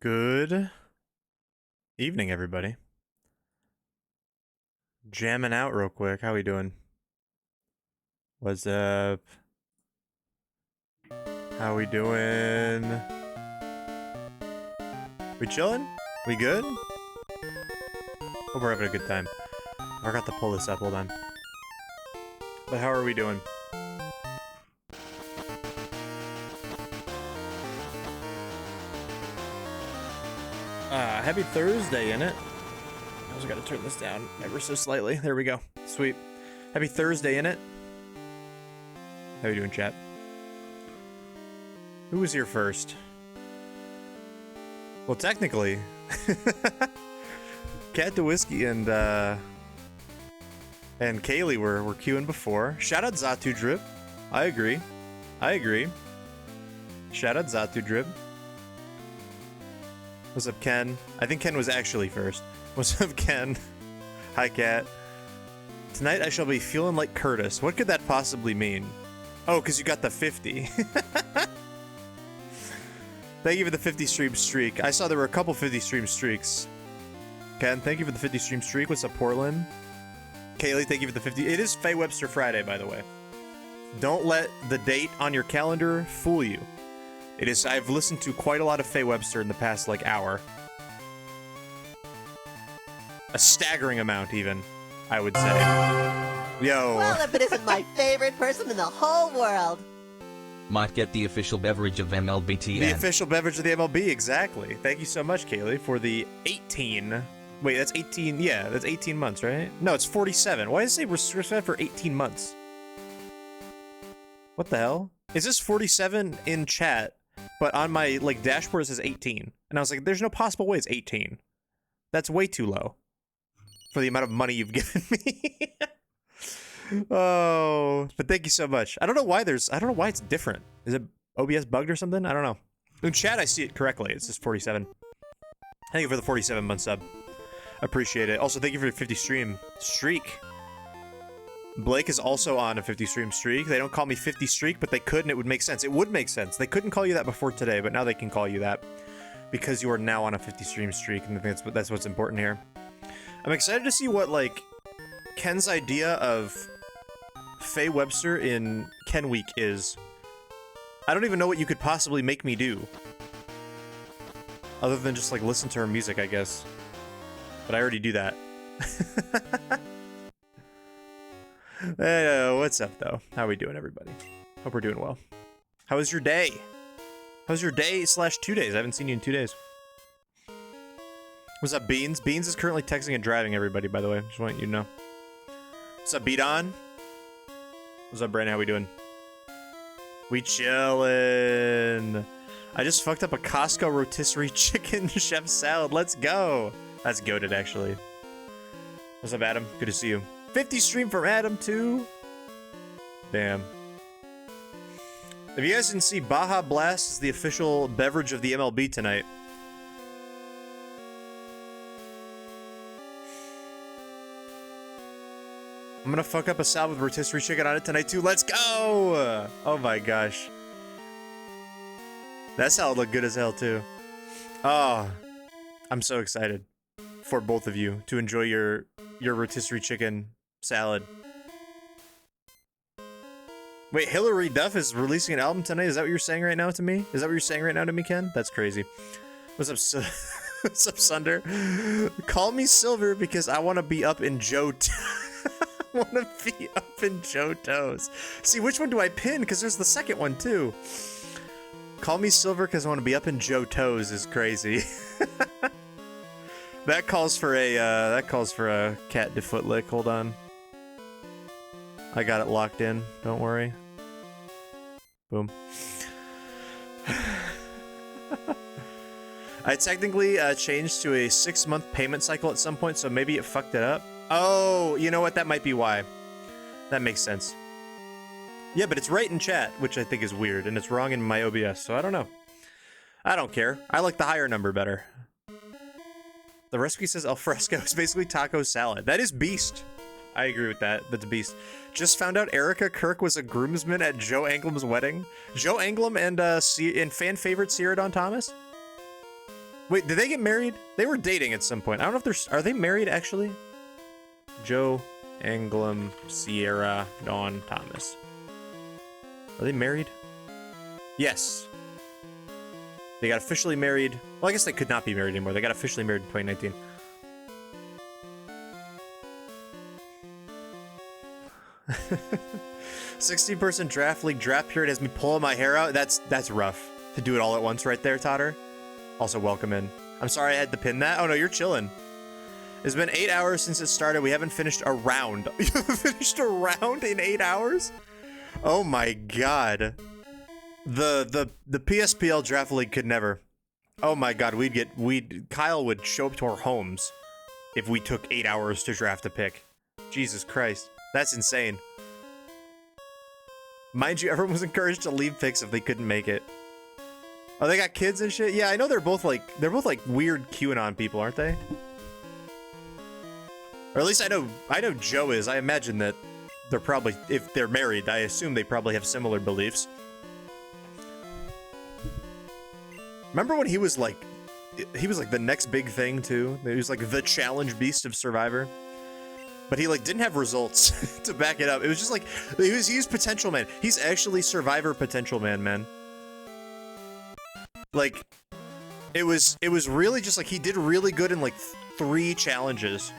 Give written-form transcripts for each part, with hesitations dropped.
Good evening, everybody. Jamming out real quick. How we doing? What's up? How we doing? We chilling? We good? Hope we're having a good time. I forgot to pull this up. Hold on. But how are we doing? Happy Thursday, innit? I just gotta turn this down ever so slightly. There we go. Sweet. Happy Thursday, innit? How you doing, chat? Who was here first? Well, technically, Cat the Whiskey and Kaylee were queuing before. Shout out Zatu Drip. I agree. Shout out Zatu Drip. What's up, Ken? I think Ken was actually first. What's up, Ken? Hi, Cat. Tonight I shall be feeling like Curtis. What could that possibly mean? Oh, because you got the 50. Thank you for the 50 stream streak. I saw there were a couple 50 stream streaks. Ken, thank you for the 50 stream streak. What's up, Portland? Kaylee, thank you for the 50. It is Faye Webster Friday, by the way. Don't let the date on your calendar fool you. It is. I've listened to quite a lot of Faye Webster in the past, like, hour. A staggering amount, even, I would say. Yo. Well, if it isn't my favorite person in the whole world. Might get the official beverage of MLBTN. The official beverage of the MLB, exactly. Thank you so much, Kaylee, for the 18. Wait, that's 18. Yeah, that's 18 months, right? No, it's 47. Why does it say restricted for 18 months? What the hell? Is this 47 in chat? But on my, like, dashboard it says 18. And I was like, there's no possible way it's 18. That's way too low. For the amount of money you've given me. Oh, but thank you so much. I don't know why it's different. Is it OBS bugged or something? I don't know. In chat, I see it correctly. It's just 47. Thank you for the 47-month sub. Appreciate it. Also, thank you for your 50 stream streak. Blake is also on a 50 stream streak. They don't call me 50 streak, but they could, and it would make sense. It would make sense. They couldn't call you that before today, but now they can call you that because you are now on a 50 stream streak, and I think that's what's important here. I'm excited to see what, like, Ken's idea of Faye Webster in Ken Week is. I don't even know what you could possibly make me do. Other than just, like, listen to her music, I guess. But I already do that. What's up, though? How are we doing, everybody? Hope we're doing well. How was your day? How's your day / 2 days? I haven't seen you in 2 days. What's up, Beans? Beans is currently texting and driving, everybody, by the way. Just want you to know. What's up, Beat On? What's up, Brandon? How we doing? We chillin'. I just fucked up a Costco rotisserie chicken chef salad. Let's go. That's goated, actually. What's up, Adam? Good to see you. 50 stream from Adam, too. Damn. If you guys didn't see, Baja Blast is the official beverage of the MLB tonight. I'm gonna fuck up a salad with rotisserie chicken on it tonight, too. Let's go! Oh my gosh. That salad looked good as hell, too. Oh, I'm so excited for both of you to enjoy your rotisserie chicken salad. Wait, Hillary Duff is releasing an album tonight? Is that what you're saying right now to me? Is that what you're saying right now to me, Ken? That's crazy. What's up, what's up, Sunder? Call me Silver because I want to be up in Joe. I want to be up in Joe Toes. See, which one do I pin? Because there's the second one, too. Call me Silver because I want to be up in Joe Toes is crazy. That calls for a cat de foot lick. Hold on. I got it locked in. Don't worry. Boom. I technically changed to a 6-month payment cycle at some point, so maybe it fucked it up. Oh, you know what? That might be why. That makes sense. Yeah, but it's right in chat, which I think is weird, and it's wrong in my OBS, so I don't know. I don't care. I like the higher number better. The recipe says alfresco. It's basically taco salad. That is beast. I agree with that. That's beast. Just found out Erica Kirk was a groomsman at Joe Anglim's wedding. Joe Anglim and fan favorite Sierra Dawn Thomas? Wait, did they get married? They were dating at some point. I don't know if are they married actually? Joe, Anglem, Sierra, Dawn, Thomas. Are they married? Yes. They got officially married. Well, I guess they could not be married anymore. They got officially married in 2019. $60-person draft league draft period has me pulling my hair out. That's rough to do it all at once right there, Totter. Also, welcome in. I'm sorry I had to pin that. Oh no, you're chilling. It's been 8 hours since it started. We haven't finished a round. You haven't finished a round in 8 hours? Oh my god. The PSPL draft league could never. Oh my god, Kyle would show up to our homes if we took 8 hours to draft a pick. Jesus Christ. That's insane. Mind you, everyone was encouraged to leave picks if they couldn't make it. Oh, they got kids and shit? Yeah, I know they're both like weird QAnon people, aren't they? Or at least I know Joe is. I imagine that they're probably, if they're married, I assume they probably have similar beliefs. Remember when he was like the next big thing too? He was like the challenge beast of Survivor. But he like didn't have results to back it up. It was just like he's potential man. He's actually Survivor potential man. Like it was really just like he did really good in like 3 challenges.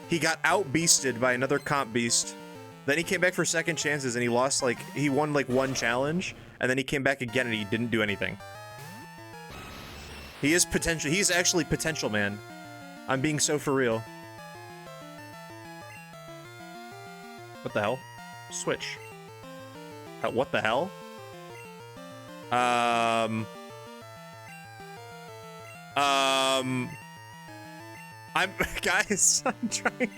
He got out beasted by another comp beast. Then he came back for second chances and he lost he won like 1 challenge, and then he came back again and he didn't do anything. He is potential. He's actually potential man. I'm being so for real. What the hell? Switch. What the hell? Guys, I'm trying.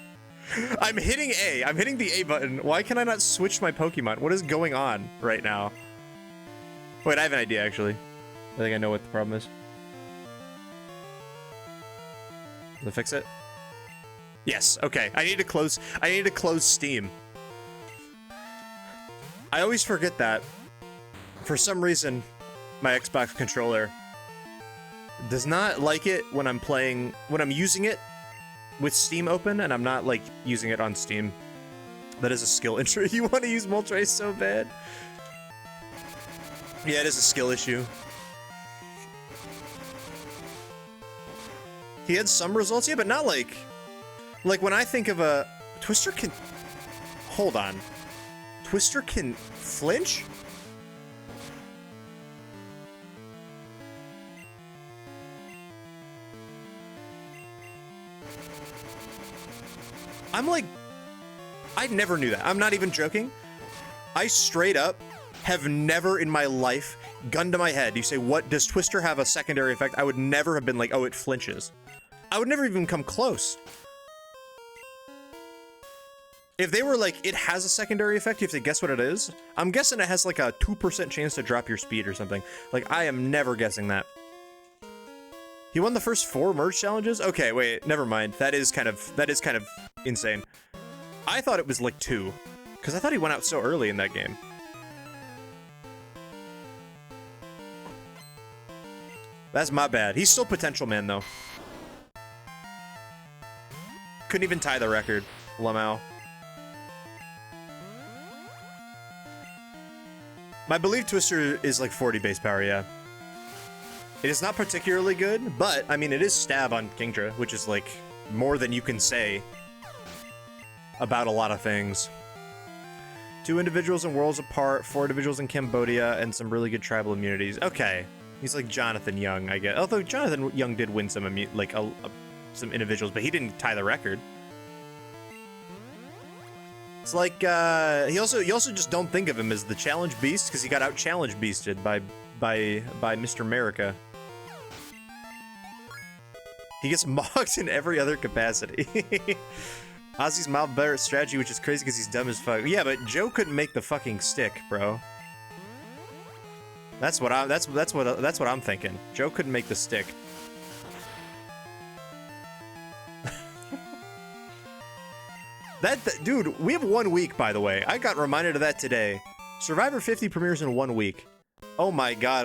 I'm hitting A. I'm hitting the A button. Why can I not switch my Pokemon? What is going on right now? Wait, I have an idea actually. I think I know what the problem is. Does it fix it? Yes. Okay. I need to close Steam. I always forget that. For some reason, my Xbox controller does not like it when I'm using it with Steam open and I'm not like using it on Steam. That is a skill issue. You want to use Moltres so bad? Yeah, it is a skill issue. He had some results, yeah, but not like when I think of a Twister can. Hold on, Twister can flinch. I'm like, I never knew that. I'm not even joking. I straight up have never in my life, gun to my head, you say, what, does Twister have a secondary effect? I would never have been like, oh, it flinches. I would never even come close. If they were like, it has a secondary effect, you have to guess what it is. I'm guessing it has like a 2% chance to drop your speed or something. Like, I am never guessing that. He won the first 4 merge challenges? Okay, wait, never mind. That is kind of insane. I thought it was like 2, because I thought he went out so early in that game. That's my bad. He's still potential man though. Couldn't even tie the record, Lamau. My belief Twister is like 40 base power, yeah. It is not particularly good, but, I mean, it is stab on Kingdra, which is, like, more than you can say about a lot of things. 2 individuals in worlds apart, 4 individuals in Cambodia, and some really good tribal immunities. Okay. He's like Jonathan Young, I guess. Although Jonathan Young did win some, some individuals, but he didn't tie the record. It's like, you also just don't think of him as the challenge beast, because he got out challenge beasted by Mr. America. He gets mocked in every other capacity. Ozzy's mild better at strategy, which is crazy because he's dumb as fuck. Yeah, but Joe couldn't make the fucking stick, bro. That's what I'm thinking. Joe couldn't make the stick. Dude, we have 1 week, by the way. I got reminded of that today. Survivor 50 premieres in 1 week. Oh my god,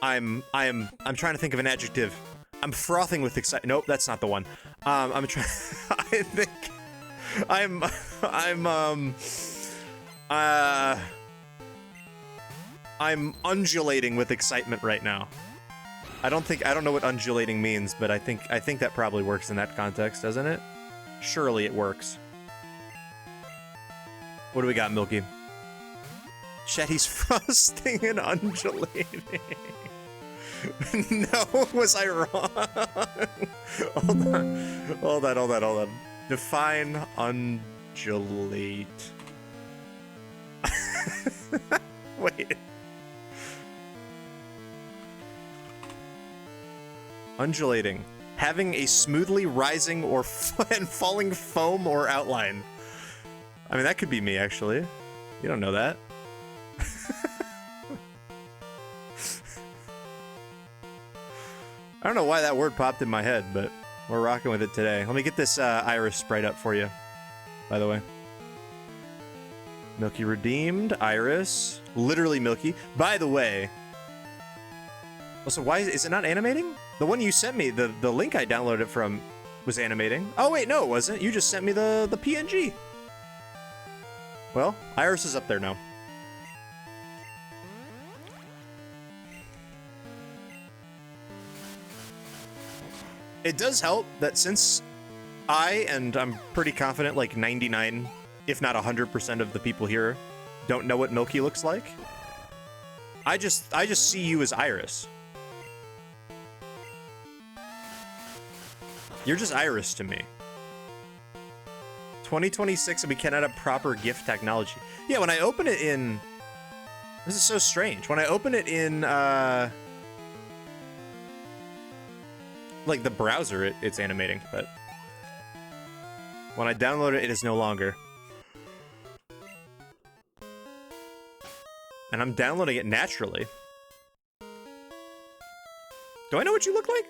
I'm trying to think of an adjective. I'm frothing with excitement. Nope, that's not the one. I'm trying. I think I'm undulating with excitement right now. I don't know what undulating means, but I think that probably works in that context, doesn't it? Surely it works. What do we got, Milky? Chetty's frosting and undulating. No, was I wrong? Hold on. Define undulate. Wait. Undulating. Having a smoothly rising or and falling foam or outline. I mean, that could be me, actually. You don't know that. I don't know why that word popped in my head, but we're rocking with it today. Let me get this iris sprite up for you, by the way. Milky redeemed, iris, literally Milky. By the way, also, why is it not animating? The one you sent me, the link I downloaded it from, was animating. Oh wait, no, it wasn't. You just sent me the PNG. Well, iris is up there now. It does help that since and I'm pretty confident like 99, if not 100% of the people here don't know what Milky looks like, I just see you as Iris. You're just Iris to me. 2026 and we cannot have proper GIF technology. Yeah, when I open it in... This is so strange. When I open it in, like the browser, it's animating, but when I download it, it is no longer. And I'm downloading it naturally. Do I know what you look like?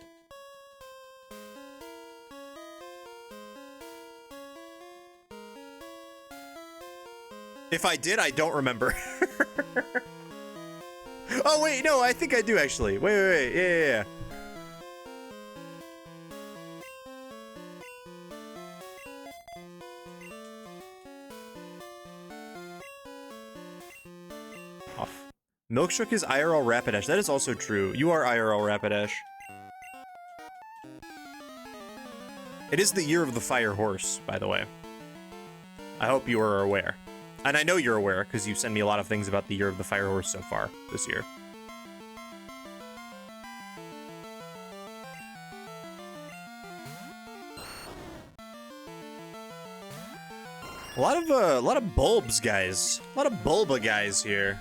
If I did, I don't remember. Oh, wait, no, I think I do, actually. Wait. Yeah. Off. Milkshook is IRL Rapidash. That is also true. You are IRL Rapidash. It is the year of the fire horse, by the way. I hope you are aware. And I know you're aware, because you send me a lot of things about the year of the fire horse so far this year. A lot of bulbs, guys. A lot of bulba guys here.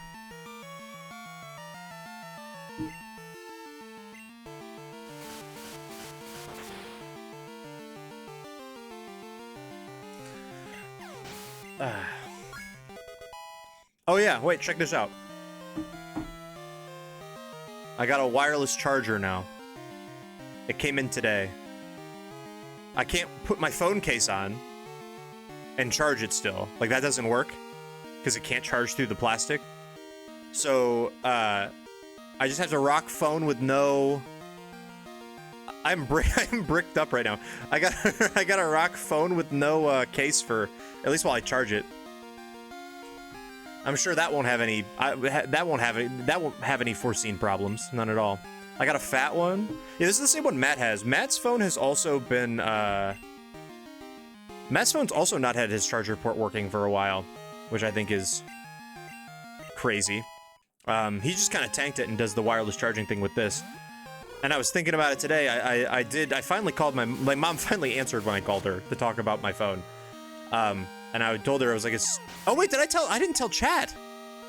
Oh yeah, wait, check this out. I got a wireless charger now. It came in today. I can't put my phone case on and charge it still. Like, that doesn't work because it can't charge through the plastic. So, I just have to rock phone with no... I'm bricked up right now. I got a rock phone with no case for, at least while I charge it. I'm sure that won't have any. That won't have any foreseen problems. None at all. I got a fat one. Yeah, this is the same one Matt has. Matt's phone has also been. Matt's phone's also not had his charger port working for a while, which I think is crazy. He just kind of tanked it and does the wireless charging thing with this. And I was thinking about it today. I finally called my mom. Finally answered when I called her to talk about my phone. And I told her, I was like, oh wait, I didn't tell chat.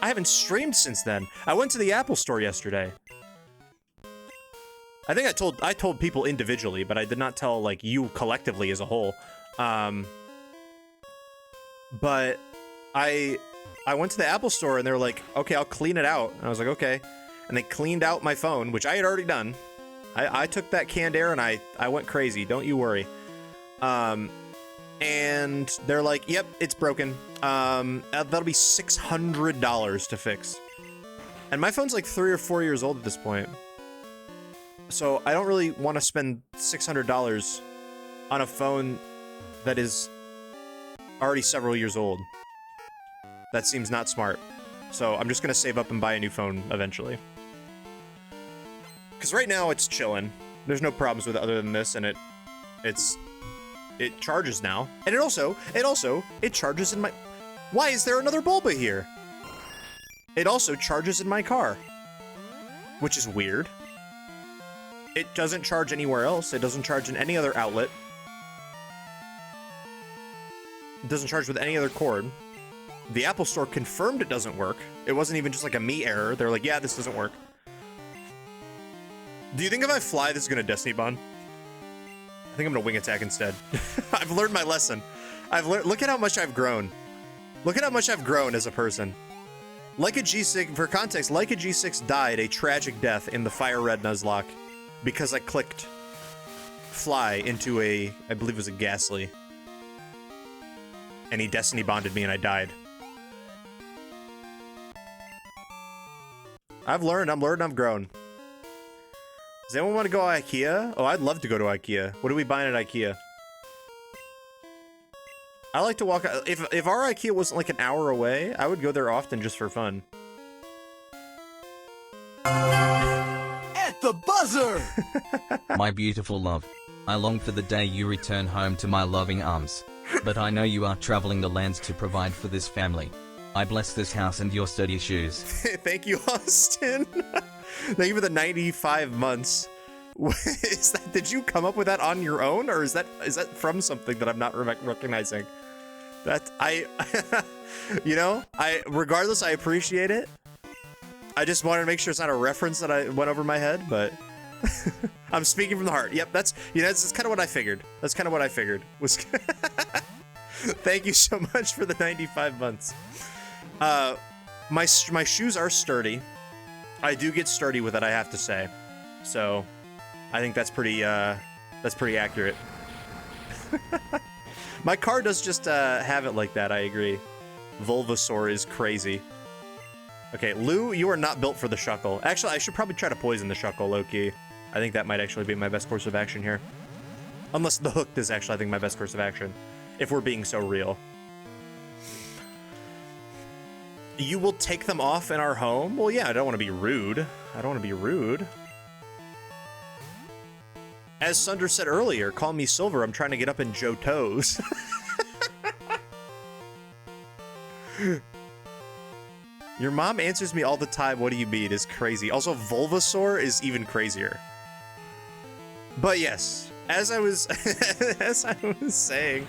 I haven't streamed since then. I went to the Apple store yesterday. I think I told people individually, but I did not tell like you collectively as a whole. But I went to the Apple store and they were like, okay, I'll clean it out. And I was like, okay. And they cleaned out my phone, which I had already done. I took that canned air and I went crazy. Don't you worry. And they're like, yep, it's broken. That'll be $600 to fix. And my phone's like 3 or 4 years old at this point. So I don't really want to spend $600 on a phone that is already several years old. That seems not smart. So I'm just gonna save up and buy a new phone eventually. Because right now it's chilling. There's no problems with it other than this, and it charges now. And it also charges in my... Why is there another Bulba here? It also charges in my car. Which is weird. It doesn't charge anywhere else. It doesn't charge in any other outlet. It doesn't charge with any other cord. The Apple Store confirmed it doesn't work. It wasn't even just like a me error. They're like, yeah, this doesn't work. Do you think if I fly, this is gonna Destiny Bond? I think I'm gonna wing attack instead. I've learned my lesson. Look at how much I've grown. Look at how much I've grown as a person. Leica G6, for context, Leica G6 died a tragic death in the fire red Nuzlocke because I clicked fly into a, I believe it was a Ghastly. And he Destiny Bonded me and I died. I've learned, I've grown. Does anyone want to go to IKEA? Oh, I'd love to go to IKEA. What are we buying at IKEA? I like to walk... If our IKEA wasn't like an hour away, I would go there often just for fun. At the buzzer! My beautiful love, I long for the day you return home to my loving arms. But I know you are traveling the lands to provide for this family. I bless this house and your sturdy shoes. Thank you, Austin. Thank you for the 95 months. Is that, did you come up with that on your own, or is that from something that I'm not recognizing? That you know, regardless, I appreciate it. I just wanted to make sure it's not a reference that I went over my head, but I'm speaking from the heart. Yep, that's, you know, that's kind of what I figured. That's kind of what I figured. Was thank you so much for the 95 months. My shoes are sturdy. I do get sturdy with it, I have to say. So, I think that's pretty accurate. My car does just have it like that, I agree. Vulvasaur is crazy. Okay, Lou, you are not built for the Shuckle. Actually, I should probably try to poison the Shuckle, low-key. I think that might actually be my best course of action here. Unless the Hooked is actually, I think, my best course of action. If we're being so real. You will take them off in our home? Well, yeah, I don't want to be rude. I don't want to be rude. As Sunder said earlier, call me Silver. I'm trying to get up in Johto's. Your mom answers me all the time. What do you mean? Is crazy. Also, Vulvasaur is even crazier. But yes, as I was saying,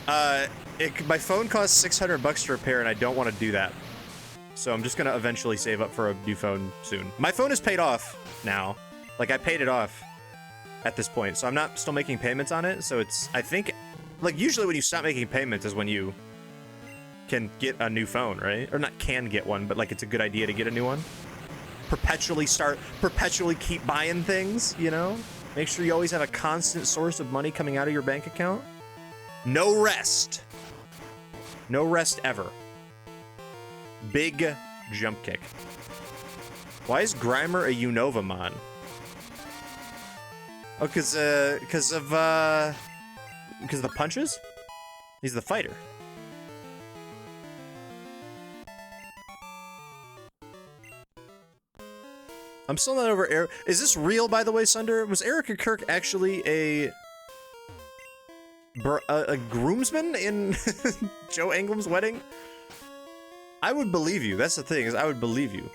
my phone costs $600 to repair, and I don't want to do that. So I'm just gonna eventually save up for a new phone soon. My phone is paid off now. Like, I paid it off at this point, so I'm not still making payments on it. So it's, I think, like, usually when you stop making payments is when you can get a new phone, right? Or not can get one, but like it's a good idea to get a new one. Perpetually keep buying things, you know? Make sure you always have a constant source of money coming out of your bank account. No rest. No rest ever. Big jump kick. Why is Grimer a Unovamon? Oh, because of the punches? He's the fighter. I'm still not over Eric. Is this real, by the way, Sunder? Was Erica Kirk actually a groomsman in Joe Anglim's wedding? I would believe you. That's the thing, is I would believe you.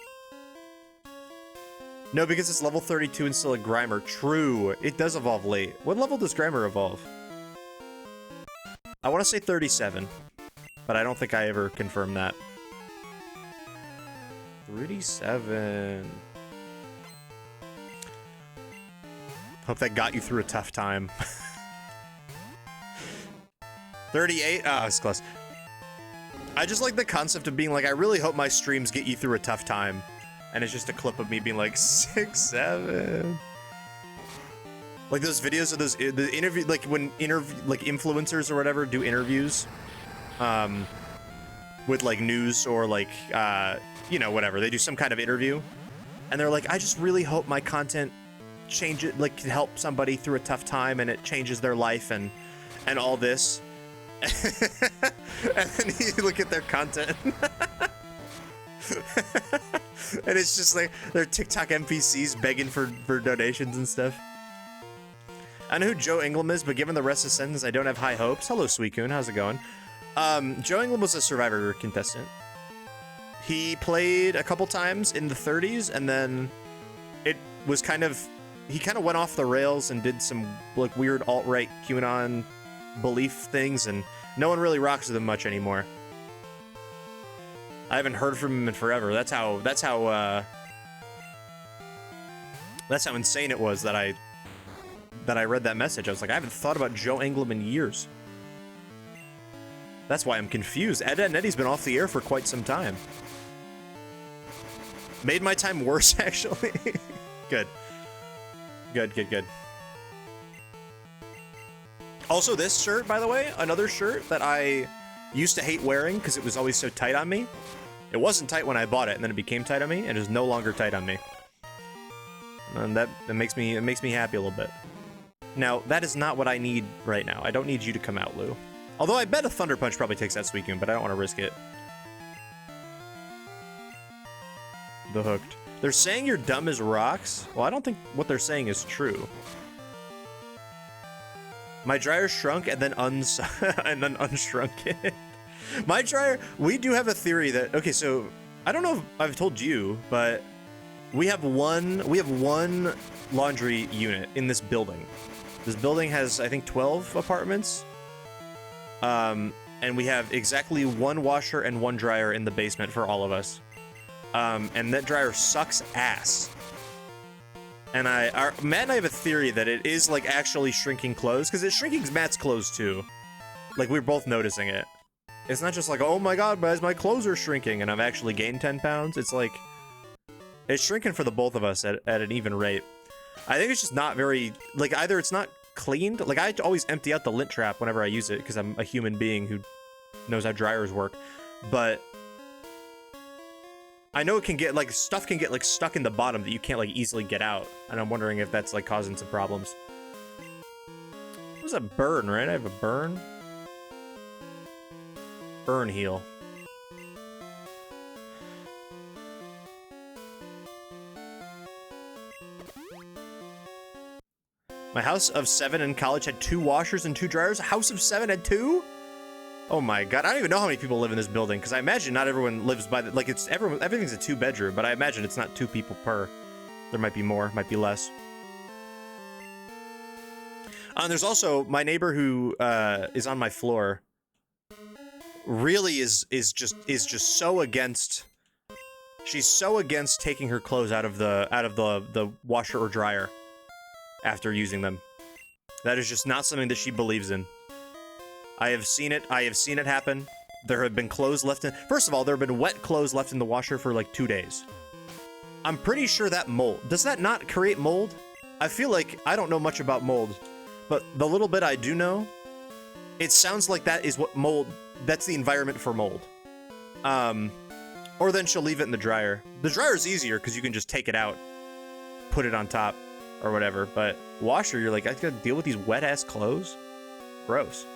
No, because it's level 32 and still a Grimer. True. It does evolve late. What level does Grimer evolve? I want to say 37, but I don't think I ever confirmed that. 37. Hope that got you through a tough time. 38? Ah, it's close. I just like the concept of being like, I really hope my streams get you through a tough time. And it's just a clip of me being like, 6, 7. Like those videos of those, the interview, like when like influencers or whatever do interviews, with like news or like, you know, whatever. They do some kind of interview. And they're like, I just really hope my content change it, like can help somebody through a tough time, and it changes their life and all this. And then you look at their content. And it's just like they're TikTok NPCs begging for donations and stuff. I know who Joe Ingram is, but given the rest of the sentence, I don't have high hopes. Hello, Suicune. How's it going? Joe Ingram was a Survivor contestant. He played a couple times in the 30s, and then it was he kind of went off the rails and did some like weird alt-right QAnon belief things, and no one really rocks with him much anymore. I haven't heard from him in forever. That's how insane it was that I read that message. I was like, I haven't thought about Joe Ingram in years. That's why I'm confused. Ed and Eddie's been off the air for quite some time. Made my time worse, actually. Good. Good. Also, this shirt, by the way, another shirt that I used to hate wearing because it was always so tight on me. It wasn't tight when I bought it, and then it became tight on me, and it is no longer tight on me. And that makes me happy a little bit. Now, that is not what I need right now. I don't need you to come out, Lou. Although I bet a Thunder Punch probably takes that Suicune, but I don't want to risk it. The Hooked. They're saying you're dumb as rocks? Well, I don't think what they're saying is true. My dryer shrunk and then unshrunk it. My dryer, we do have a theory that, okay, so I don't know if I've told you, but we have one laundry unit in this building. This building has, I think, 12 apartments. And we have exactly one washer and one dryer in the basement for all of us. And that dryer sucks ass. And Matt and I have a theory that it is like actually shrinking clothes, because it's shrinking Matt's clothes too. Like we're both noticing it. It's not just like, oh my god, guys, my clothes are shrinking and I've actually gained 10 pounds. It's like, it's shrinking for the both of us at an even rate. I think it's just not very, like either it's not cleaned. Like I always empty out the lint trap whenever I use it because I'm a human being who knows how dryers work. But I know it can get, like, stuff can get, like, stuck in the bottom that you can't, like, easily get out. And I'm wondering if that's, like, causing some problems. What was a burn, right? I have a burn. Burn heal. My house of 7 in college had 2 washers and 2 dryers. A house of 7 had 2? Oh my god, I don't even know how many people live in this building, because I imagine not everyone lives by the, like, it's everything's a 2-bedroom, but I imagine it's not 2 people per. There might be more, might be less. And there's also my neighbor who is on my floor. Really is just so against. She's so against taking her clothes out of the washer or dryer after using them. That is just not something that she believes in. I have seen it happen. There have been clothes left in... First of all, there have been wet clothes left in the washer for like 2 days. I'm pretty sure that mold... Does that not create mold? I feel like I don't know much about mold, but the little bit I do know, it sounds like that is what mold... That's the environment for mold. Or then she'll leave it in the dryer. The dryer's easier because you can just take it out, put it on top, or whatever. But washer, you're like, I gotta deal with these wet-ass clothes? Gross.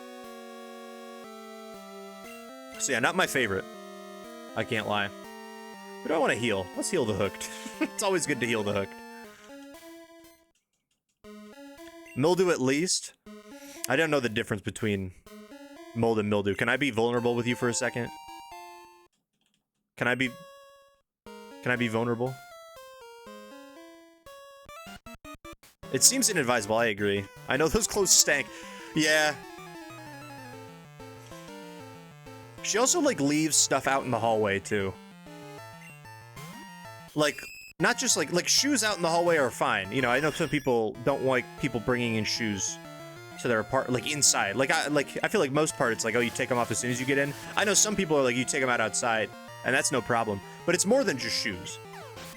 So yeah, not my favorite. I can't lie. But I want to heal. Let's heal the Hooked. It's always good to heal the Hooked. Mildew at least. I don't know the difference between mold and mildew. Can I be vulnerable with you for a second? Can I be vulnerable? It seems inadvisable, I agree. I know those clothes stank. Yeah. She also, like, leaves stuff out in the hallway, too. Like, not just, like, shoes out in the hallway are fine. You know, I know some people don't like people bringing in shoes to their apartment, like, inside. I feel like most part, it's like, oh, you take them off as soon as you get in. I know some people are like, you take them out outside, and that's no problem. But it's more than just shoes.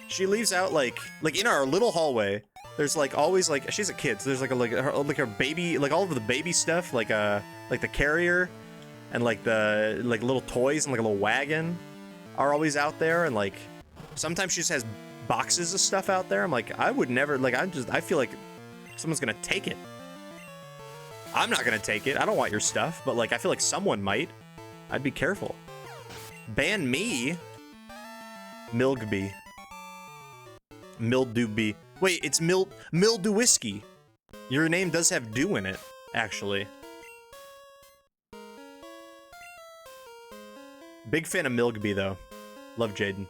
She leaves out, like in our little hallway, there's, like, always, like, she's a kid, so there's, like, her baby, like, all of the baby stuff, like the carrier, and, like, the, like, little toys and, like, a little wagon are always out there, and, like, sometimes she just has boxes of stuff out there. I'm like, I would never, like, I feel like someone's gonna take it. I'm not gonna take it. I don't want your stuff, but like, I feel like someone might. I'd be careful. Ban me? Milgby. Mildewby. Wait, it's Mildewisky. Your name does have dew in it, actually. Big fan of Milgby, though. Love Jaden.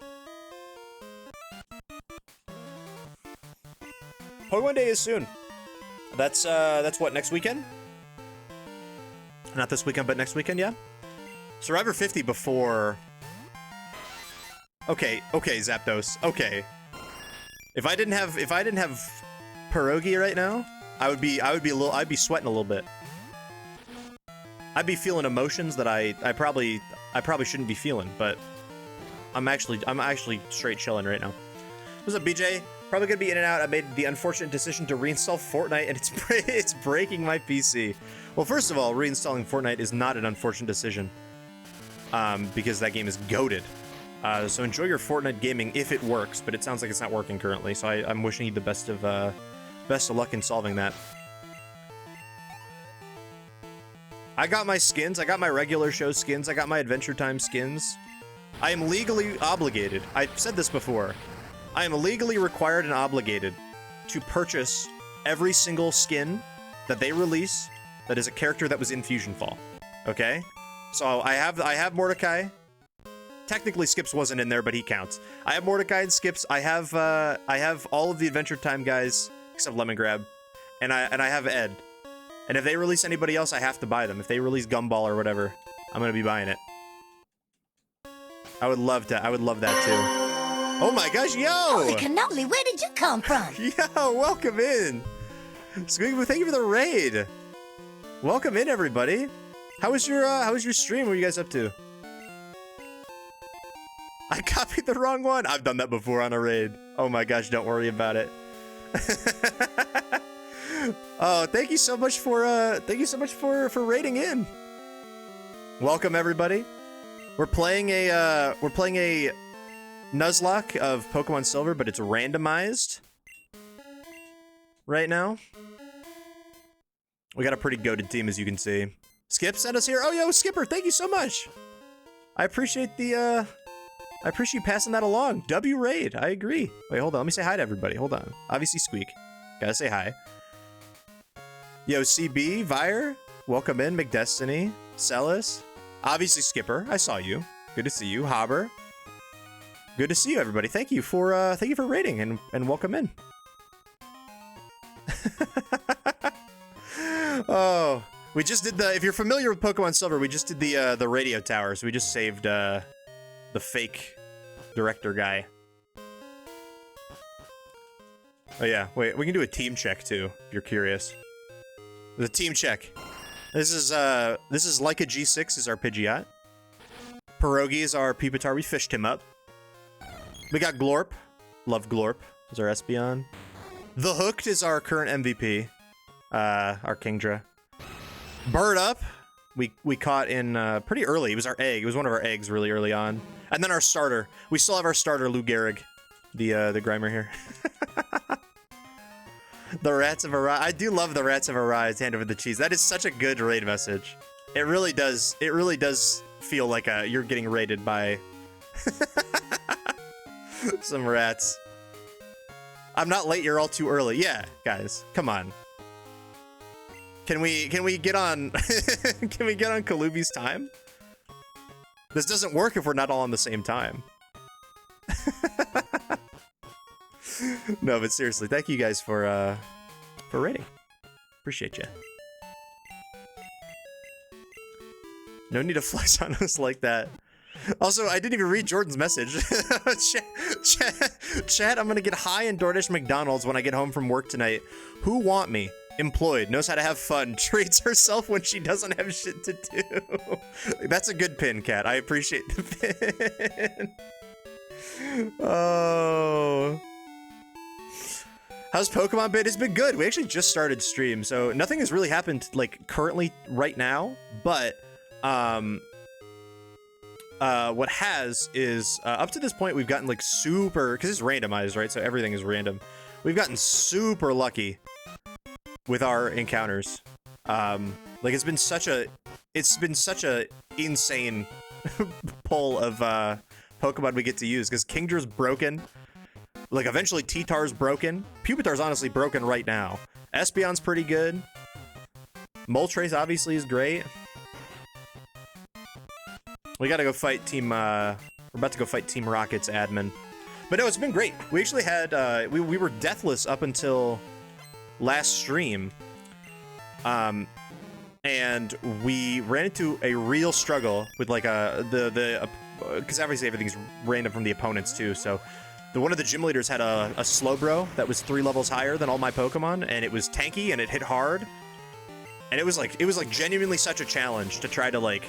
Pokemon Day is soon. That's what, next weekend? Not this weekend, but next weekend, yeah? Survivor 50 before... Okay, Zapdos. Okay. If I didn't have pierogi right now, I'd be sweating a little bit. I'd be feeling emotions that I probably shouldn't be feeling, but I'm actually straight chilling right now. What's up, BJ? Probably gonna be in and out. I made the unfortunate decision to reinstall Fortnite, and it's breaking my PC. Well, first of all, reinstalling Fortnite is not an unfortunate decision, because that game is goated. So enjoy your Fortnite gaming if it works, but it sounds like it's not working currently. So I'm wishing you the best of luck in solving that. I got my skins. I got my regular show skins. I got my Adventure Time skins. I am legally obligated. I've said this before. I am legally required and obligated to purchase every single skin that they release that is a character that was in Fusion Fall. Okay? So I have Mordecai. Technically Skips wasn't in there, but he counts. I have Mordecai and Skips. I have all of the Adventure Time guys except Lemon Grab, and I have Ed. And if they release anybody else, I have to buy them. If they release Gumball or whatever, I'm gonna be buying it. I would love that too. Oh my gosh, yo! Holy cannoli, where did you come from? Yo, welcome in. Squeaky, thank you for the raid. Welcome in, everybody. How was your stream? What were you guys up to? I copied the wrong one. I've done that before on a raid. Oh my gosh, don't worry about it. Oh, thank you so much for raiding in. Welcome everybody. We're playing a Nuzlocke of Pokemon Silver, but it's randomized right now. We got a pretty goated team, as you can see. Skip sent us here. Oh, yo, Skipper, thank you so much. I appreciate the I appreciate you passing that along. W raid, I agree. Wait, hold on. Let me say hi to everybody. Hold on. Obviously, Squeak. Gotta say hi. Yo, CB, Vire, welcome in. McDestiny, Celis, obviously Skipper. I saw you. Good to see you. Hobber. Good to see you, everybody. Thank you for raiding and welcome in. Oh, we just did if you're familiar with Pokemon Silver, we just did the radio tower. So we just saved the fake director guy. Oh yeah, wait, we can do a team check too, if you're curious. The team check. This is like a G6 is our Pidgeot. Pierogi is our Pupitar, we fished him up. We got Glorp. Love Glorp. Is our Espeon. The Hooked is our current MVP. Our Kingdra. Bird Up. We caught in pretty early. It was our egg. It was one of our eggs really early on. And then our starter. We still have our starter, Lou Gehrig. The Grimer here. The Rats of Arise. I do love the Rats of Arise. Hand over the cheese. That is such a good raid message. It really does. It really does feel like you're getting raided by some rats. I'm not late. You're all too early. Yeah, guys, come on. Can we get on? Can we get on Kalubi's time? This doesn't work if we're not all on the same time. No, but seriously, thank you guys for raiding. Appreciate you. No need to flex on us like that. Also, I didn't even read Jordan's message. Chat, I'm gonna get high in DoorDash McDonald's when I get home from work tonight. Who want me? Employed, knows how to have fun, treats herself when she doesn't have shit to do. That's a good pin, Cat. I appreciate the pin. Oh. How's Pokemon been? It's been good. We actually just started stream, so nothing has really happened like currently right now, but what has is up to this point we've gotten like super, because it's randomized, right? So everything is random. We've gotten super lucky with our encounters. Like it's been such a insane pull of Pokemon we get to use, because Kingdra's broken. Like eventually T-Tar's broken. Pupitar's honestly broken right now. Espeon's pretty good. Moltres obviously is great. We gotta go fight Team, we're about to go fight Team Rocket's admin. But no, it's been great. We actually had, we were deathless up until last stream. And we ran into a real struggle with like because obviously everything's random from the opponents too, so one of the gym leaders had a Slowbro that was 3 levels higher than all my Pokemon, and it was tanky and it hit hard. And it was like genuinely such a challenge to try to like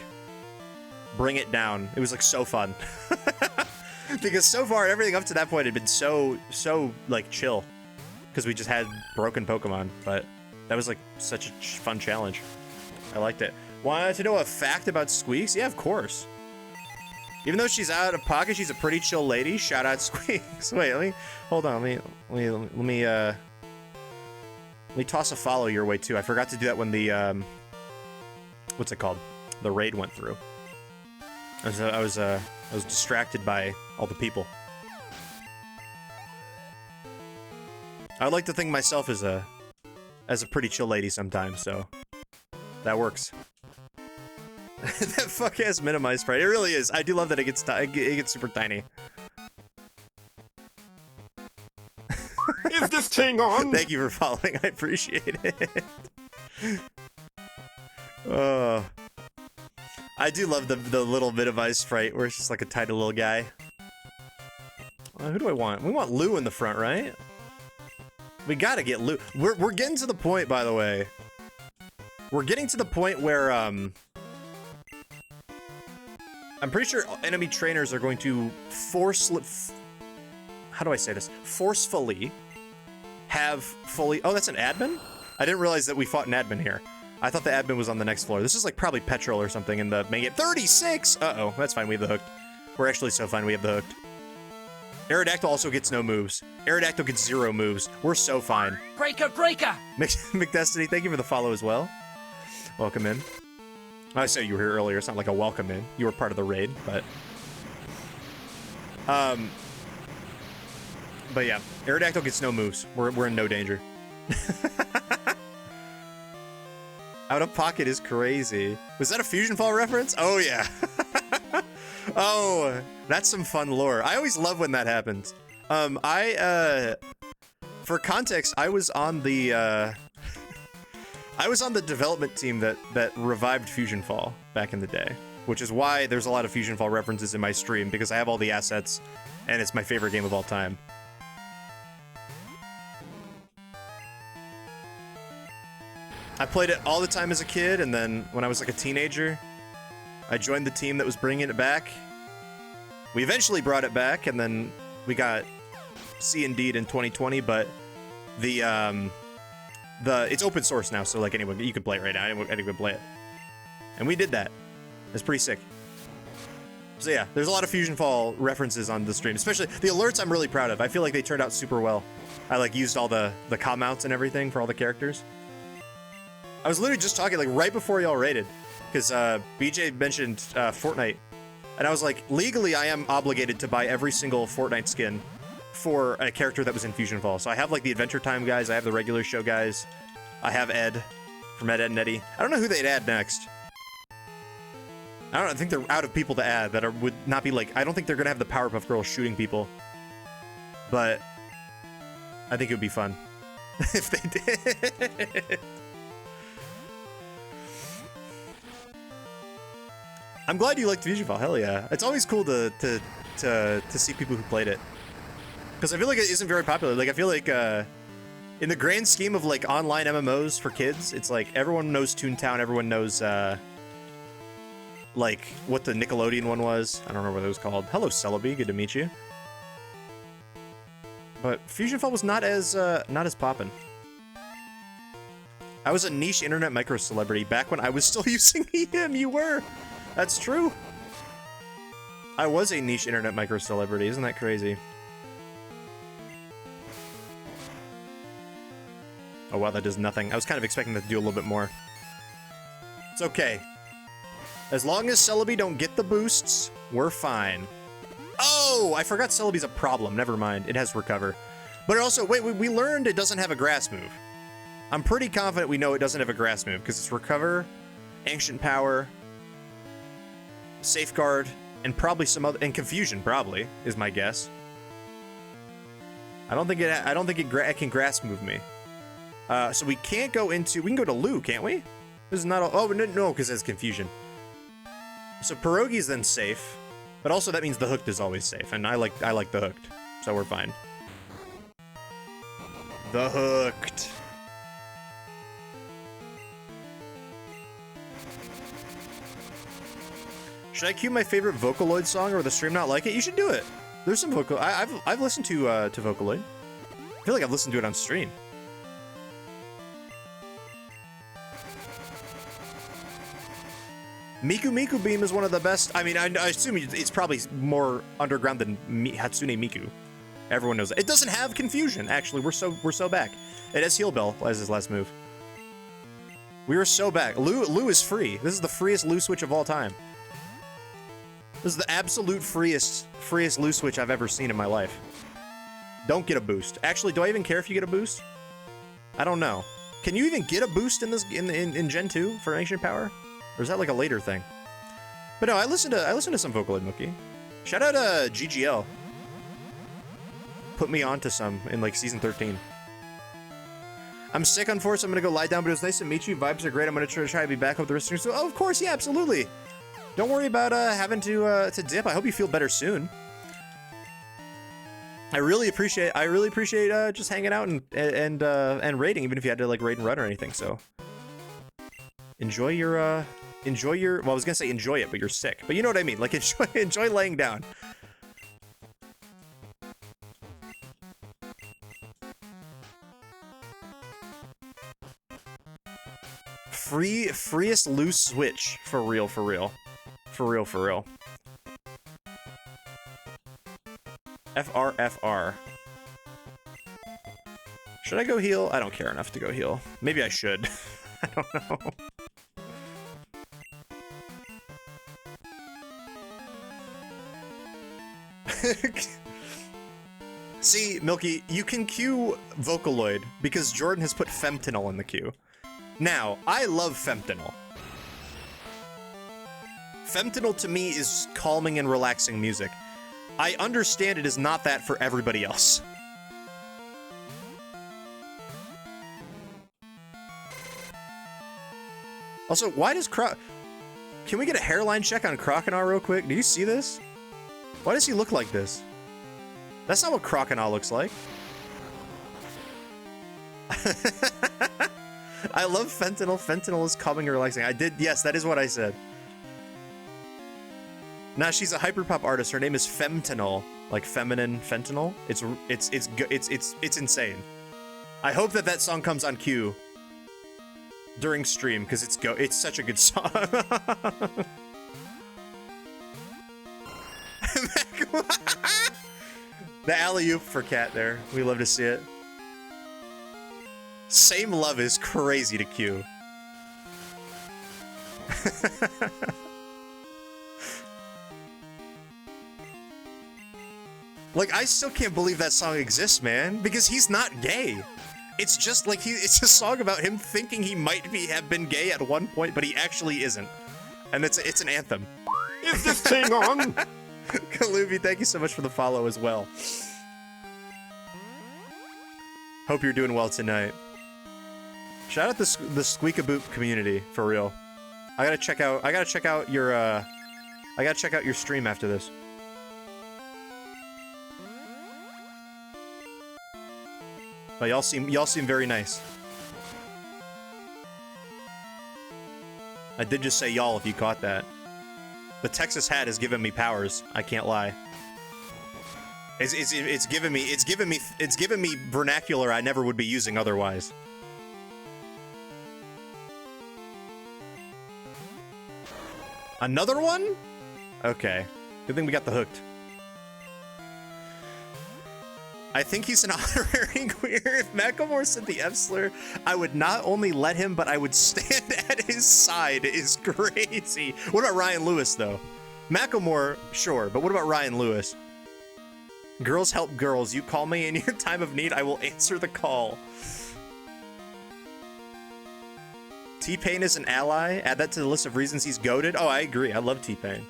bring it down. It was like so fun. Because so far everything up to that point had been so like chill, because we just had broken Pokemon, but that was like such a fun challenge. I liked it. Want to know a fact about Squeaks? Yeah, of course. Even though she's out of pocket, she's a pretty chill lady. Shout out Squeaks. Wait, hold on. Let me toss a follow your way too. I forgot to do that when the what's it called? The raid went through. I was distracted by all the people. I like to think myself as a pretty chill lady sometimes, so that works. That fuck ass minimized sprite. It really is. I do love that it gets super tiny. Is this thing on? Thank you for following. I appreciate it. I do love the little minimized sprite where it's just like a tiny little guy. Who do I want? We want Lou in the front, right? We gotta get Lou. We're getting to the point, by the way. We're getting to the point where I'm pretty sure enemy trainers are going to how do I say this? Forcefully have fully... Oh, that's an admin? I didn't realize that we fought an admin here. I thought the admin was on the next floor. This is like probably Petrol or something in the main game. 36! Uh-oh, that's fine, we have the hooked. We're actually so fine we have the hooked. Aerodactyl also gets no moves. Aerodactyl gets 0 moves. We're so fine. Breaker, breaker! McDestiny, thank you for the follow as well. Welcome in. I said you were here earlier. It's not like a welcome in. You were part of the raid, but... But yeah, Aerodactyl gets no moves. We're in no danger. Out of pocket is crazy. Was that a Fusion Fall reference? Oh yeah. Oh, that's some fun lore. I always love when that happens. For context, I was on the development team that revived Fusion Fall back in the day, which is why there's a lot of Fusion Fall references in my stream, because I have all the assets and it's my favorite game of all time. I played it all the time as a kid, and then when I was like a teenager, I joined the team that was bringing it back. We eventually brought it back, and then we got C&D'd in 2020, but it's open source now, so like anyone, you can play it right now. Anyone can play it. And we did that. It's pretty sick. So yeah, there's a lot of Fusion Fall references on the stream, especially the alerts I'm really proud of. I feel like they turned out super well. I like used all the comm outs and everything for all the characters. I was literally just talking like right before y'all raided, because BJ mentioned Fortnite, and I was like, legally I am obligated to buy every single Fortnite skin for a character that was in Fusion Fall. So I have like the Adventure Time guys, I have the regular show guys, I have Ed from Ed, Edd, and Eddy. I don't know who they'd add next. I think they're out of people to add that would not be like, I don't think they're gonna have the Powerpuff Girls shooting people, but I think it would be fun if they did. I'm glad you liked Fusion Fall. Hell yeah! It's always cool to see people who played it, because I feel like it isn't very popular. Like I feel like in the grand scheme of like online MMOs for kids, it's like everyone knows Toontown, everyone knows like what the Nickelodeon one was. I don't remember what it was called. Hello, Celebi. Good to meet you. But Fusion Fall was not as poppin'. I was a niche internet micro celebrity back when I was still using EM. You were. That's true. I was a niche internet micro celebrity. Isn't that crazy? Oh wow, that does nothing. I was kind of expecting that to do a little bit more. It's okay. As long as Celebi don't get the boosts, we're fine. Oh, I forgot Celebi's a problem. Never mind. It has recover. But it also, wait, we learned it doesn't have a grass move. I'm pretty confident we know it doesn't have a grass move because it's recover, ancient power, safeguard, and probably some other, and confusion probably is my guess. I don't think it can grass move me. So we can't go into, we can go to Lou, can't we? This is not, oh, no, because it's confusion. So Pierogi's then safe, but also that means the hooked is always safe, and I like the hooked, so we're fine. The hooked. Should I cue my favorite Vocaloid song, or the stream not like it? You should do it. There's some vocal. I've listened to Vocaloid. I feel like I've listened to it on stream. Miku Miku Beam is one of the best. I mean, I assume it's probably more underground than Hatsune Miku. Everyone knows that. It doesn't have confusion. Actually, we're so back. It has Heal Bell as his last move. We are so back. Lou is free. This is the freest Lou switch of all time. This is the absolute freest Lou switch I've ever seen in my life. Don't get a boost. Actually, do I even care if you get a boost? I don't know. Can you even get a boost in this in Gen 2 for Ancient Power? Or is that like a later thing? But no, I listened to some Vocaloid Mookie. Shout out to GGL. Put me onto some in like season 13. I'm sick on Force, I'm gonna go lie down, but it was nice to meet you. Vibes are great. I'm gonna try to be back up the rest of the. Oh, of course, yeah, absolutely. Don't worry about having to dip. I hope you feel better soon. I really appreciate just hanging out and raiding, even if you had to like raid and run or anything. So enjoy your well, I was gonna say enjoy it, but you're sick. But you know what I mean. Like enjoy laying down. Freest loose switch for real. FR. Should I go heal? I don't care enough to go heal. Maybe I should. I don't know. See, Milky, you can queue Vocaloid because Jordan has put Femtinol in the queue. Now, I love Femtinol. Femtinol to me is calming and relaxing music. I understand it is not that for everybody else. Also, why does Can we get a hairline check on Croconaw real quick? Do you see this? Why does he look like this? That's not what Croconaw looks like. I love Fentanyl. Fentanyl is calming and relaxing. Yes, that is what I said. Nah, she's a hyperpop artist. Her name is Femtinol, like feminine fentanyl. It's insane. I hope that song comes on cue during stream because it's such a good song. The alley-oop for Cat there. We love to see it. Same love is crazy to Q. Like, I still can't believe that song exists, man, because he's not gay. It's just like it's a song about him thinking he might have been gay at one point, but he actually isn't. And it's an anthem. Is this thing on? Kalubi, thank you so much for the follow as well. Hope you're doing well tonight. Shout out the Squeakaboop community for real. I gotta check out your stream after this. But y'all seem very nice. I did just say y'all if you caught that. The Texas hat has given me powers. I can't lie. It's given me vernacular I never would be using otherwise. Another one? Okay. Good thing we got the hooked. I think he's an honorary queer. If Macklemore said the F slur, I would not only let him, but I would stand at his side. It is crazy. What about Ryan Lewis, though? Macklemore, sure, but what about Ryan Lewis? Girls help girls. You call me in your time of need, I will answer the call. T-Pain is an ally. Add that to the list of reasons he's goated. Oh, I agree. I love T-Pain.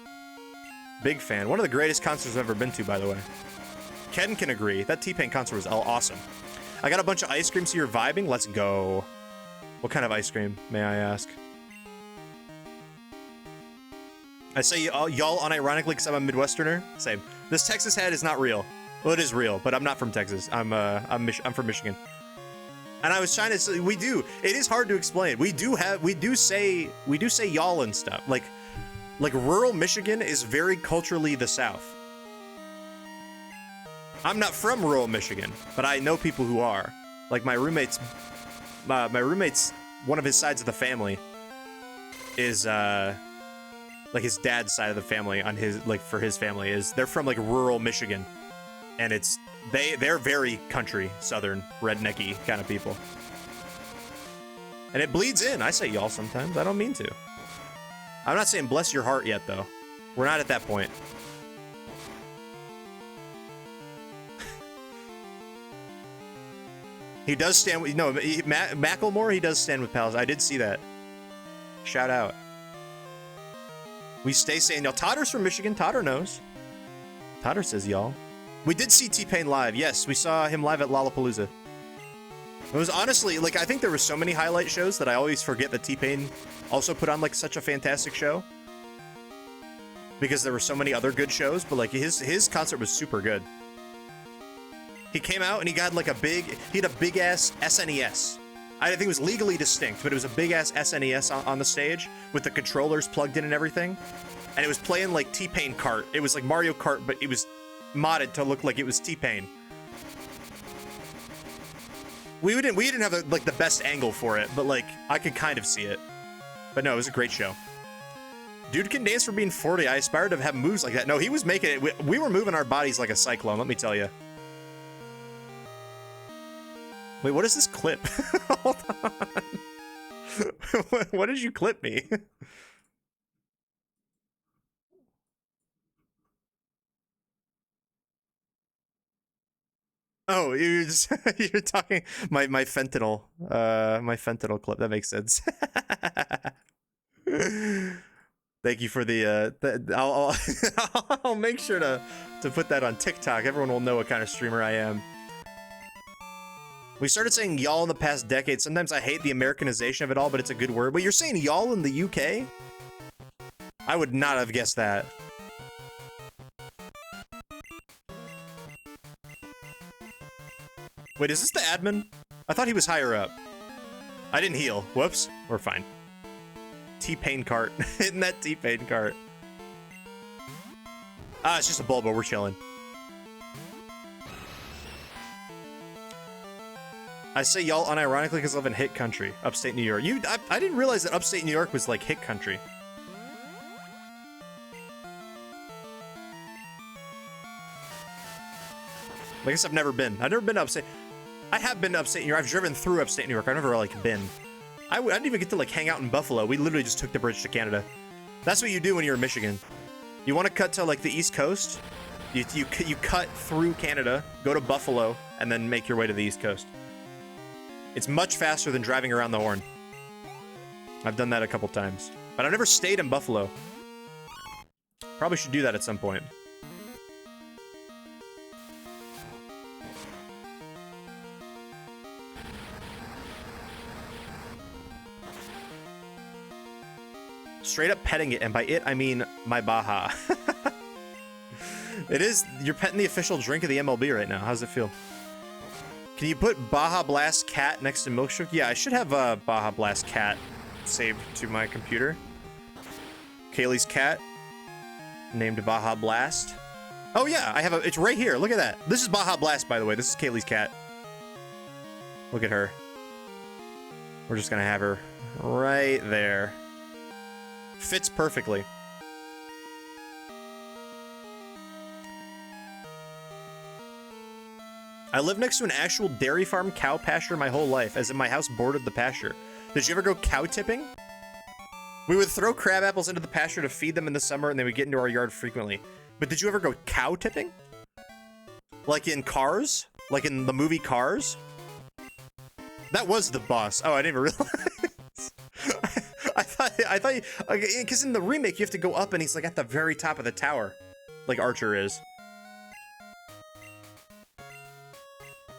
Big fan. One of the greatest concerts I've ever been to, by the way. Ken can agree. That T-Pain concert was awesome. I got a bunch of ice cream, so you're vibing? Let's go. What kind of ice cream, may I ask? I say y'all unironically because I'm a Midwesterner. Same. This Texas hat is not real. Well, it is real, but I'm not from Texas. I'm from Michigan. And I was trying to say, we do. It is hard to explain. We do say y'all and stuff. Like rural Michigan is very culturally the South. I'm not from rural Michigan, but I know people who are. Like my roommate's, one of his sides of the family is like his dad's side of the family on his, like for his family is, they're from like rural Michigan, and it's they're very country, southern, rednecky kind of people. And it bleeds in. I say y'all sometimes. I don't mean to. I'm not saying bless your heart yet, though. We're not at that point. He does stand with, no, Macklemore, he does stand with pals. I did see that. Shout out. We stay saying y'all. Todder's from Michigan. Todder knows. Todder says y'all. We did see T-Pain live. Yes, we saw him live at Lollapalooza. It was honestly, like, I think there were so many highlight shows that I always forget that T-Pain also put on, like, such a fantastic show. Because there were so many other good shows, but, like, his concert was super good. He came out and he got, like, he had a big-ass SNES. I think it was legally distinct, but it was a big-ass SNES on the stage with the controllers plugged in and everything. And it was playing, like, T-Pain Kart. It was like Mario Kart, but it was modded to look like it was T-Pain. We didn't have like the best angle for it, but like I could kind of see it. But no, it was a great show. Dude can dance for being 40. I aspired to have moves like that. No, he was making it. We were moving our bodies like a cyclone, let me tell you. Wait, what is this clip? Hold on. What did you clip me? Oh, you're talking my fentanyl clip. That makes sense. Thank you for the I'll make sure to put that on TikTok. Everyone will know what kind of streamer I am. We started saying y'all in the past decade. Sometimes I hate the Americanization of it all, but it's a good word. But you're saying y'all in the UK? I would not have guessed that. Wait, is this the admin? I thought he was higher up. I didn't heal. Whoops. We're fine. T-Pain cart. Hitting that T-Pain cart. Ah, it's just a Bulbo. We're chilling. I say y'all unironically because I live in hit country. Upstate New York. I didn't realize that upstate New York was like hit country. I guess I've never been. I've never been to upstate. I have been to upstate New York. I've driven through upstate New York. I've never like been. I didn't even get to like hang out in Buffalo. We literally just took the bridge to Canada. That's what you do when you're in Michigan. You want to cut to like the East Coast. You cut through Canada, go to Buffalo, and then make your way to the East Coast. It's much faster than driving around the Horn. I've done that a couple times, but I've never stayed in Buffalo. Probably should do that at some point. Straight up petting it, and by it, I mean my Baja. It is, you're petting the official drink of the MLB right now. How does it feel? Can you put Baja Blast Cat next to Milkshake? Yeah, I should have a Baja Blast Cat saved to my computer. Kaylee's cat, named Baja Blast. Oh yeah, I have it's right here. Look at that. This is Baja Blast, by the way. This is Kaylee's cat. Look at her. We're just gonna have her right there. Fits perfectly. I live next to an actual dairy farm cow pasture my whole life, as in my house bordered the pasture. Did you ever go cow tipping? We would throw crab apples into the pasture to feed them in the summer, and they would get into our yard frequently. But did you ever go cow tipping? Like in Cars? Like in the movie Cars? That was the boss. Oh, I didn't even realize. I thought, because in the remake you have to go up, and he's like at the very top of the tower, like Archer is.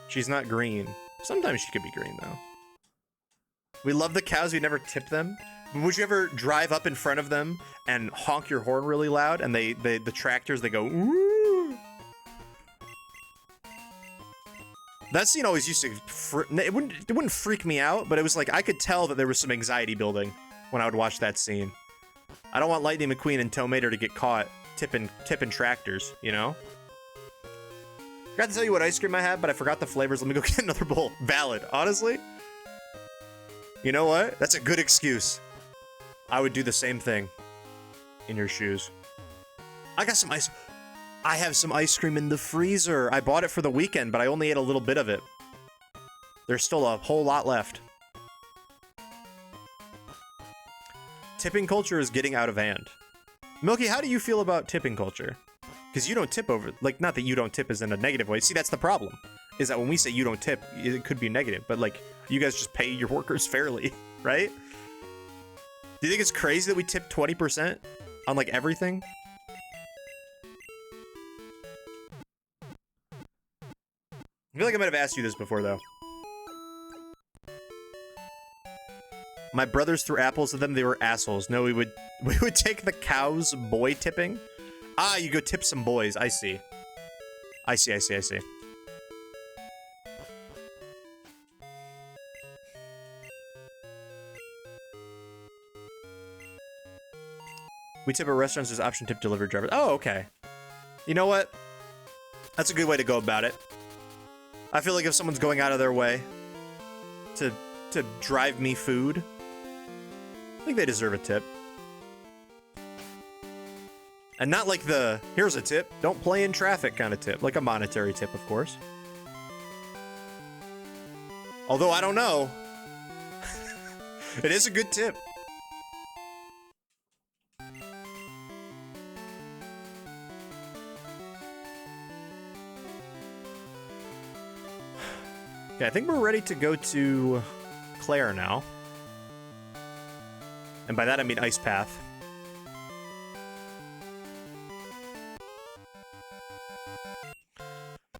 She's not green. Sometimes she could be green though. We love the cows. We never tip them. But would you ever drive up in front of them and honk your horn really loud, and the tractors, they go ooh? That scene always used to it wouldn't freak me out, but it was like I could tell that there was some anxiety building when I would watch that scene. I don't want Lightning McQueen and Tow Mater to get caught tipping tractors, you know? Forgot to tell you what ice cream I had, but I forgot the flavors. Let me go get another bowl. Valid. Honestly, you know what? That's a good excuse. I would do the same thing in your shoes. I got some ice. I have some ice cream in the freezer. I bought it for the weekend, but I only ate a little bit of it. There's still a whole lot left. Tipping culture is getting out of hand. Milky, how do you feel about tipping culture? Because you don't tip over, like, not that you don't tip as in a negative way. See, that's the problem. Is that when we say you don't tip, it could be negative. But, like, you guys just pay your workers fairly, right? Do you think it's crazy that we tip 20% on, like, everything? I feel like I might have asked you this before, though. My brothers threw apples at them. They were assholes. No, we would take the cows boy tipping. Ah, you go tip some boys. I see. I see. We tip at restaurants as option tip delivery drivers. Oh, okay. You know what? That's a good way to go about it. I feel like if someone's going out of their way to drive me food, I think they deserve a tip. And not like the, here's a tip, don't play in traffic kind of tip. Like a monetary tip, of course. Although, I don't know. It is a good tip. Okay, I think we're ready to go to Clair now. And by that I mean Ice Path.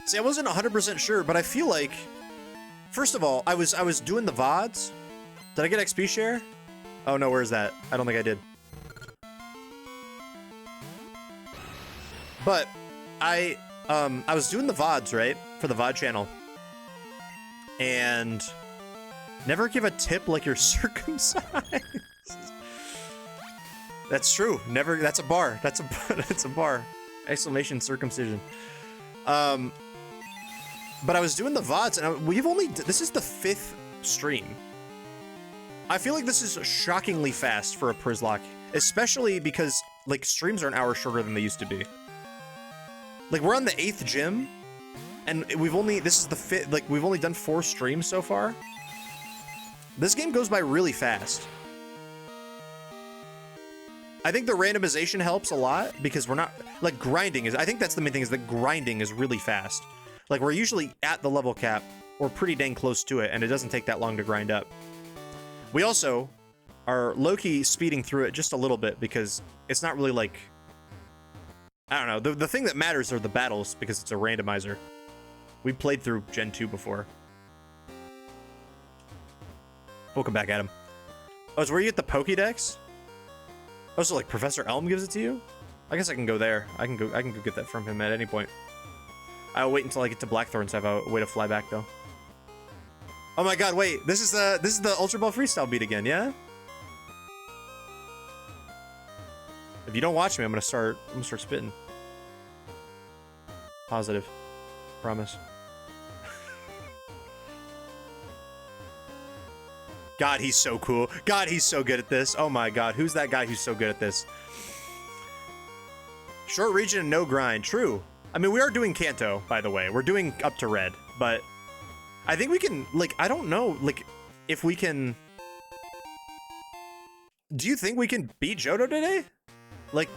See, I wasn't 100% sure, but I feel like, first of all, I was doing the VODs. Did I get XP share? Oh no, where's that? I don't think I did. But I was doing the VODs, right? For the VOD channel. And never give a tip like you're circumcised. That's true. Never. That's a bar. That's a bar. Exclamation circumcision. But I was doing the VODs, and this is the 5th stream. I feel like this is shockingly fast for a Przzlocke, especially because like streams are an hour shorter than they used to be. Like we're on the 8th gym, and this is the 5th. Like we've only done 4 streams so far. This game goes by really fast. I think the randomization helps a lot because we're not like grinding is. I think that's the main thing, is that grinding is really fast. Like we're usually at the level cap or pretty dang close to it, and it doesn't take that long to grind up. We also are low-key speeding through it just a little bit because it's not really like, I don't know. The thing that matters are the battles because it's a randomizer. We played through Gen 2 before. Welcome back, Adam. Oh, is where you get the Pokédex? Oh, so like Professor Elm gives it to you? I guess I can go there. I can go get that from him at any point. I'll wait until I get to Blackthorn so I have a way to fly back though. Oh my god, wait, this is the Ultra Ball freestyle beat again, yeah? If you don't watch me, I'm gonna start spitting. Positive. Promise. God, he's so cool. God, he's so good at this. Oh my god, who's that guy who's so good at this? Short region and no grind. True. I mean, we are doing Kanto, by the way. We're doing up to red, but I think we can, like, I don't know, like, if we can... Do you think we can beat Johto today? Like,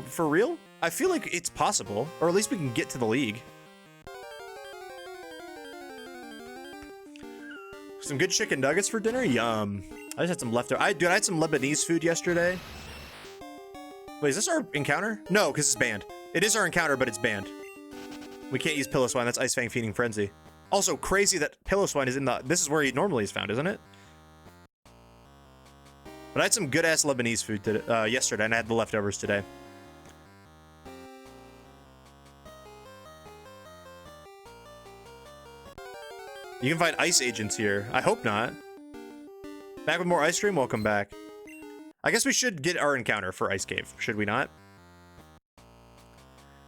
for real? I feel like it's possible, or at least we can get to the league. Some good chicken nuggets for dinner? Yum. I just had some leftover. I had some Lebanese food yesterday. Wait, is this our encounter? No, because it's banned. It is our encounter, but it's banned. We can't use Pillow Swine. That's Ice Fang Feeding Frenzy. Also, crazy that Pillow Swine is in the... This is where he normally is found, isn't it? But I had some good-ass Lebanese food today, yesterday, and I had the leftovers today. You can find ice agents here. I hope not. Back with more ice cream? Welcome back. I guess we should get our encounter for Ice Cave, should we not?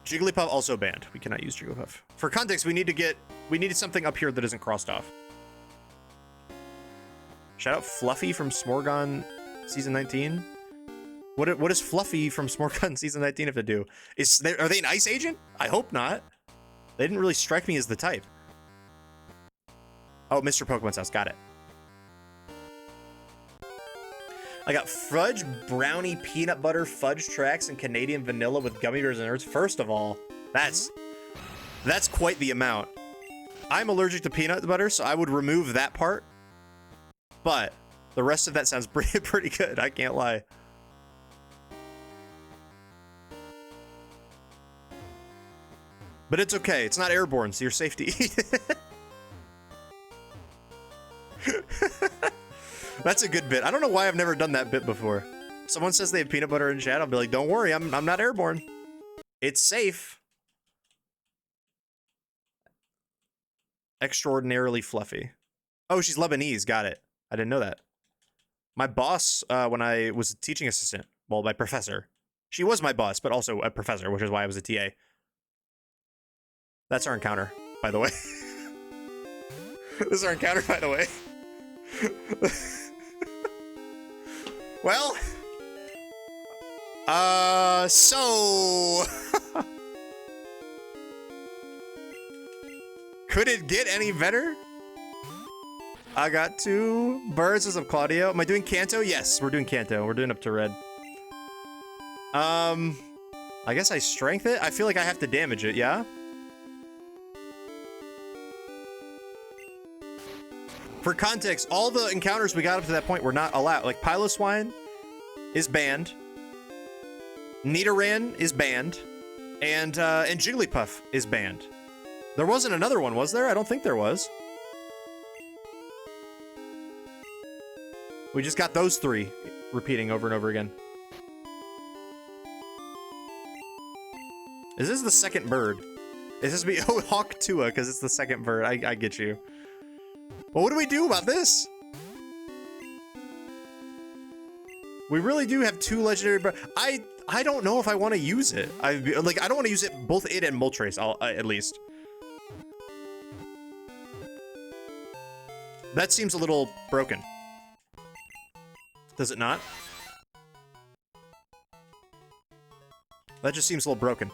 Jigglypuff also banned. We cannot use Jigglypuff. For context, we needed something up here that isn't crossed off. Shout out Fluffy from Smorgon Season 19. What does Fluffy from Smorgon Season 19 have to do? Are they an ice agent? I hope not. They didn't really strike me as the type. Oh, Mr. Pokemon's house. Got it. I got fudge, brownie, peanut butter, fudge tracks, and Canadian vanilla with gummy bears and herbs. First of all, that's quite the amount. I'm allergic to peanut butter, so I would remove that part. But the rest of that sounds pretty good. I can't lie. But it's okay. It's not airborne, so you're safe to eat. That's a good bit. I don't know why I've never done that bit before. Someone says they have peanut butter in chat, I'll be like, don't worry, I'm not airborne. It's safe. Extraordinarily fluffy. Oh, she's Lebanese. Got it. I didn't know that. My boss, when I was a teaching assistant, well, my professor. She was my boss, but also a professor, which is why I was a TA. That's our encounter, by the way. This is our encounter, by the way. Well, so could it get any better? I got 2 birds of Claudio. Am I doing Kanto? Yes, we're doing Kanto. We're doing up to red. I guess I strength it. I feel like I have to damage it, yeah? For context, all the encounters we got up to that point were not allowed. Like, Piloswine is banned. Nidoran is banned. And Jigglypuff is banned. There wasn't another one, was there? I don't think there was. We just got those 3 repeating over and over again. Is this the second bird? Is this be Hawk Tua because it's the second bird? I get you. Well, what do we do about this? We really do have 2 legendary birds. I don't know if I want to use it. I don't want to use it, both it and Moltres, at least. That seems a little broken. Does it not? That just seems a little broken.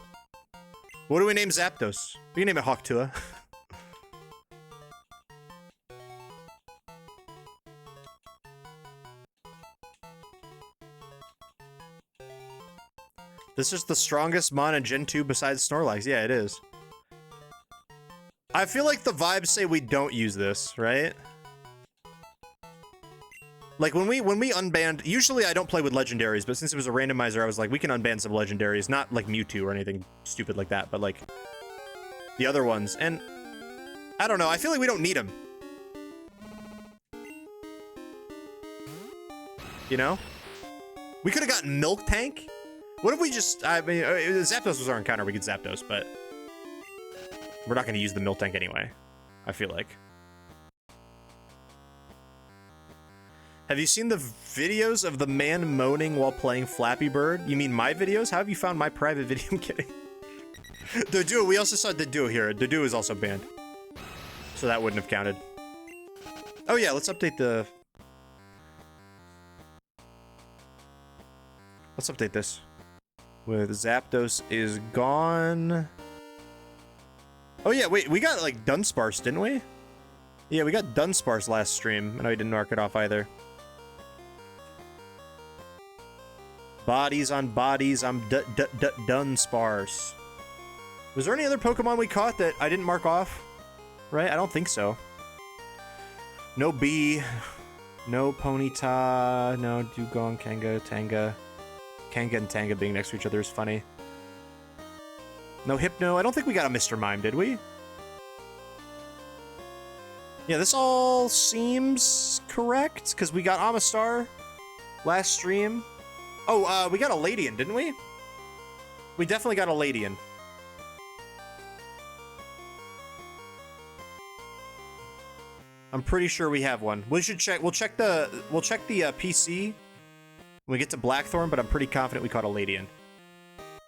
What do we name Zapdos? We can name it Hawk Tua. This is the strongest Mon in Gen 2 besides Snorlax. Yeah, it is. I feel like the vibes say we don't use this, right? Like, when we unbanned... Usually I don't play with legendaries, but since it was a randomizer, I was like, we can unban some legendaries. Not like Mewtwo or anything stupid like that, but like... the other ones. And... I don't know, I feel like we don't need them. You know? We could have gotten Milk Tank. What if we just... I mean, Zapdos was our encounter. We get Zapdos, but... we're not going to use the Milk Tank anyway. I feel like. Have you seen the videos of the man moaning while playing Flappy Bird? You mean my videos? How have you found my private video? I'm kidding. Doduo, we also saw Doduo here. Doduo is also banned. So that wouldn't have counted. Oh yeah, let's update the... let's update this. With Zapdos is gone. Oh yeah, wait, we got like Dunsparce, didn't we? Yeah, we got Dunsparce last stream. I know he didn't mark it off either. Bodies on bodies, I'm Dunsparce. Was there any other Pokemon we caught that I didn't mark off? Right? I don't think so. No Bee. No Ponyta. No Dugong, Kanga, Tanga. Kanga and Tanga being next to each other is funny. No Hypno. I don't think we got a Mr. Mime, did we? Yeah, this all seems correct, because we got Amistar last stream. Oh, we got a Ladian, didn't we? We definitely got a Ladian. I'm pretty sure we have one. We should check. We'll check the PC when we get to Blackthorn, but I'm pretty confident we caught a Ladian.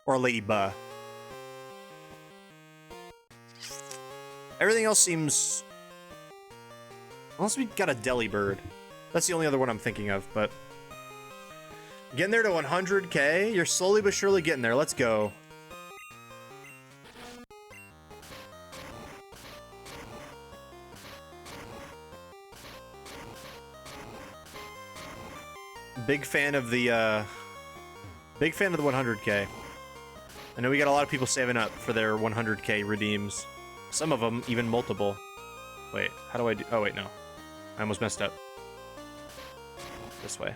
Or a Ladybug. Everything else seems... Unless we got a Delibird. That's the only other one I'm thinking of, but... Getting there to 100k? You're slowly but surely getting there. Let's go. Big fan of the 100k. I know we got a lot of people saving up for their 100k redeems. Some of them even multiple. Wait, how do I do? Oh wait, no. I almost messed up. This way.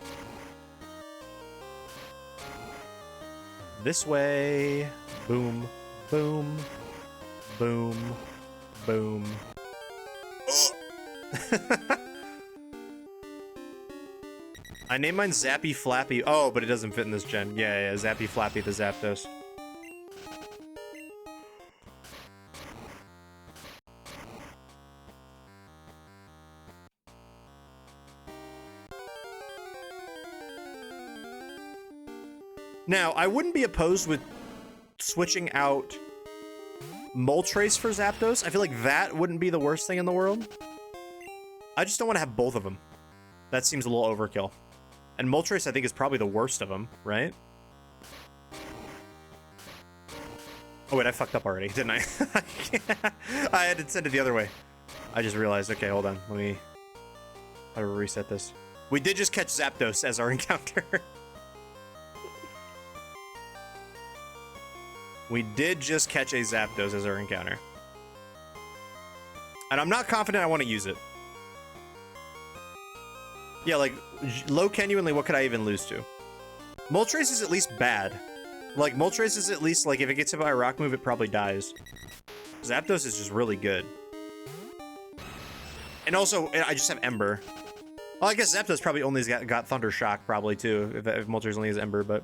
This way. Boom. Boom. Boom. Boom. I named mine Zappy Flappy. Oh, but it doesn't fit in this gen. Yeah, Zappy Flappy the Zapdos. Now, I wouldn't be opposed with switching out Moltres for Zapdos. I feel like that wouldn't be the worst thing in the world. I just don't want to have both of them. That seems a little overkill. And Moltres, I think, is probably the worst of them, right? Oh, wait, I fucked up already, didn't I? I had to send it the other way. I just realized. Okay, hold on. Let me... How do we reset this? We did just catch Zapdos as our encounter. We did just catch a Zapdos as our encounter. And I'm not confident I want to use it. Yeah, like, low genuinely, what could I even lose to? Moltres is at least bad. Like, Moltres is at least, like, if it gets hit by a rock move, it probably dies. Zapdos is just really good. And also, I just have Ember. Well, I guess Zapdos probably only got Thunder Shock, probably, too, if Moltres only has Ember, but...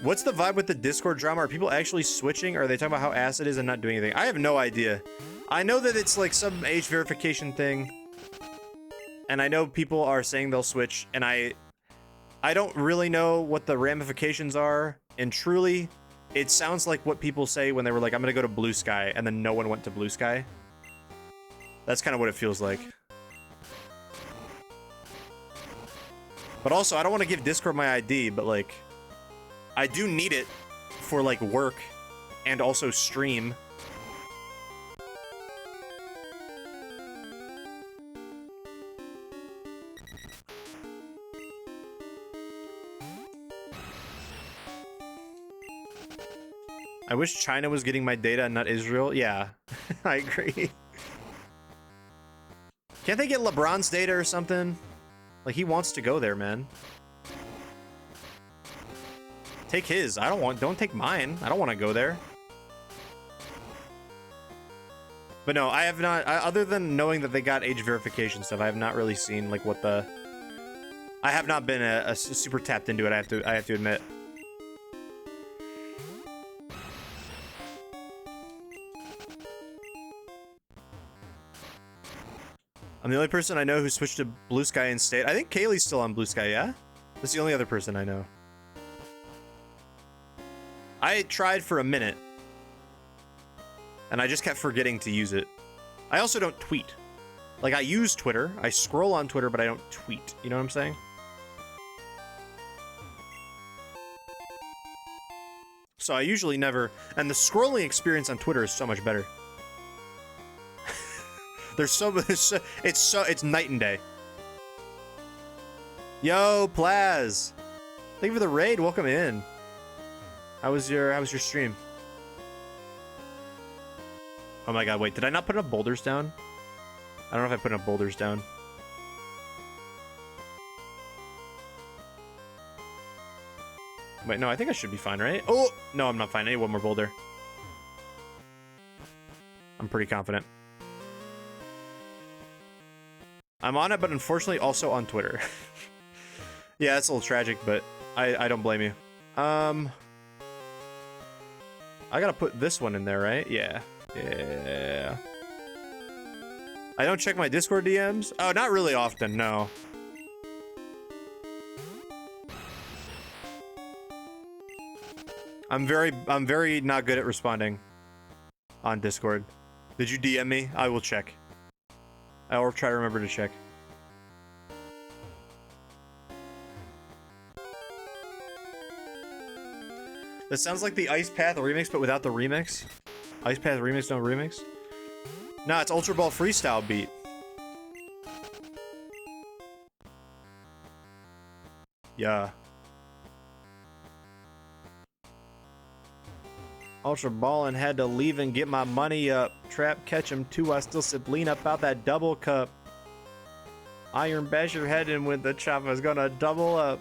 What's the vibe with the Discord drama? Are people actually switching? Or are they talking about how ass it is and not doing anything? I have no idea. I know that it's like some age verification thing. And I know people are saying they'll switch. And I don't really know what the ramifications are. And truly, it sounds like what people say when they were like, I'm going to go to Blue Sky. And then no one went to Blue Sky. That's kind of what it feels like. But also, I don't want to give Discord my ID, but like... I do need it for, like, work and also stream. I wish China was getting my data and not Israel. Yeah, I agree. Can't they get LeBron's data or something? Like, he wants to go there, man. Take his. Don't take mine. I don't want to go there. But no, I have not, other than knowing that they got age verification stuff, I have not really seen, like, what the... I have not been a super tapped into it, I have to admit. I'm the only person I know who switched to Blue Sky in state. I think Kaylee's still on Blue Sky, yeah? That's the only other person I know. I tried for a minute, and I just kept forgetting to use it. I also don't tweet. Like, I use Twitter, I scroll on Twitter, but I don't tweet. You know what I'm saying? So I usually never, and the scrolling experience on Twitter is so much better. It's night and day. Yo, Plaz. Thank you for the raid. Welcome in. How was your stream? Oh my god, wait, did I not put enough boulders down? I don't know if I put enough boulders down. Wait, no, I think I should be fine, right? Oh, no, I'm not fine. I need one more boulder. I'm pretty confident. I'm on it, but unfortunately also on Twitter. Yeah, it's a little tragic, but I don't blame you. I gotta put this one in there, right? Yeah. Yeah. I don't check my Discord DMs. Oh, not really often, no. I'm very not good at responding on Discord. Did you DM me? I will check. I will try to remember to check. This sounds like the Ice Path remix, but without the remix. Ice Path remix, no remix. Nah, it's Ultra Ball freestyle beat. Yeah. Ultra Ballin' had to leave and get my money up. Trap catch him too. I still sip lean up out that double cup. Iron bash your head in with the chopper's gonna double up.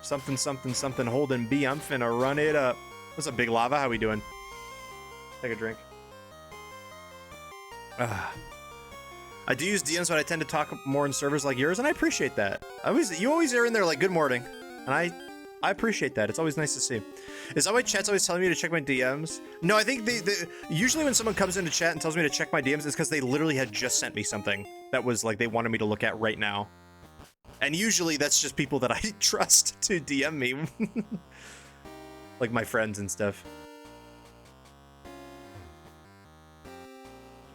Something, something, something holding B. I'm finna run it up. What's up, Big Lava? How we doing? Take a drink. I do use DMs, but I tend to talk more in servers like yours, and I appreciate that. You always are in there like, good morning. And I appreciate that. It's always nice to see. Is that why chat's always telling me to check my DMs? No, I think usually when someone comes into chat and tells me to check my DMs, it's because they literally had just sent me something that was like they wanted me to look at right now. And usually that's just people that I trust to DM me. Like my friends and stuff.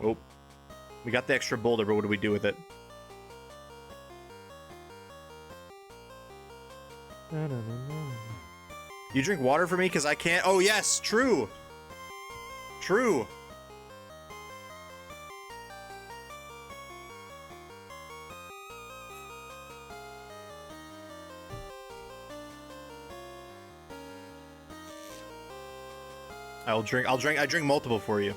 Oh. We got the extra boulder, but what do we do with it? You drink water for me because I can't? Oh, yes, true. True. I drink multiple for you.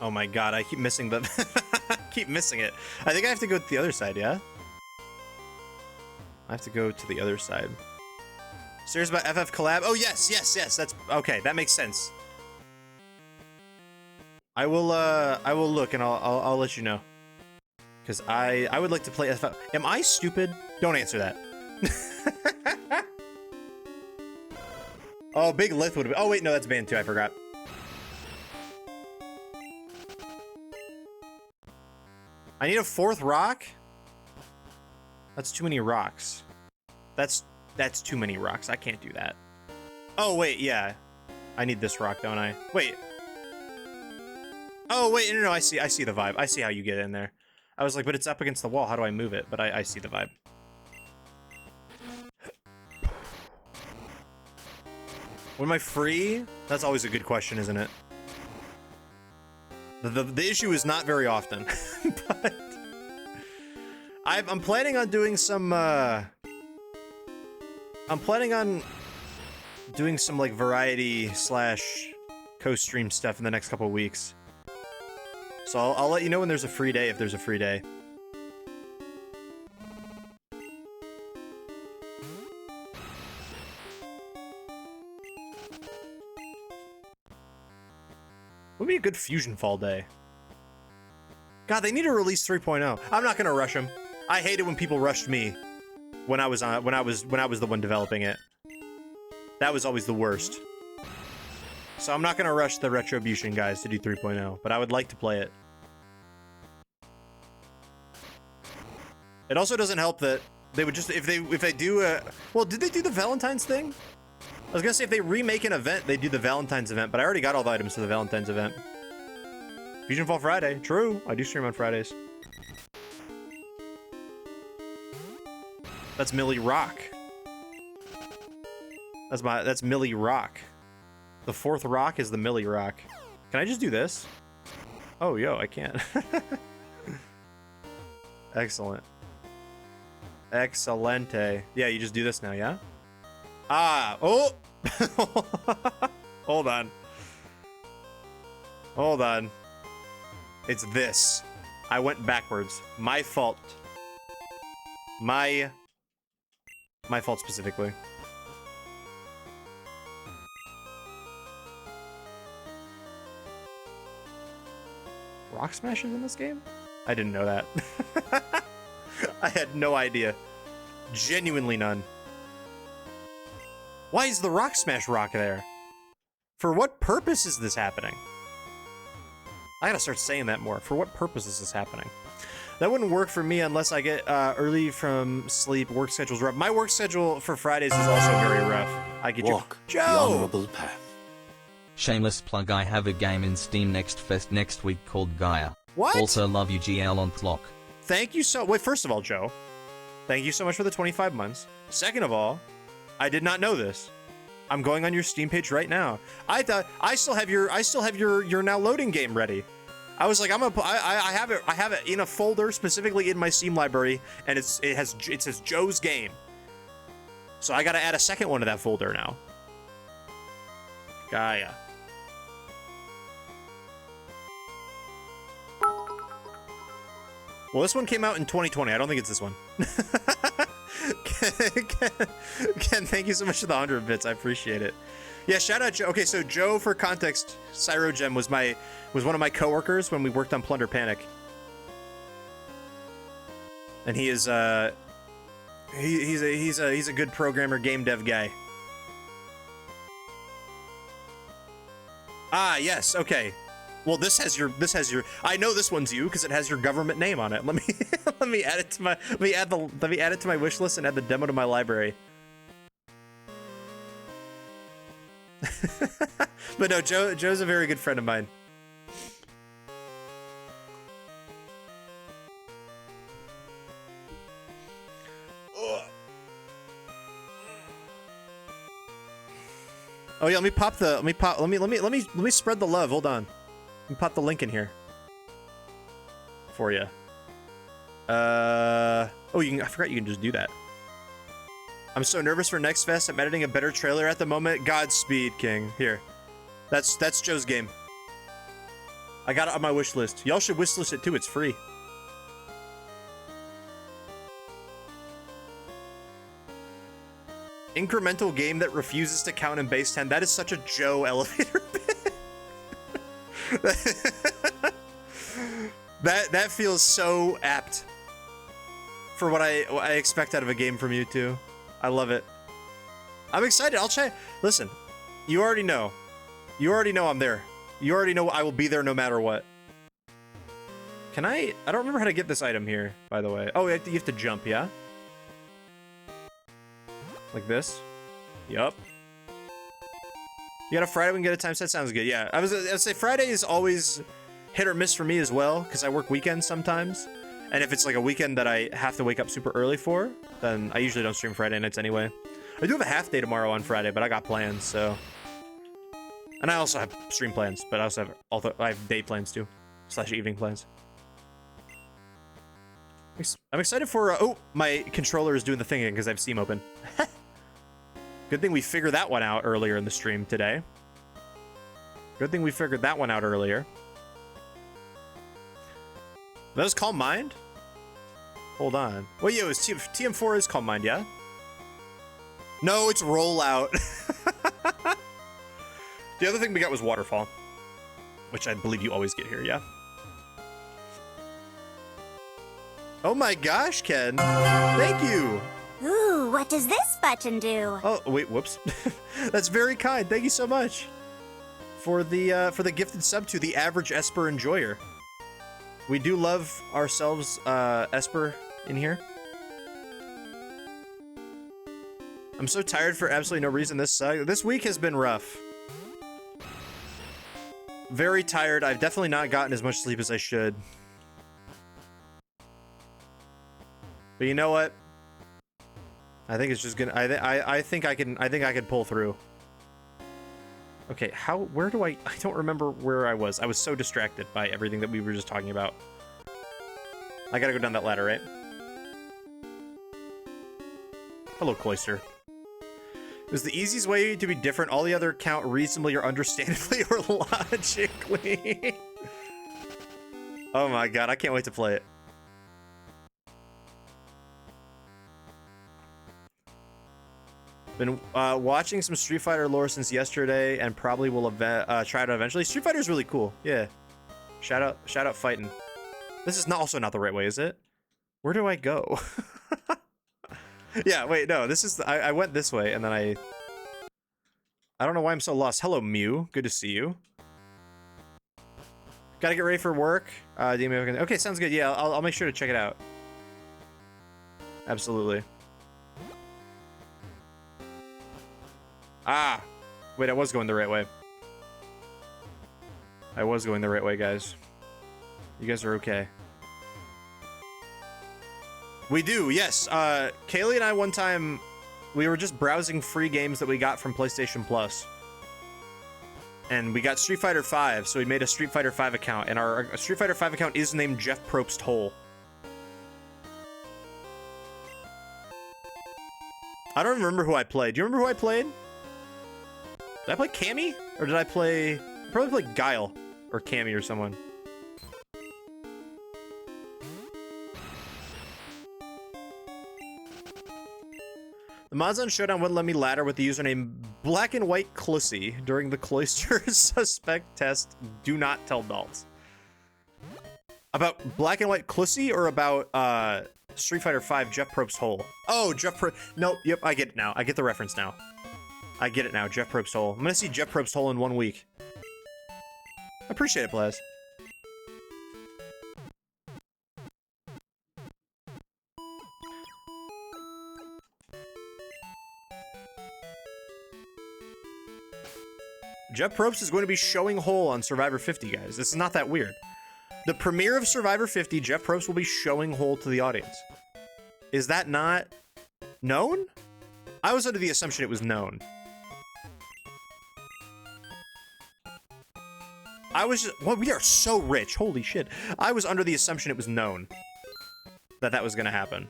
Oh my god, I keep missing the keep missing it. I think I have to go to the other side, yeah? I have to go to the other side. Serious about FF collab? Oh yes, yes, yes. That's okay, that makes sense. I will look and I'll let you know. Cause I would like to play FF. Am I stupid? Don't answer that. Oh, Big Lith would have been. Oh wait, no, that's banned too, I forgot. I need a fourth rock? That's too many rocks. That's too many rocks. I can't do that. Oh, wait, yeah. I need this rock, don't I? Wait. Oh, wait, no, I see the vibe. I see how you get in there. I was like, but it's up against the wall. How do I move it? But I see the vibe. When am I free? That's always a good question, isn't it? The issue is not very often, but I'm planning on doing some like variety / co-stream stuff in the next couple of weeks. So I'll let you know when there's a free day, if there's a free day. Would be a good Fusion Fall day. God, they need to release 3.0. I'm not gonna rush them. I hate it when people rushed me when I was the one developing it. That was always the worst. So I'm not gonna rush the Retribution guys to do 3.0, but I would like to play it. It also doesn't help that they would just if they do well, did they do the Valentine's thing? I was gonna say if they remake an event, they do the Valentine's event, but I already got all the items to the Valentine's event. Fusion Fall Friday, true. I do stream on Fridays. That's Millie Rock. That's Millie Rock. The 4th rock is the Millie Rock. Can I just do this? Oh, yo, I can't. Excellent. Excelente. Yeah, you just do this now, yeah? Ah, oh! Hold on. Hold on. It's this. I went backwards. My fault. My fault specifically. Rock Smash is in this game? I didn't know that. I had no idea. Genuinely none. Why is the Rock Smash rock there? For what purpose is this happening? I gotta start saying that more. For what purpose is this happening? That wouldn't work for me unless I get early from sleep. Work schedule's rough. My work schedule for Fridays is also very rough. I get Walk you. the Joe! honorable path. Shameless plug, I have a game in Steam next fest next week called Gaia. What? Also love you GL on Przzlocke. Thank you so... Wait, first of all, Joe, thank you so much for the 25 months. Second of all, I did not know this. I'm going on your Steam page right now. I thought I still have your now loading game ready. I was like, I have it in a folder specifically in my Steam library, and it says Joe's game. So I gotta add a second one to that folder now. Gaia. Well, this one came out in 2020. I don't think it's this one. Ken, thank you so much for the 100 bits. I appreciate it. Yeah, shout out Joe. Okay, so Joe, for context, Cyrogem was one of my coworkers when we worked on Plunder Panic, and he is he's a good programmer, game dev guy. Ah, yes. Okay. Well, this has your. I know this one's you because it has your government name on it. Let me add it to my. Let me add it to my wish list and add the demo to my library. But no, Joe's a very good friend of mine. Oh yeah, let me spread the love. Hold on. Let me pop the link in here for you. Oh, I forgot you can just do that. I'm so nervous for next fest. I'm editing a better trailer at the moment. Godspeed, King. Here. That's Joe's game. I got it on my wish list. Y'all should wish list it too. It's free. Incremental game that refuses to count in base 10. That is such a Joe elevator bit. that feels so apt for what I expect out of a game from you two. I love it. I'm excited. I'll check. Listen, you already know. You already know I'm there. You already know I will be there no matter what. Can I don't remember how to get this item here, by the way. Oh, you have to jump, yeah? Like this? Yup. You got a Friday we can get a time set? Sounds good. Yeah, I was gonna say Friday is always hit or miss for me as well, because I work weekends sometimes. And if it's like a weekend that I have to wake up super early for, then I usually don't stream Friday nights anyway. I do have a half day tomorrow on Friday, but I got plans, so. And I also have stream plans, but I have day plans too, / evening plans. I'm excited for, oh, my controller is doing the thing again because I have Steam open. Good thing we figured that one out earlier in the stream today. Good thing we figured that one out earlier. That was Calm Mind? Hold on. Well, yo, it's TM4 is Calm Mind, yeah? No, it's Rollout. The other thing we got was Waterfall, which I believe you always get here, yeah? Oh my gosh, Ken. Thank you. Ooh, what does this button do? Oh, wait, whoops. That's very kind. Thank you so much for the gifted sub to the average Esper enjoyer. We do love ourselves Esper in here. I'm so tired for absolutely no reason this week has been rough. Very tired. I've definitely not gotten as much sleep as I should. But you know what? I think it's just gonna. I think I can. I think I can pull through. Okay, how? Where do I? I don't remember where I was. I was so distracted by everything that we were just talking about. I gotta go down that ladder, right? Hello, Cloister. It was the easiest way to be different. All the other count reasonably or understandably or logically. Oh my god, I can't wait to play it. Been watching some Street Fighter lore since yesterday, and probably will try it eventually. Street Fighter is really cool. Yeah. Shout out fighting. This is also not the right way, is it? Where do I go? Yeah, wait, no. This is I went this way, and then I don't know why I'm so lost. Hello, Mew. Good to see you. Gotta get ready for work. Okay, sounds good. Yeah, I'll make sure to check it out. Absolutely. Ah! Wait, I was going the right way. I was going the right way, guys. You guys are okay. We do, yes. Kaylee and I one time, we were just browsing free games that we got from PlayStation Plus. And we got Street Fighter V, so we made a Street Fighter V account, and our Street Fighter V account is named Jeff Probst Hole. I don't remember who I played. Do you remember who I played? Did I play Cammy? Or did I probably played Guile or Cammy or someone. The mods on Showdown wouldn't let me ladder with the username Black and White Clussy during the Cloister suspect test. Do not tell Dalts. About Black and White Clussy or about Street Fighter V Jeff Probst Hole? Oh, Nope, yep, I get it now. I get the reference now. I get it now, Jeff Probst Hole. I'm gonna see Jeff Probst Hole in 1 week. Appreciate it, Plaz. Jeff Probst is going to be showing Hole on Survivor 50, guys. This is not that weird. The premiere of Survivor 50, Jeff Probst will be showing Hole to the audience. Is that not known? I was under the assumption it was known. Well, we are so rich. Holy shit. I was under the assumption it was known that was going to happen.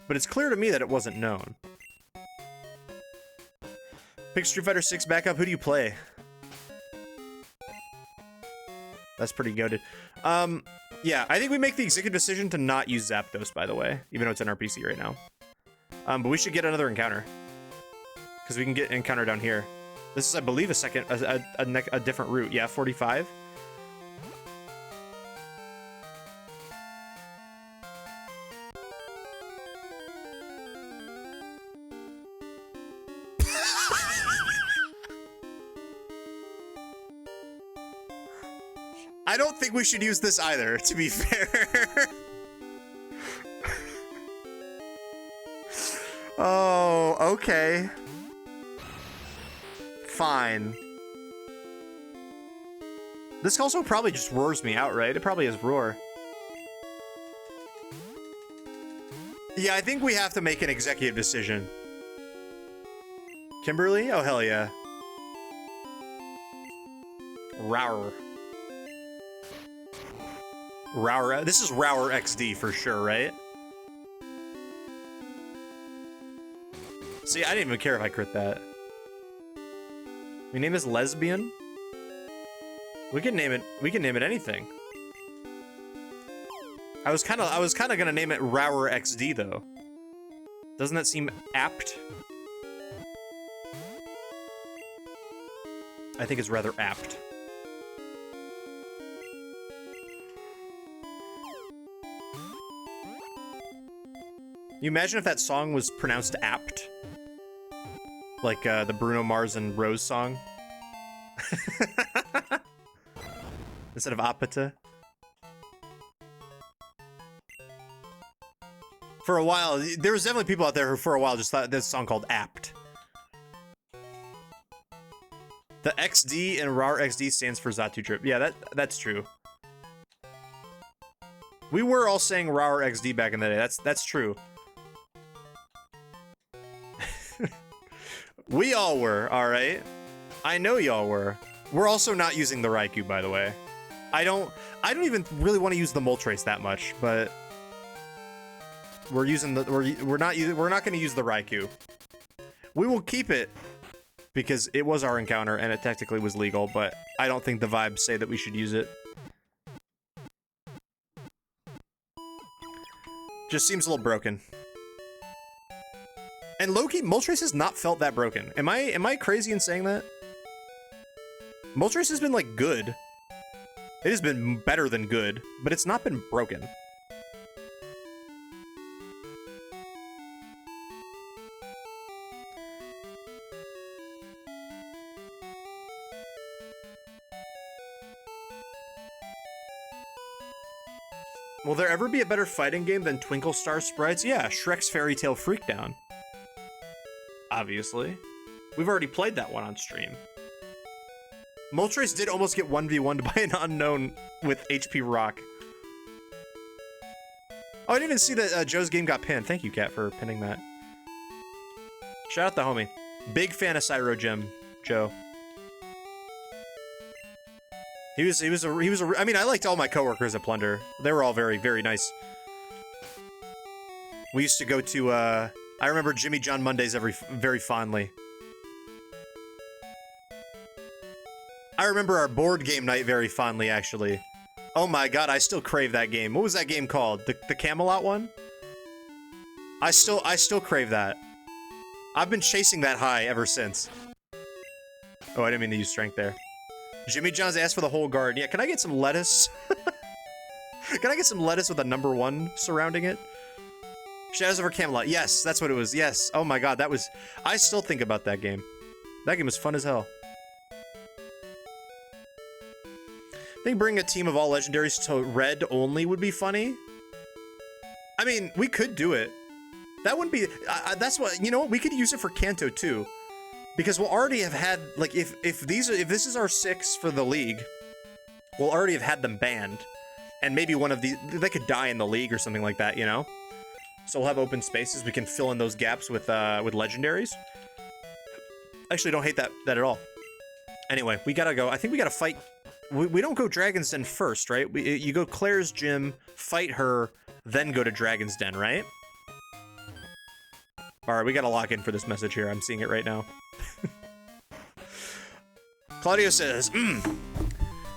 But it's clear to me that it wasn't known. Pick Street Fighter 6 back up. Who do you play? That's pretty goated. Yeah, I think we make the executive decision to not use Zapdos, by the way, even though it's in our PC right now. But we should get another encounter. Because we can get an encounter down here. This is, I believe, a different route. Yeah, 45. I don't think we should use this either, to be fair. Oh, okay. Fine. This also probably just roars me out, right? It probably has roar. Yeah, I think we have to make an executive decision. Kimberly? Oh, hell yeah. Rower. Rower. This is Rower XD for sure, right? See, I didn't even care if I crit that. Your name is Lesbian? We can name it anything. I was kind of gonna name it Rower XD though. Doesn't that seem apt? I think it's rather apt. You imagine if that song was pronounced apt? Like the Bruno Mars and Rose song? Instead of apata? For a while, there was definitely people out there who for a while just thought this song called apt. The XD in RAR XD stands for Zatu Trip. Yeah, that's true. We were all saying RAR XD back in the day. That's true. We all were, all right? I know y'all were. We're also not using the Raikou, by the way. I don't even really want to use the Moltres that much, but we're using the we're not going to use the Raikou. We will keep it because it was our encounter and it technically was legal, but I don't think the vibes say that we should use it. Just seems a little broken. And low-key, Moltres has not felt that broken. Am I crazy in saying that? Moltres has been like good. It has been better than good, but it's not been broken. Will there ever be a better fighting game than Twinkle Star Sprites? Yeah, Shrek's Fairy Tale Freakdown. Obviously. We've already played that one on stream. Moltres did almost get 1v1'd by an unknown with HP Rock. Oh, I didn't even see that Joe's game got pinned. Thank you, Kat, for pinning that. Shout out the homie. Big fan of Cyro Gem, Joe. He was I mean, I liked all my coworkers at Plunder. They were all very, very nice. We used to go to, I remember Jimmy John Mondays very fondly. I remember our board game night very fondly, actually. Oh my god, I still crave that game. What was that game called? The Camelot one? I still crave that. I've been chasing that high ever since. Oh, I didn't mean to use strength there. Jimmy John's asked for the whole garden. Yeah, can I get some lettuce? Can I get some lettuce with a #1 surrounding it? Shadows over Camelot. Yes, that's what it was. Yes. Oh my god, that was... I still think about that game. That game was fun as hell. I think bringing a team of all legendaries to red only would be funny. I mean, we could do it. That wouldn't be... that's what... You know what? We could use it for Kanto too. Because we'll already have had... Like, if this is our 6 for the league, we'll already have had them banned. And maybe one of these... They could die in the league or something like that, you know? So we'll have open spaces. We can fill in those gaps with legendaries. Actually, don't hate that at all. Anyway, we gotta go. I think we gotta fight... We don't go Dragon's Den first, right? You go Claire's gym, fight her, then go to Dragon's Den, right? Alright, we gotta lock in for this message here. I'm seeing it right now. Claudio says,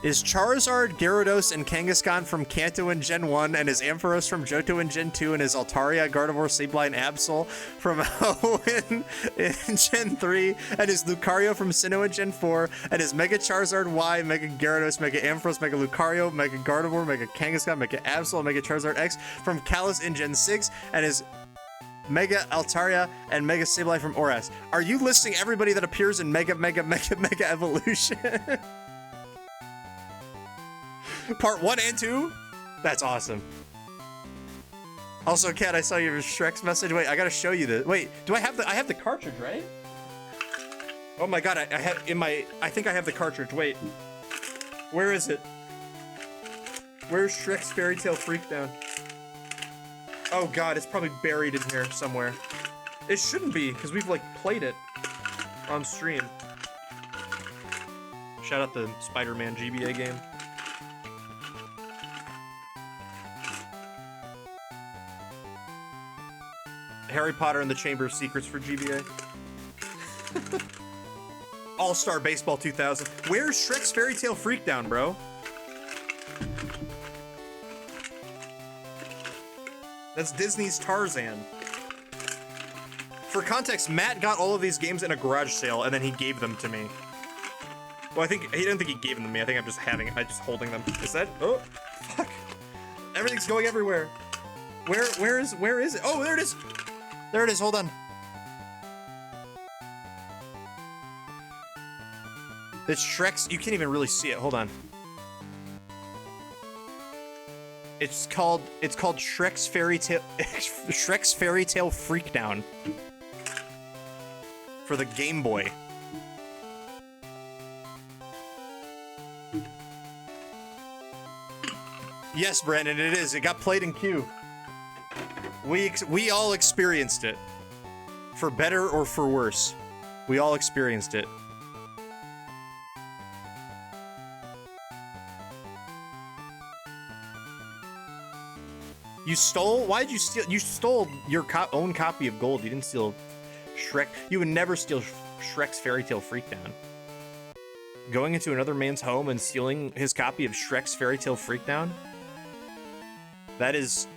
Is Charizard, Gyarados, and Kangaskhan from Kanto in Gen 1, and is Ampharos from Johto in Gen 2, and is Altaria, Gardevoir, Sableye, and Absol from Hoenn in Gen 3, and is Lucario from Sinnoh in Gen 4, and is Mega Charizard Y, Mega Gyarados, Mega Ampharos, Mega Lucario, Mega Gardevoir, Mega Kangaskhan, Mega Absol, and Mega Charizard X from Kalos in Gen 6, and is Mega Altaria and Mega Sableye from Oras. Are you listing everybody that appears in Mega Evolution? Part 1 and 2? That's awesome. Also, Kat, I saw your Shrek's message. Wait, I gotta show you this. Wait, do I have the cartridge, right? Oh my god, I have in my... I think I have the cartridge. Wait. Where is it? Where's Shrek's Fairy Tale Freakdown? Oh god, it's probably buried in here somewhere. It shouldn't be, because we've, like, played it on stream. Shout out the Spider-Man GBA game. Harry Potter and the Chamber of Secrets for GBA. All-Star Baseball 2000. Where's Shrek's Fairy Tale Freakdown, bro? That's Disney's Tarzan. For context, Matt got all of these games in a garage sale, and then he gave them to me. Well, I think he didn't think he gave them to me. I think I'm just holding them. Is that? Oh, fuck! Everything's going everywhere. Where is it? Oh, there it is. There it is. Hold on. It's Shrek's. You can't even really see it. Hold on. It's called Shrek's Fairy Tale Shrek's Fairy Tale Freakdown for the Game Boy. Yes, Brandon, it is. It got played in queue. We all experienced it. For better or for worse. We all experienced it. You stole? Why did you steal? You stole your own copy of Gold. You didn't steal Shrek. You would never steal Shrek's Fairy Tale Freakdown. Going into another man's home and stealing his copy of Shrek's Fairy Tale Freakdown? That's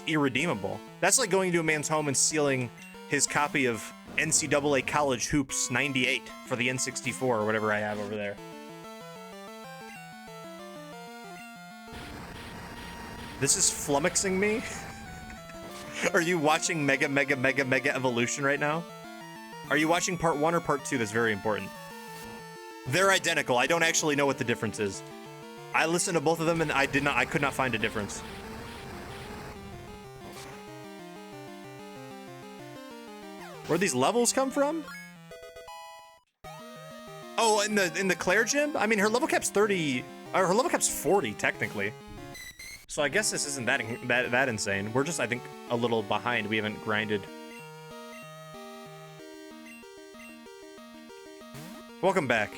irredeemable. That's like going into a man's home and stealing his copy of NCAA College Hoops 98 for the N64 or whatever I have over there. This is flummoxing me. Are you watching Mega Evolution right now? Are you watching part 1 or part 2? That's very important. They're identical. I don't actually know what the difference is. I listened to both of them and I could not find a difference. Where'd these levels come from? Oh, in the Clair gym? I mean, her level cap's 30, or her level cap's 40 technically. So I guess this isn't that insane. We're just, I think, a little behind. We haven't grinded. Welcome back,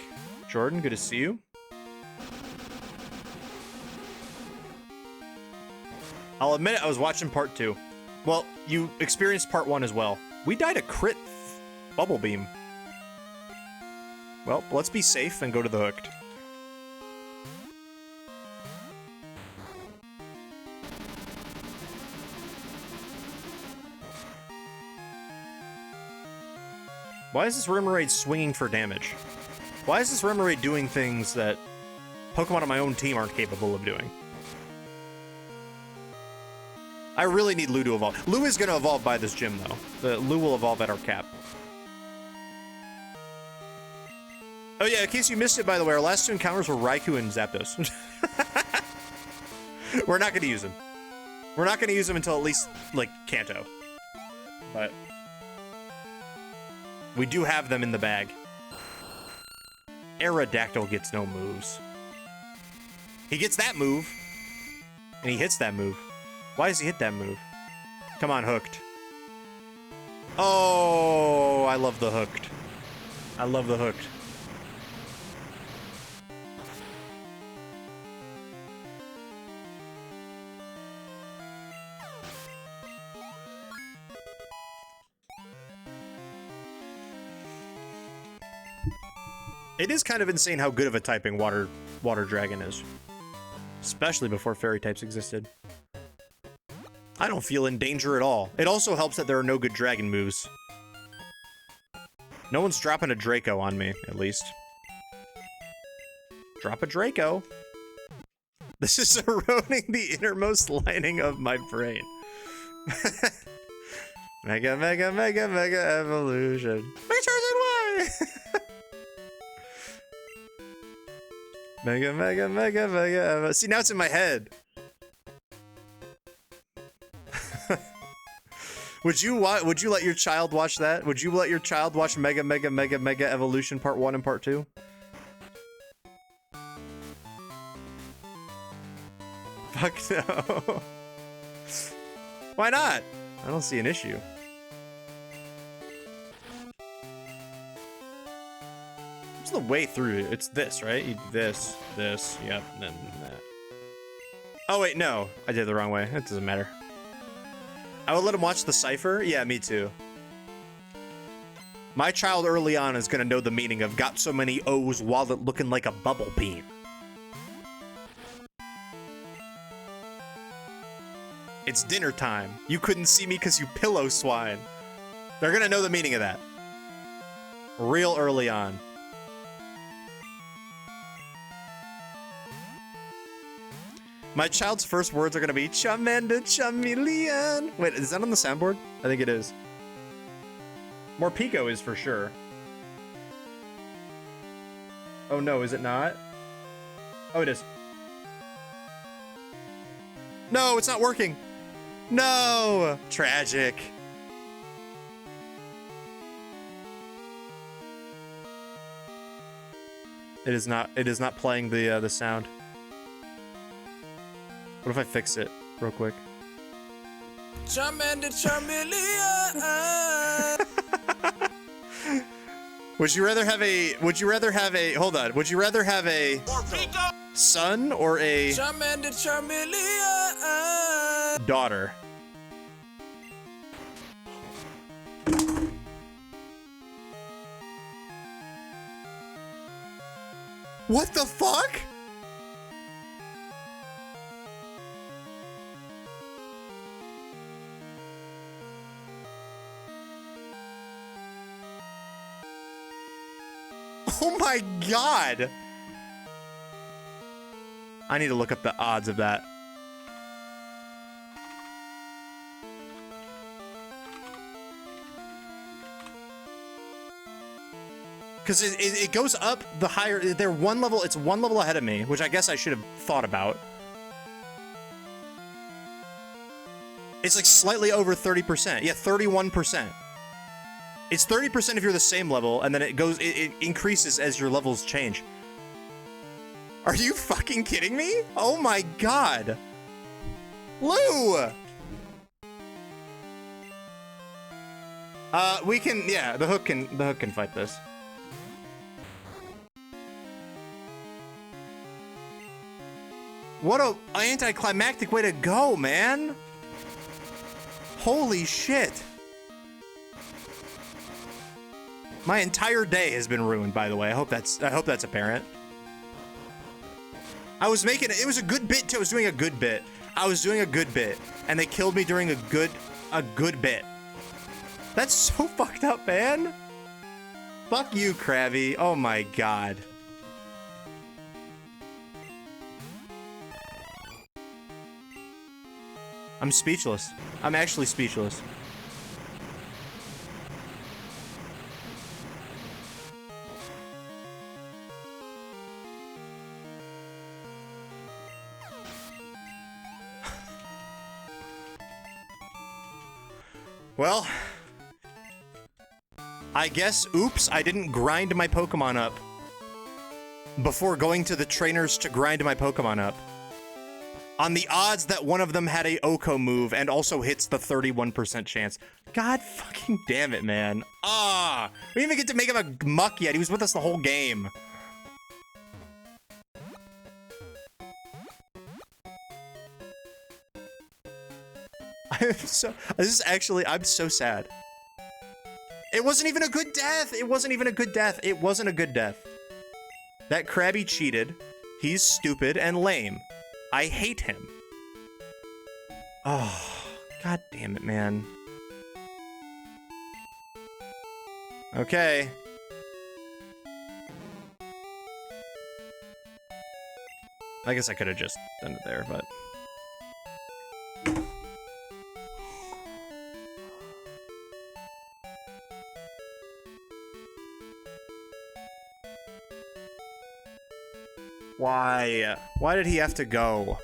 Jordan. Good to see you. I'll admit it, I was watching part 2. Well, you experienced part 1 as well. We died a crit bubble beam. Well, let's be safe and go to the hooked. Why is this Remoraid swinging for damage? Why is this Remoraid doing things that Pokemon on my own team aren't capable of doing? I really need Lou to evolve. Lou is going to evolve by this gym, though. Lou will evolve at our cap. Oh yeah, in case you missed it, by the way, our last 2 encounters were Raikou and Zapdos. We're not going to use them. We're not going to use them until at least, like, Kanto. But we do have them in the bag. Aerodactyl gets no moves. He gets that move, and he hits that move. Why does he hit that move? Come on, hooked. Oh, I love the hooked. I love the hooked. It is kind of insane how good of a typing water dragon is. Especially before fairy types existed. I don't feel in danger at all. It also helps that there are no good dragon moves. No one's dropping a Draco on me, at least. Drop a Draco. This is eroding the innermost lining of my brain. Mega evolution. Why? Mega. See, now it's in my head. Would you let your child watch that? Would you let your child watch Mega Evolution Part 1 and Part 2? Fuck no. Why not? I don't see an issue. What's the way through it? It's this, right? You do this, yep, and then that. Oh wait, no. I did it the wrong way. It doesn't matter. I would let him watch the cipher? Yeah, me too. My child early on is gonna know the meaning of got so many O's wallet looking like a bubble bean. It's dinner time. You couldn't see me because you pillow swine. They're gonna know the meaning of that. Real early on. My child's first words are gonna be Charmander, Charmeleon. Wait, is that on the soundboard? I think it is. Morpeko is for sure. Oh no, is it not? Oh, it is. No, it's not working. No! Tragic. It is not playing the sound. What if I fix it real quick? Would you rather have a hold on, would you rather have a son or a daughter? What the fuck? Oh my god! I need to look up the odds of that. Because it goes up the higher, they're one level, it's one level ahead of me, which I guess I should have thought about. It's like slightly over 30%. Yeah, 31%. It's 30% if you're the same level, and then it increases as your levels change. Are you fucking kidding me? Oh my god. Lou! We can, yeah, the hook can fight this. What a anticlimactic way to go, man. Holy shit. My entire day has been ruined, by the way. I hope that's apparent. I was making it was a good bit too. I was doing a good bit. And they killed me during a good bit. That's so fucked up, man. Fuck you, Krabby. Oh my god. I'm speechless. I'm actually speechless. Well, I guess, oops, I didn't grind my Pokemon up before going to the trainers to grind my Pokemon up. On the odds that one of them had a Oko move and also hits the 31% chance. God fucking damn it, man. Ah! We didn't even get to make him a muck yet. He was with us the whole game. I'm so sad. It wasn't even a good death. It wasn't a good death. That Krabby cheated. He's stupid and lame. I hate him. Oh, god damn it, man. Okay. I guess I could have just done it there, but... Why? Why did he have to go?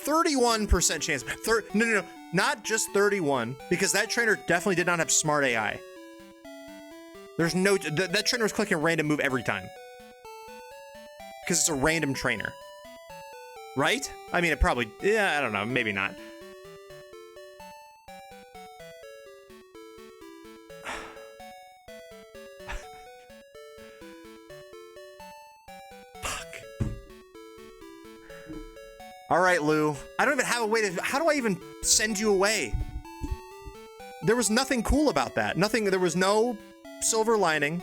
31% chance. No. Not just 31, because that trainer definitely did not have smart AI. There's no... that trainer was clicking random move every time. Because it's a random trainer. Right? I mean, it probably... yeah, I don't know. Maybe not. All right, Lou. I don't even have a way to... how do I even send you away? There was nothing cool about that. Nothing... there was no silver lining.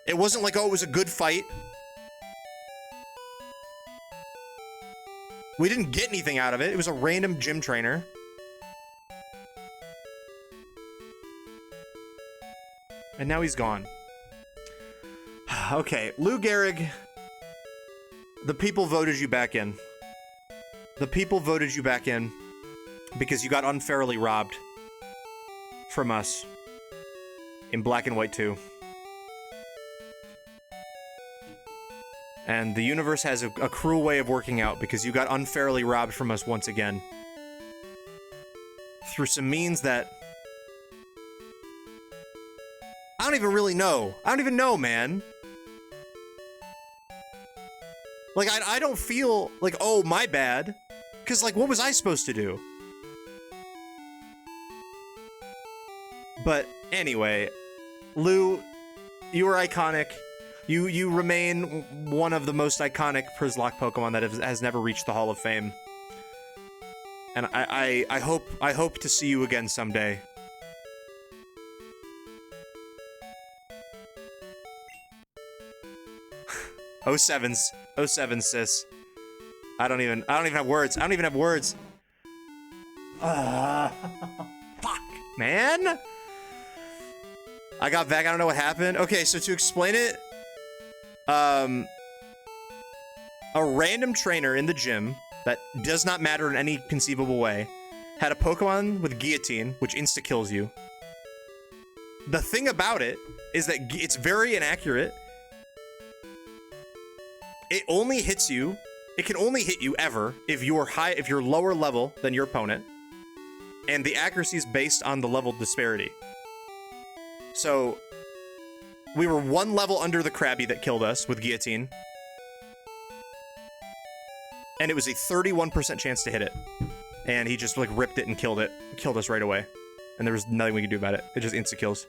It wasn't like, oh, it was a good fight. We didn't get anything out of it. It was a random gym trainer. And now he's gone. Okay, Lou Gehrig... the people voted you back in. The people voted you back in because you got unfairly robbed from us in Black and White 2. And the universe has a cruel way of working out because you got unfairly robbed from us once again. Through some means that... I don't even really know. I don't even know, man. Like, I don't feel like, oh, my bad. Because, like, what was I supposed to do? But anyway, Lou, you are iconic. You remain one of the most iconic Przzlocke Pokemon that has never reached the Hall of Fame. And I hope to see you again someday. Oh sevens, sis. I don't even have words. I don't even have words. Fuck, man. I got back. I don't know what happened. Okay, so to explain it, a random trainer in the gym that does not matter in any conceivable way had a Pokemon with Guillotine, which insta-kills you. The thing about it is that it's very inaccurate. It only hits you. It can only hit you ever if you're lower level than your opponent, and the accuracy is based on the level disparity. So we were one level under the Krabby that killed us with Guillotine, and it was a 31% chance to hit it, and he just like ripped it and killed us right away, and there was nothing we could do about it. It just insta kills,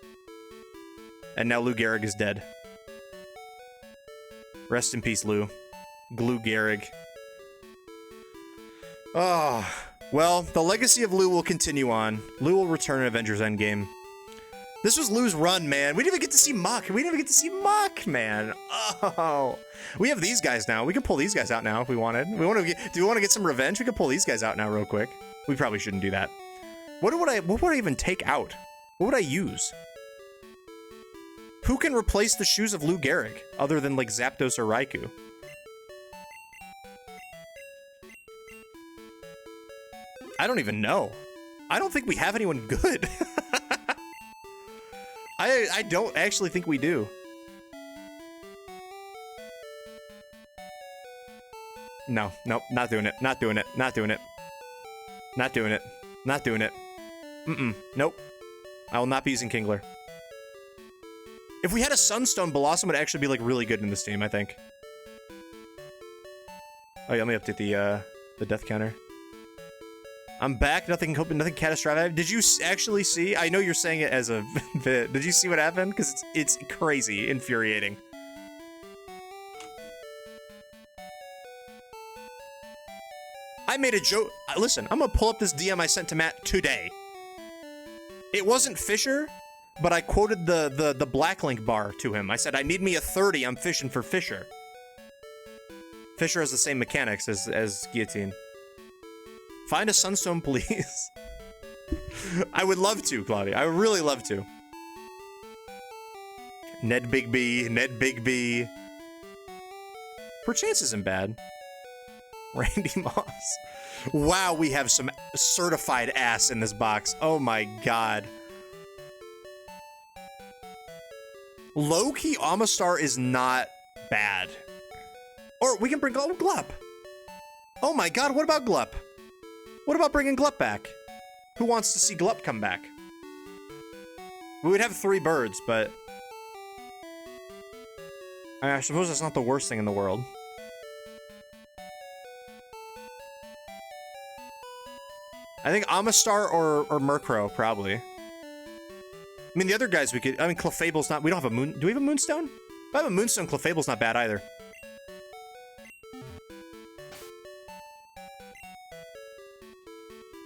and now Lou Gehrig is dead. Rest in peace, Lou. Glue Gehrig. Oh, well, the legacy of Lou will continue on. Lou will return in Avengers Endgame. This was Lou's run, man. We didn't even get to see Muck. We didn't even get to see Muck, man. Oh, we have these guys now. We can pull these guys out now if we wanted. Do we want to get some revenge? We can pull these guys out now real quick. We probably shouldn't do that. What would I even take out? What would I use? Who can replace the shoes of Lou Gehrig other than like Zapdos or Raikou? I don't even know. I don't think we have anyone good. I don't actually think we do. No, nope, not doing it. Not doing it. Not doing it. Not doing it. Not doing it. Nope. I will not be using Kingler. If we had a Sunstone, Blossom would actually be like really good in this team, I think. Oh yeah, let me update the death counter. I'm back. Nothing catastrophic. Did you actually see? I know you're saying it as a bit. Did you see what happened? Because it's crazy, infuriating. I made a joke. Listen, I'm gonna pull up this DM I sent to Matt today. It wasn't Fisher, but I quoted the Black Link bar to him. I said, I need me a 30. I'm fishing for Fisher. Fisher has the same mechanics as Guillotine. Find a Sunstone, please. I would love to, Claudia. I would really love to. Ned Bigby. Perchance isn't bad. Randy Moss. Wow, we have some certified ass in this box. Oh my god. Low-key, Amistar is not bad. Or we can bring Glup. Oh my god, what about Glup? What about bringing Glup back? Who wants to see Glup come back? We would have 3 birds, but... I suppose that's not the worst thing in the world. I think Amistar or Murkrow, probably. I mean, the other guys we could... I mean, Clefable's not... We don't have a moon... Do we have a Moonstone? If I have a Moonstone, Clefable's not bad either.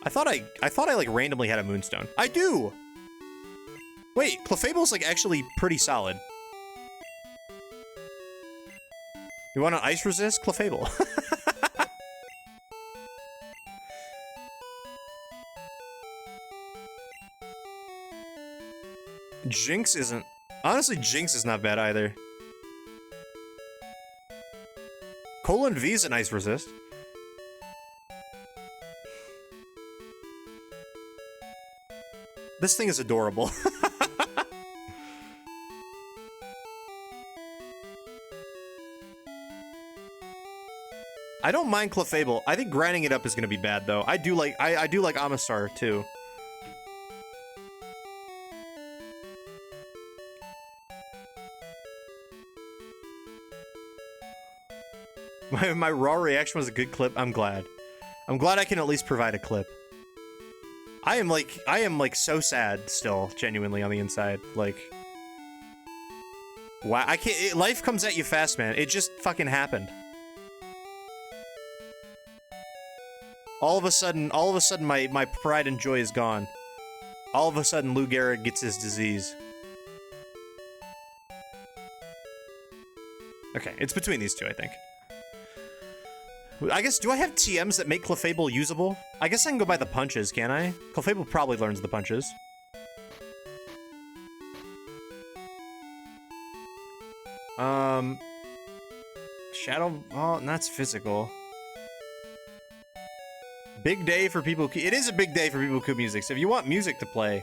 I thought I like randomly had a Moonstone. I do! Wait, Clefable's like actually pretty solid. You want an Ice Resist? Clefable. Jinx isn't... Honestly, Jinx is not bad either. Colon V is an Ice Resist. This thing is adorable. I don't mind Clefable. I think grinding it up is gonna be bad though. I do like Amistar too. My raw reaction was a good clip. I'm glad. I'm glad I can at least provide a clip. I am like so sad still, genuinely on the inside. Like, wow, I can't. Life comes at you fast, man. It just fucking happened. All of a sudden, my pride and joy is gone. All of a sudden, Lou Gehrig gets his disease. Okay, it's between these two, I think. I guess, do I have TMs that make Clefable usable? I guess I can go by the punches, can I? Clefable probably learns the punches. Shadow, oh, that's physical. Big day for people. It is a big day for people who music. So if you want music to play,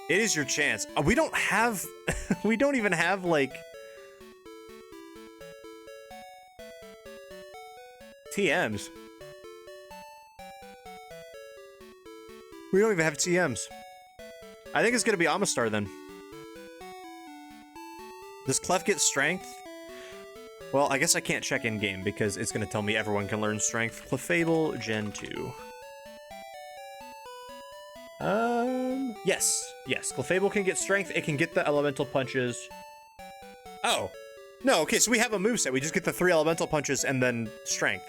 it is your chance. We don't have, we don't even have like TMs. We don't even have TMs. I think it's gonna be Amistar then. Does Clef get strength? Well, I guess I can't check in game because it's gonna tell me everyone can learn strength. Clefable Gen 2. Yes. Clefable can get strength. It can get the elemental punches. Oh. No, okay, so we have a moveset. We just get the 3 elemental punches and then strength.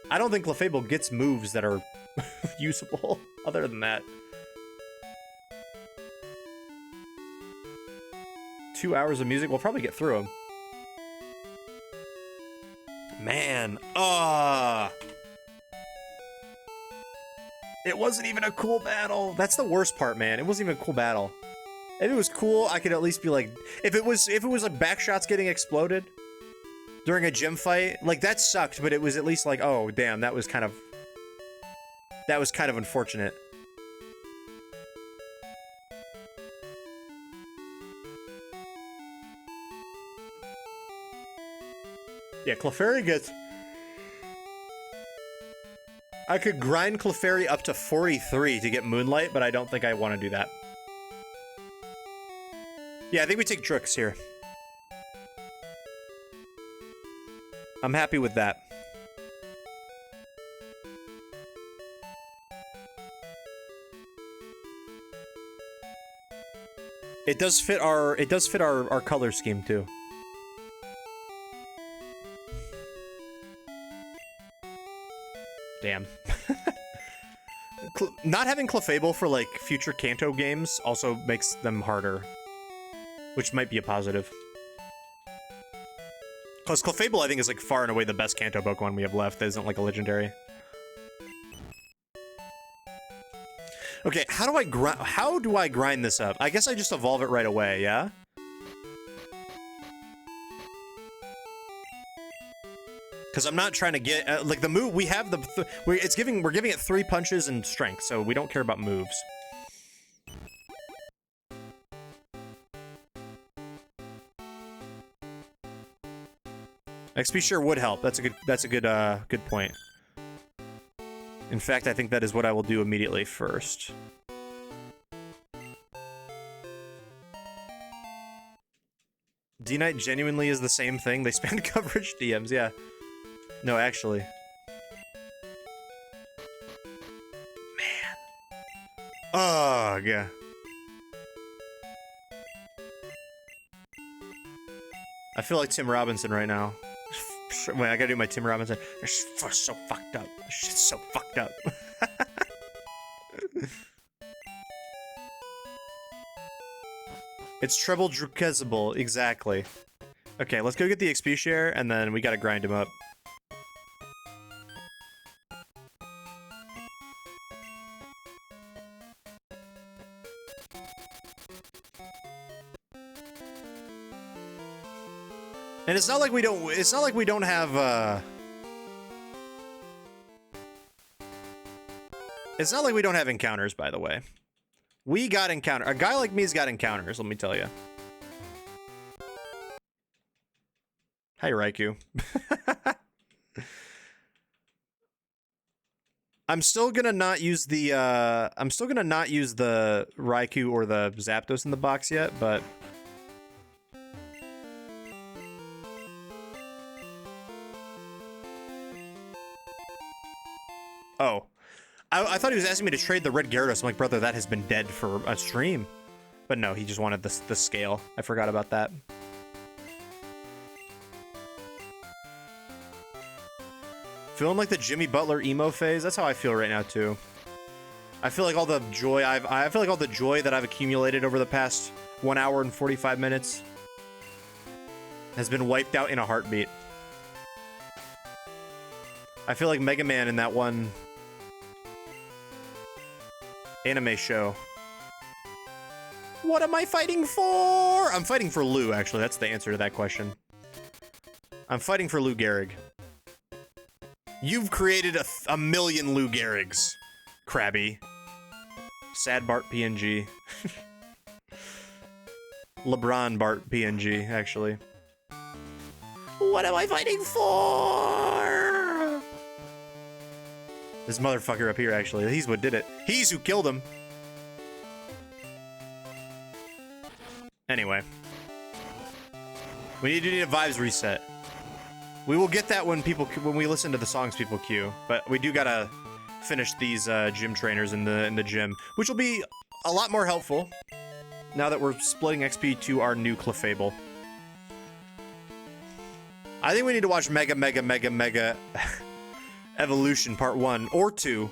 I don't think Clefable gets moves that are usable other than that. 2 hours of music. We'll probably get through them. Man. It wasn't even a cool battle. That's the worst part, man. It wasn't even a cool battle. If it was cool, I could at least be like, if it was like backshots getting exploded during a gym fight, like that sucked, but it was at least like, oh damn, that was kind of unfortunate. Yeah, Clefairy gets... I could grind Clefairy up to 43 to get Moonlight, but I don't think I want to do that. Yeah, I think we take Drooks here. I'm happy with that. It does fit our color scheme too. Damn. Not having Clefable for like future Kanto games also makes them harder, which might be a positive. Because Clefable, I think, is like far and away the best Kanto Pokemon we have left that isn't like a legendary. Okay, how do I grind this up? I guess I just evolve it right away, yeah? Because I'm not trying to get like the move we have we're giving it 3 punches and strength, so we don't care about moves. XP sure would help. That's a good point. In fact, I think that is what I will do immediately first. D-Knight genuinely is the same thing. They spend coverage DMs, yeah. No, actually. Man. Ugh. Yeah. I feel like Tim Robinson right now. Wait, I gotta do my Tim Robinson. This shit's so fucked up. This shit's so fucked up. It's treble Drukezable, exactly. Okay, let's go get the XP share, and then we gotta grind him up. And it's not like we don't have it's not like we don't have encounters, by the way. We got encounter. A guy like me's got encounters, let me tell you. Hi, Raikou. I'm still gonna not use the Raikou or the Zapdos in the box yet, but Oh. I thought he was asking me to trade the red Gyarados. I'm like, brother, that has been dead for a stream. But no, he just wanted the scale. I forgot about that. Feeling like the Jimmy Butler emo phase? That's how I feel right now, too. I feel like all the joy I feel like all the joy that I've accumulated over the past 1 hour and 45 minutes has been wiped out in a heartbeat. I feel like Mega Man in that one anime show. What am I fighting for? I'm fighting for Lou, actually. That's the answer to that question. I'm fighting for Lou Gehrig. You've created a million Lou Gehrigs, Krabby. Sad Bart PNG. LeBron Bart PNG, actually. What am I fighting for? This motherfucker up here, actually. He's what did it. He's who killed him. Anyway. We need a vibes reset. We will get that when we listen to the songs people queue. But we do gotta finish these gym trainers in the gym, which will be a lot more helpful now that we're splitting XP to our new Clefable. I think we need to watch Mega Evolution Part 1 or 2.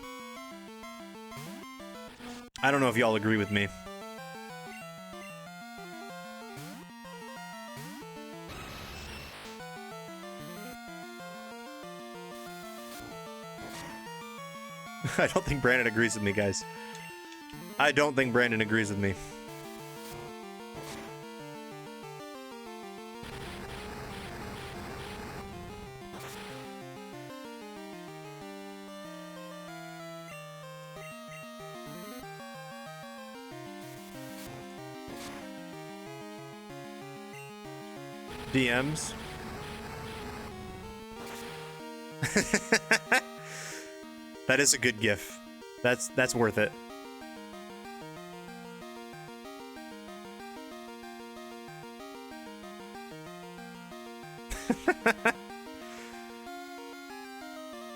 I don't know if y'all agree with me. I don't think Brandon agrees with me, guys. I don't think Brandon agrees with me. DMs. That is a good gif. That's worth it.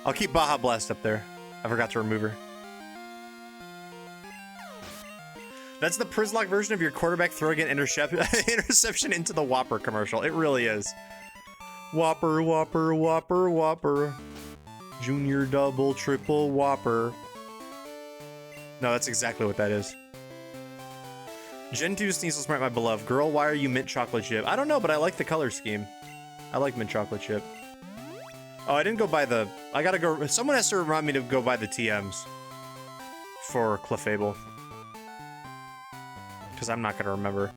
I'll keep Baja Blast up there. I forgot to remove her. That's the Przzlocke version of your quarterback throwing an interception into the Whopper commercial. It really is. Whopper, Whopper, Whopper, Whopper. Junior, double, triple, Whopper. No, that's exactly what that is. Gen 2 Sneasel Smart, my beloved. Girl, why are you mint chocolate chip? I don't know, but I like the color scheme. I like mint chocolate chip. Oh, I didn't go buy the... I gotta go... Someone has to remind me to go buy the TMs for Clefable. Because I'm not gonna remember.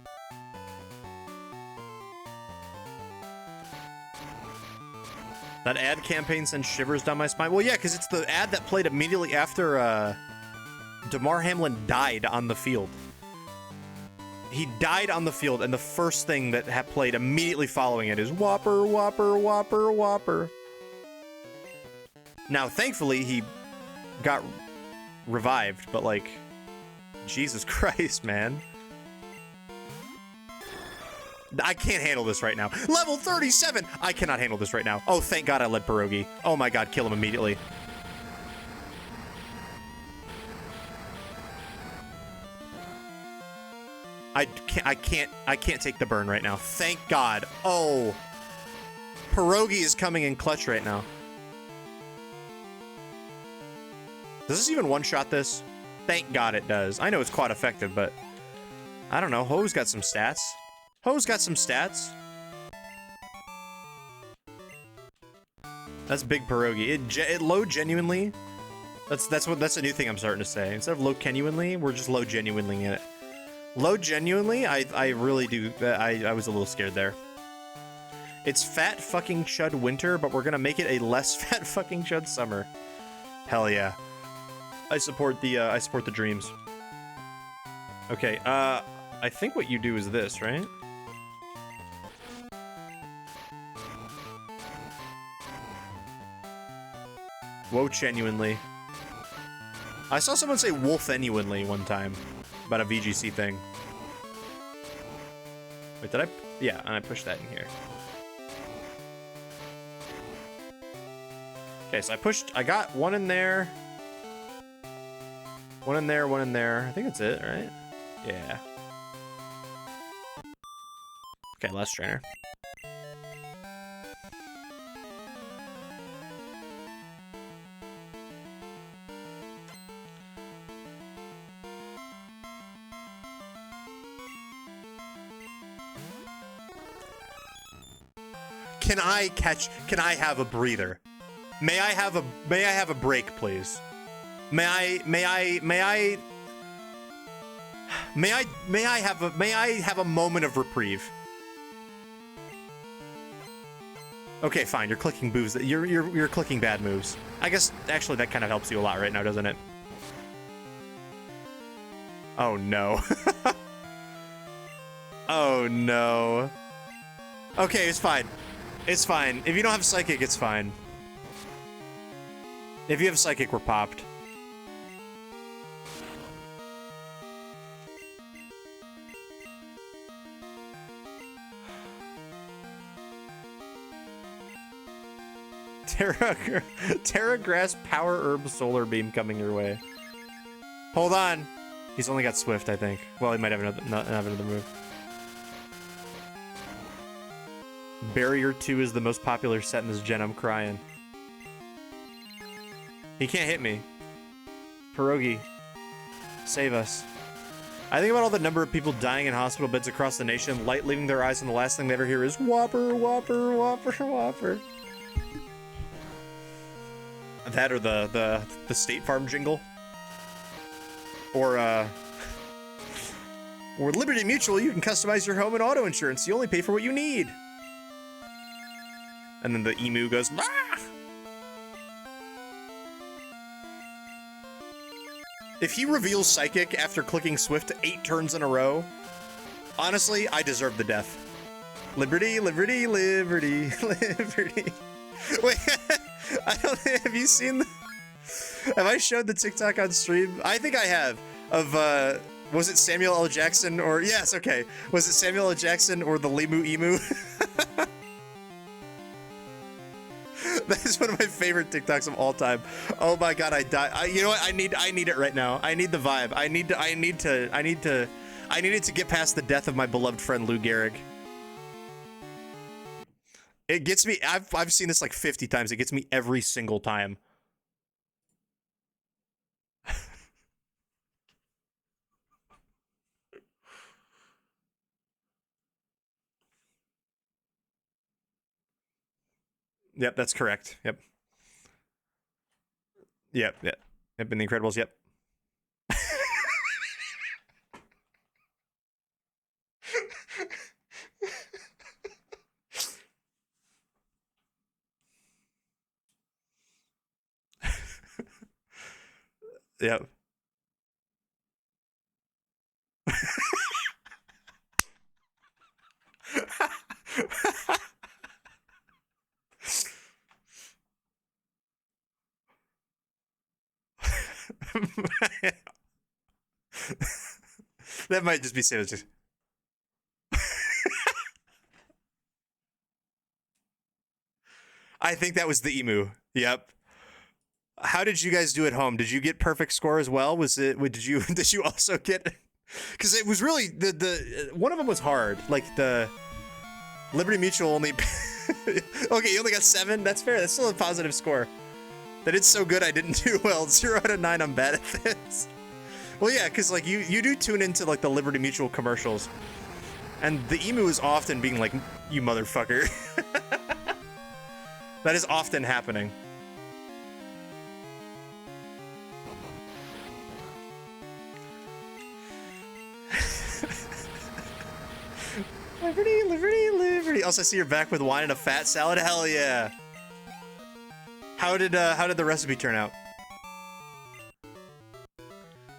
That ad campaign sends shivers down my spine. Well, yeah, because it's the ad that played immediately after DeMar Hamlin died on the field. He died on the field, and the first thing that played immediately following it is Whopper, Whopper, Whopper, Whopper. Now, thankfully, he got revived, but like, Jesus Christ, man. I can't handle this right now. Level 37! I cannot handle this right now. Oh, thank God I led Pierogi. Oh my God, kill him immediately. I can't take the burn right now. Thank God. Oh. Pierogi is coming in clutch right now. Does this even one-shot this? Thank God it does. I know it's quite effective, but I don't know. Ho's got some stats. Ho's got some stats. That's big Pierogi. It low genuinely. That's a new thing I'm starting to say. Instead of low genuinely, we're just low genuinely in it. Low genuinely, I really do. I was a little scared there. It's fat fucking chud winter, but we're gonna make it a less fat fucking chud summer. Hell yeah. I support the dreams. Okay, I think what you do is this, right? Whoa, genuinely. I saw someone say wolf-genuinely one time about a VGC thing. Wait, did I? Yeah, and I pushed that in here. Okay, so I got one in there. One in there, one in there. I think that's it, right? Yeah. Okay, last trainer. Can I have a breather? May I have a break, please? May I have a moment of reprieve? Okay, fine. You're clicking moves. You're clicking bad moves. I guess actually that kind of helps you a lot right now, doesn't it? Oh no. Oh no. Okay, it's fine. It's fine. If you don't have Psychic, it's fine. If you have Psychic, we're popped. Terra Grass Power Herb Solar Beam coming your way. Hold on. He's only got Swift, I think. Well, he might have another move. Barrier 2 is the most popular set in this gen. I'm crying. He can't hit me. Pierogi, save us. I think about all the number of people dying in hospital beds across the nation, light leaving their eyes, and the last thing they ever hear is Whopper, Whopper, Whopper, Whopper. That or the State Farm jingle. Or Liberty Mutual, you can customize your home and auto insurance. You only pay for what you need. And then the emu goes, ah! If he reveals Psychic after clicking Swift 8 turns in a row, honestly, I deserve the death. Liberty, liberty, liberty, liberty. Wait, I don't think, have you seen the, have I showed the TikTok on stream? I think I have, of, was it Samuel L. Jackson or, yes, okay. Was it Samuel L. Jackson or the Limu Emu? That is one of my favorite TikToks of all time. Oh my god, I die. You know what? I need it right now. I need the vibe. I need it to get past the death of my beloved friend Lou Gehrig. It gets me. I've seen this like 50 times. It gets me every single time. Yep, that's correct. Yep. Yep, yep. Yep, in The Incredibles, yep. Yep. That might just be Sam. Just... I think that was the emu. Yep. How did you guys do at home? Did you get perfect score as well? Was it? Did you also get? Because it was really the one of them was hard. Like the Liberty Mutual only. Okay, you only got 7. That's fair. That's still a positive score. That it's so good I didn't do well. 0 out of 9. I'm bad at this. Well, yeah, because like you do tune into like the Liberty Mutual commercials, and the emu is often being like, "You motherfucker." That is often happening. Liberty, liberty, liberty. Also, I see you're back with wine and a fat salad. Hell yeah. How did the recipe turn out?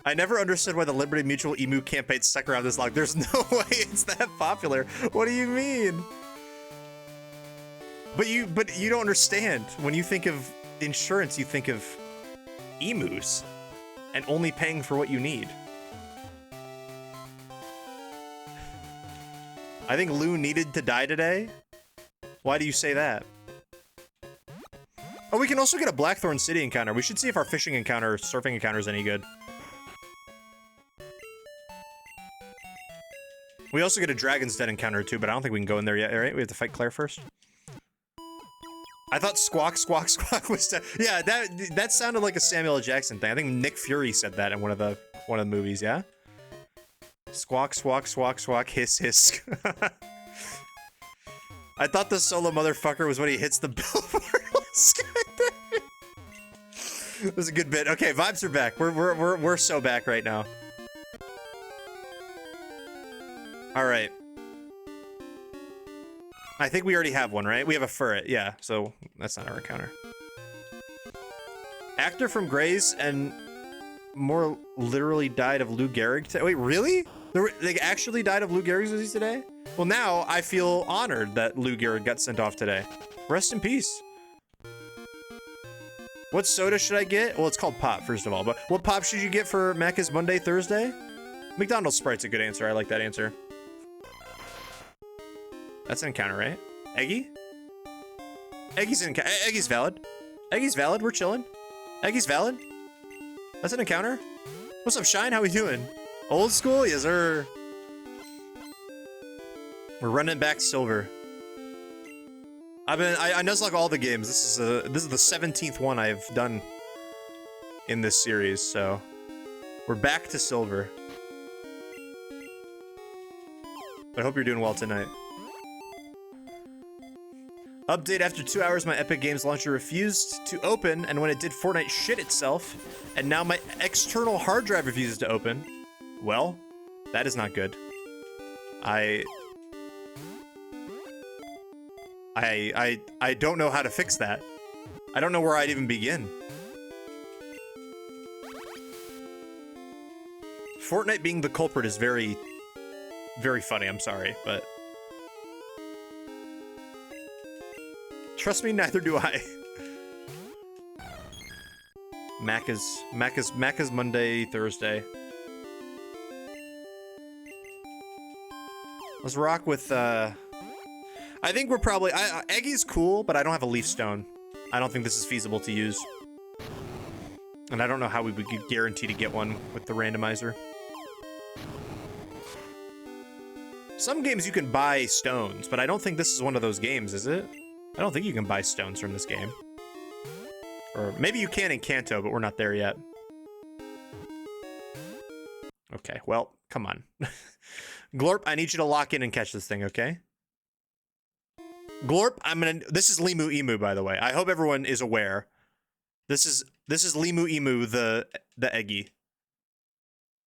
I never understood why the Liberty Mutual emu campaign stuck around this long. There's no way it's that popular. What do you mean? But you don't understand. When you think of insurance, you think of emus and only paying for what you need. I think Lou needed to die today. Why do you say that? Oh, we can also get a Blackthorn City encounter. We should see if our fishing encounter or surfing encounter is any good. We also get a Dragon's Den encounter too, but I don't think we can go in there yet, right? We have to fight Clair first. I thought squawk, squawk, squawk was yeah, that sounded like a Samuel L. Jackson thing. I think Nick Fury said that in one of the movies, yeah? Squawk, squawk, squawk, squawk, hiss, hiss. I thought the solo motherfucker was when he hits the billboard. It was a good bit. Okay, vibes are back. We're so back right now. All right. I think we already have one, right? We have a Furret, yeah. So that's not our encounter. Actor from Grey's and more literally died of Lou Gehrig. Wait, really? They actually died of Lou Gehrig's disease today? Well, now I feel honored that Lou Gehrig got sent off today. Rest in peace. What soda should I get? Well, it's called Pop, first of all. But what Pop should you get for Macca's Monday, Thursday? McDonald's Sprite's a good answer. I like that answer. That's an encounter, right? Eggy? Eggy's valid. Eggy's valid. We're chilling. Eggy's valid. That's an encounter. What's up, Shine? How we doing? Old school? Yes, sir. We're running back silver. I Nuzlocke all the games. This is the 17th one I've done in this series, so we're back to silver. I hope you're doing well tonight. Update: after 2 hours, my Epic Games launcher refused to open, and when it did, Fortnite shit itself, and now my external hard drive refuses to open. Well, that is not good. I don't know how to fix that. I don't know where I'd even begin. Fortnite being the culprit is very, very funny. I'm sorry, but trust me, neither do I. Macca's Monday, Thursday. Let's rock with, I think we're probably, Eggy's cool, but I don't have a leaf stone. I don't think this is feasible to use. And I don't know how we would guarantee to get one with the randomizer. Some games you can buy stones, but I don't think this is one of those games, is it? I don't think you can buy stones from this game. Or maybe you can in Kanto, but we're not there yet. Okay, well, come on. Glorp, I need you to lock in and catch this thing, okay? Glorp, this is Limu Emu, by the way. I hope everyone is aware. This is Limu Emu, the Eggy.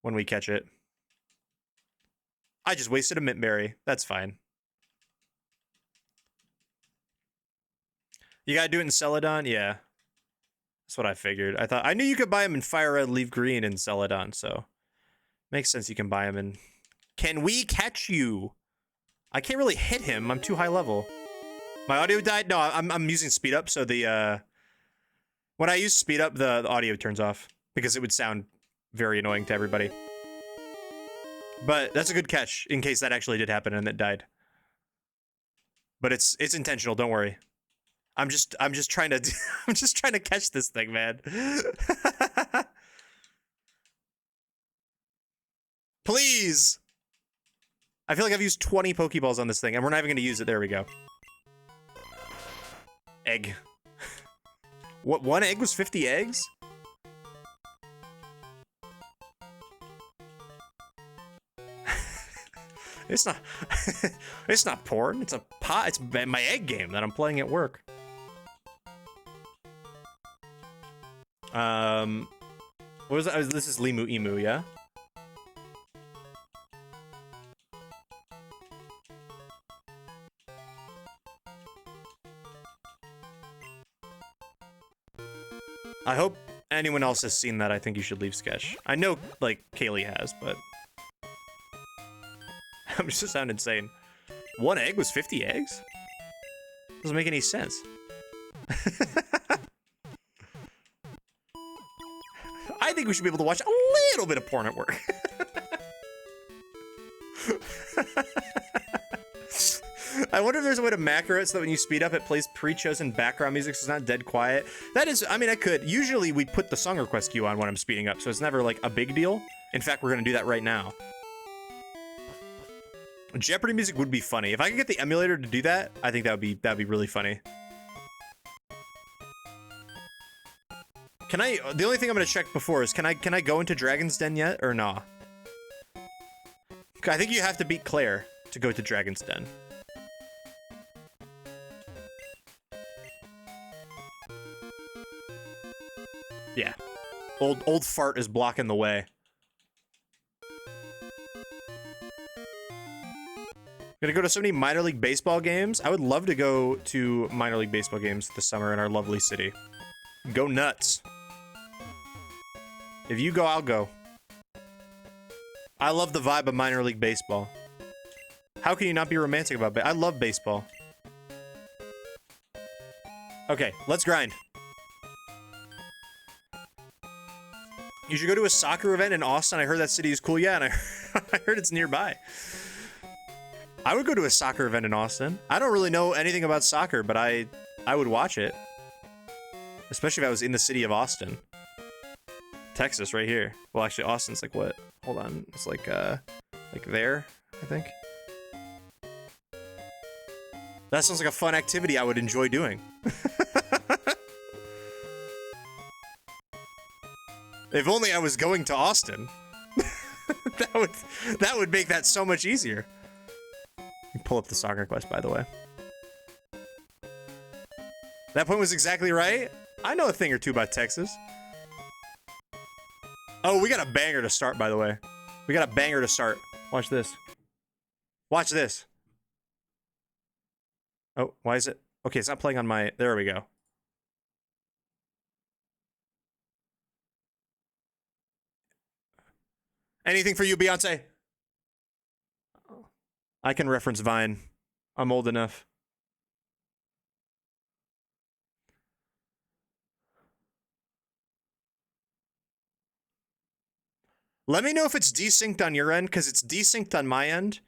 When we catch it. I just wasted a mint berry. That's fine. You gotta do it in Celadon? Yeah. That's what I figured. I knew you could buy them in Fire Red, Leaf Green, and Celadon, so makes sense you can buy them in. Can we catch you? I can't really hit him. I'm too high level. My audio died? No, I'm using speed up, so the when I use speed up, the audio turns off because it would sound very annoying to everybody. But that's a good catch in case that actually did happen and it died. But it's intentional, don't worry. I'm just trying to I'm just trying to catch this thing, man. Please. I feel like I've used 20 Pokeballs on this thing and we're not even going to use it. There we go. Egg. What, one egg was 50 eggs? It's not it's not porn. It's a pot. It's my egg game that I'm playing at work. What was that? This is Limu Emu, yeah? I hope anyone else has seen that. I think you should leave sketch. I know, like, Kaylee has, but I'm just sound insane. One egg was 50 eggs? Doesn't make any sense. I think we should be able to watch a little bit of porn at work. I wonder if there's a way to macro it so that when you speed up, it plays pre-chosen background music so it's not dead quiet. That is, I mean, I could. Usually we put the song request queue on when I'm speeding up, so it's never like a big deal. In fact, we're gonna do that right now. Jeopardy music would be funny. If I could get the emulator to do that, I think that'd be really funny. Can I? The only thing I'm gonna check before is can I go into Dragon's Den yet or nah? I think you have to beat Clair to go to Dragon's Den. Yeah. Old fart is blocking the way. Gonna go to so many minor league baseball games. I would love to go to minor league baseball games this summer in our lovely city. Go nuts. If you go, I'll go. I love the vibe of minor league baseball. How can you not be romantic about it? I love baseball. Okay, let's grind. You should go to a soccer event in Austin. I heard that city is cool. Yeah, and I heard it's nearby. I would go to a soccer event in Austin. I don't really know anything about soccer, but I would watch it. Especially if I was in the city of Austin. Texas, right here. Well, actually, Austin's like what? Hold on. It's like there, I think. That sounds like a fun activity I would enjoy doing. If only I was going to Austin. that would make that so much easier. Pull up the soccer quest, by the way. That point was exactly right. I know a thing or two about Texas. Oh, we got a banger to start, by the way. We got a banger to start. Watch this. Watch this. Oh, why is it? Okay, it's not playing on my... There we go. Anything for you, Beyonce? I can reference Vine. I'm old enough. Let me know if it's desynced on your end, because it's desynced on my end.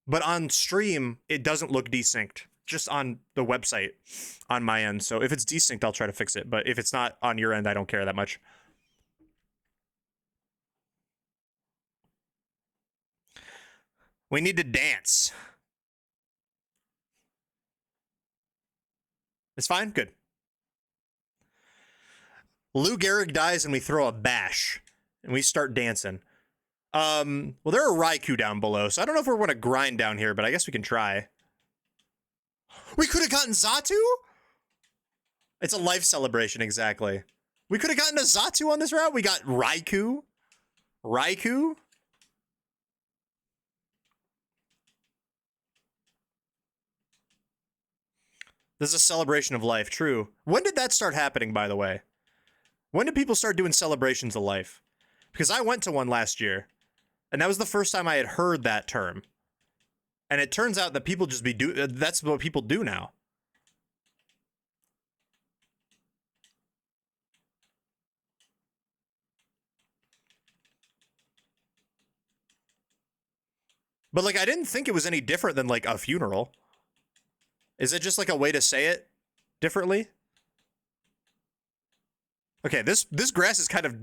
But on stream, it doesn't look desynced. Just on the website on my end. So if it's desynced, I'll try to fix it. But if it's not on your end, I don't care that much. We need to dance. It's fine? Good. Lou Gehrig dies and we throw a bash. And we start dancing. Well, there are Raikou down below, so I don't know if we're going to grind down here, but I guess we can try. We could have gotten Xatu? It's a life celebration, exactly. We could have gotten a Xatu on this route. We got Raikou. Raikou? This is a celebration of life, true. When did that start happening, by the way? When did people start doing celebrations of life? Because I went to one last year, and that was the first time I had heard that term. And it turns out that people just that's what people do now. But like, I didn't think it was any different than like a funeral. Is it just like a way to say it differently? Okay, this grass is kind of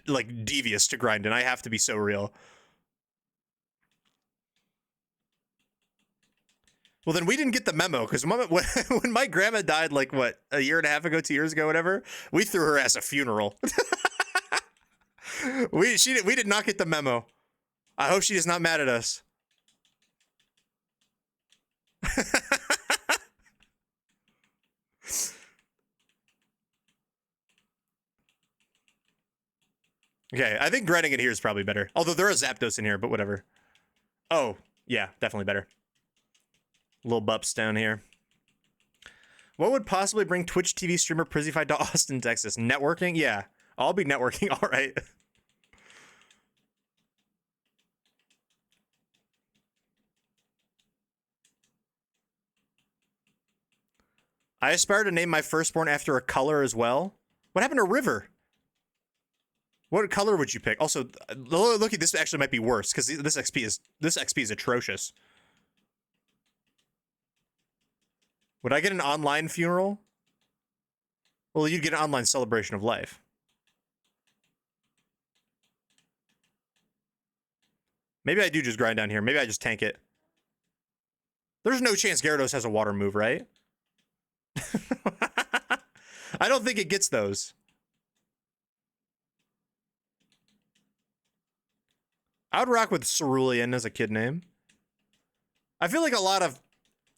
like devious to grind, and I have to be so real. Well, then we didn't get the memo, because when my grandma died, like, what, a year and a half ago, 2 years ago, whatever, we threw her as a funeral. We did not get the memo. I hope she is not mad at us. Okay, I think grinding it here is probably better. Although there is Zapdos in here, but whatever. Oh, yeah, definitely better. Little bups down here. What would possibly bring Twitch TV streamer Przzyfied to Austin, Texas? Networking? Yeah, I'll be networking, all right. I aspire to name my firstborn after a color as well. What happened to River? What color would you pick? Also, look at this. Actually, might be worse because this XP is atrocious. Would I get an online funeral? Well, you'd get an online celebration of life. Maybe I do just grind down here. Maybe I just tank it. There's no chance Gyarados has a water move, right? I don't think it gets those. I would rock with Cerulean as a kid name. I feel like a lot of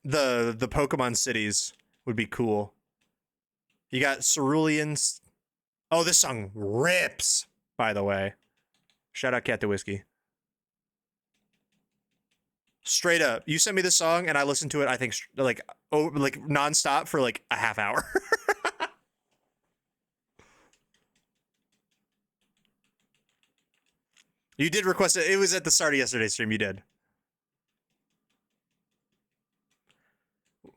the Pokemon cities would be cool. You got Ceruleans. Oh, this song rips, by the way. Shout out Cat the Whiskey. Straight up, you sent me this song and I listened to it, I think, like nonstop for like a half hour. You did request it. It was at the start of yesterday's stream. You did.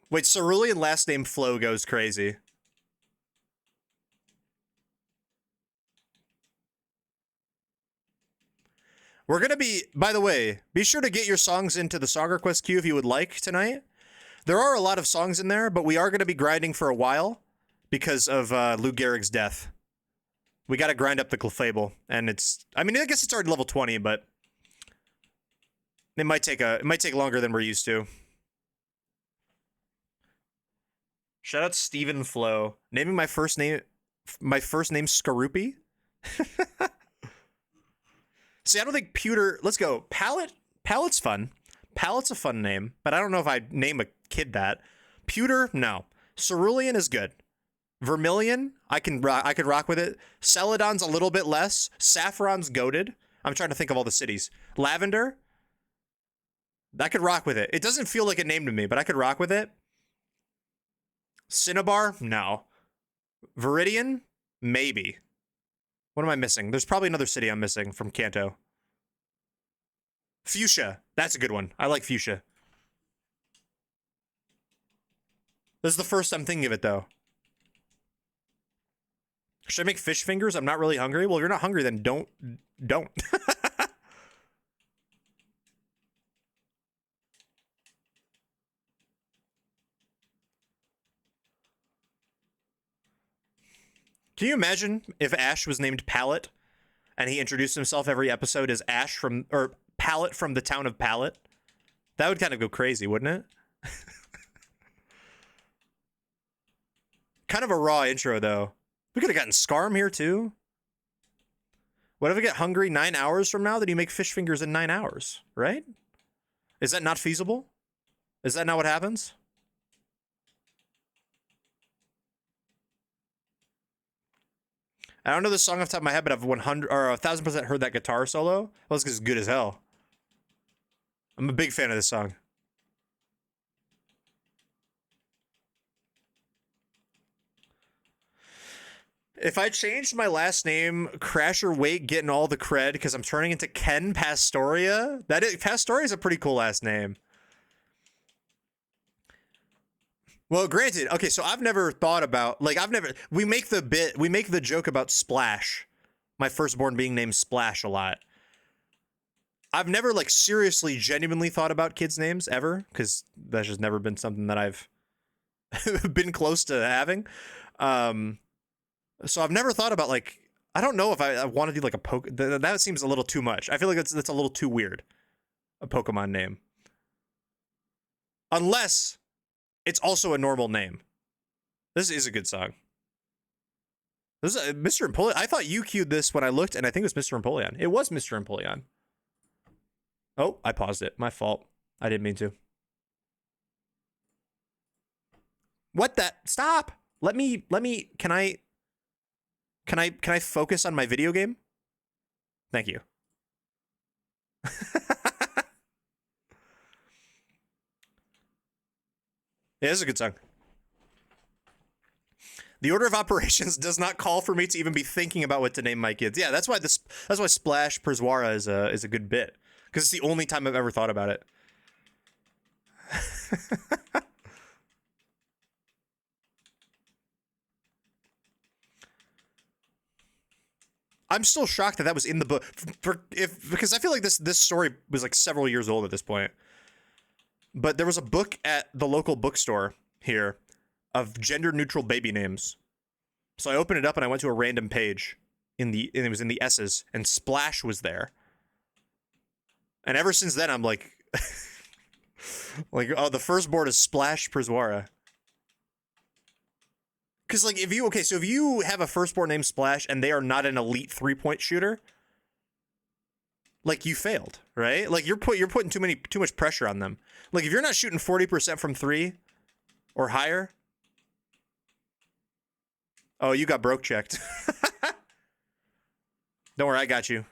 Wait, Cerulean last name Flo goes crazy. We're going to be, by the way, be sure to get your songs into the song request queue if you would like tonight. There are a lot of songs in there, but we are going to be grinding for a while because of Lou Gehrig's death. We got to grind up the Clefable, and it's, I mean, I guess it's already level 20, but it might take longer than we're used to. Shout out Steven Flo. Naming my first name Skorupi. See, I don't think Pewter... Let's go. Pallet's fun. Pallet's a fun name, but I don't know if I'd name a kid that. Pewter, no. Cerulean is good. Vermilion, I could rock with it. Celadon's a little bit less. Saffron's goated. I'm trying to think of all the cities. Lavender, I could rock with it. It doesn't feel like a name to me, but I could rock with it. Cinnabar, no. Viridian, maybe. What am I missing? There's probably another city I'm missing from Kanto. Fuchsia. That's a good one. I like Fuchsia. This is the first I'm thinking of it, though. Should I make fish fingers? I'm not really hungry. Well, if you're not hungry, then don't. Can you imagine if Ash was named Pallet and he introduced himself every episode as Ash from, or Pallet from the town of Pallet? That would kind of go crazy, wouldn't it? Kind of a raw intro, though. We could have gotten Scarm here, too. What if I get hungry 9 hours from now? Then you make fish fingers in 9 hours, right? Is that not feasible? Is that not what happens? I don't know this song off the top of my head, but I've 100 or 1,000% heard that guitar solo. Well, it's good as hell. I'm a big fan of this song. If I changed my last name, Crasher Wait getting all the cred because I'm turning into Ken Pastoria. Pastoria is a pretty cool last name. Well, granted, okay, so I've never thought about, like, we make the joke about Splash, my firstborn being named Splash a lot. I've never, like, seriously, genuinely thought about kids' names ever, because that's just never been something that I've been close to having. So I've never thought about, like, I don't know if I want to do, like, that seems a little too much. I feel like that's a little too weird, a Pokemon name. Unless it's also a normal name. This is a good song. This is Mr. Empoleon. I thought you queued this when I looked, and I think it was Mr. Empoleon. It was Mr. Empoleon. Oh, I paused it. My fault. I didn't mean to. What the? Stop! Let me, can I focus on my video game? Thank you. Yeah, this is a good song. The order of operations does not call for me to even be thinking about what to name my kids. Yeah, that's why Splash Przwara is a good bit, because it's the only time I've ever thought about it. I'm still shocked that was in the book, because I feel like this story was like several years old at this point. But there was a book at the local bookstore here of gender-neutral baby names. So I opened it up and I went to a random page and it was in the S's, and Splash was there. And ever since then, I'm like, Like, oh, the firstborn is Splash Przwara. Because, like, if you have a firstborn named Splash and they are not an elite 3-point shooter, like, you failed, right? Like, you're putting too much pressure on them. Like, if you're not shooting 40% from 3 or higher, oh, you got broke checked. Don't worry, I got you.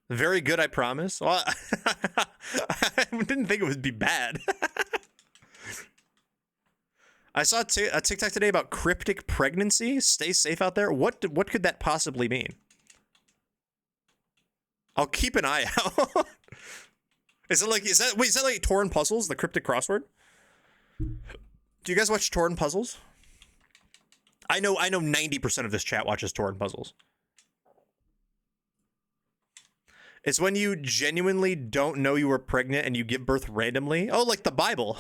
Very good, I promise. Well, I didn't think it would be bad. I saw a TikTok today about cryptic pregnancy. Stay safe out there. What could that possibly mean? I'll keep an eye out. Is that like Torn Puzzles, the cryptic crossword? Do you guys watch Torn Puzzles? I know 90% of this chat watches Torn Puzzles. It's when you genuinely don't know you were pregnant and you give birth randomly. Oh, like the Bible.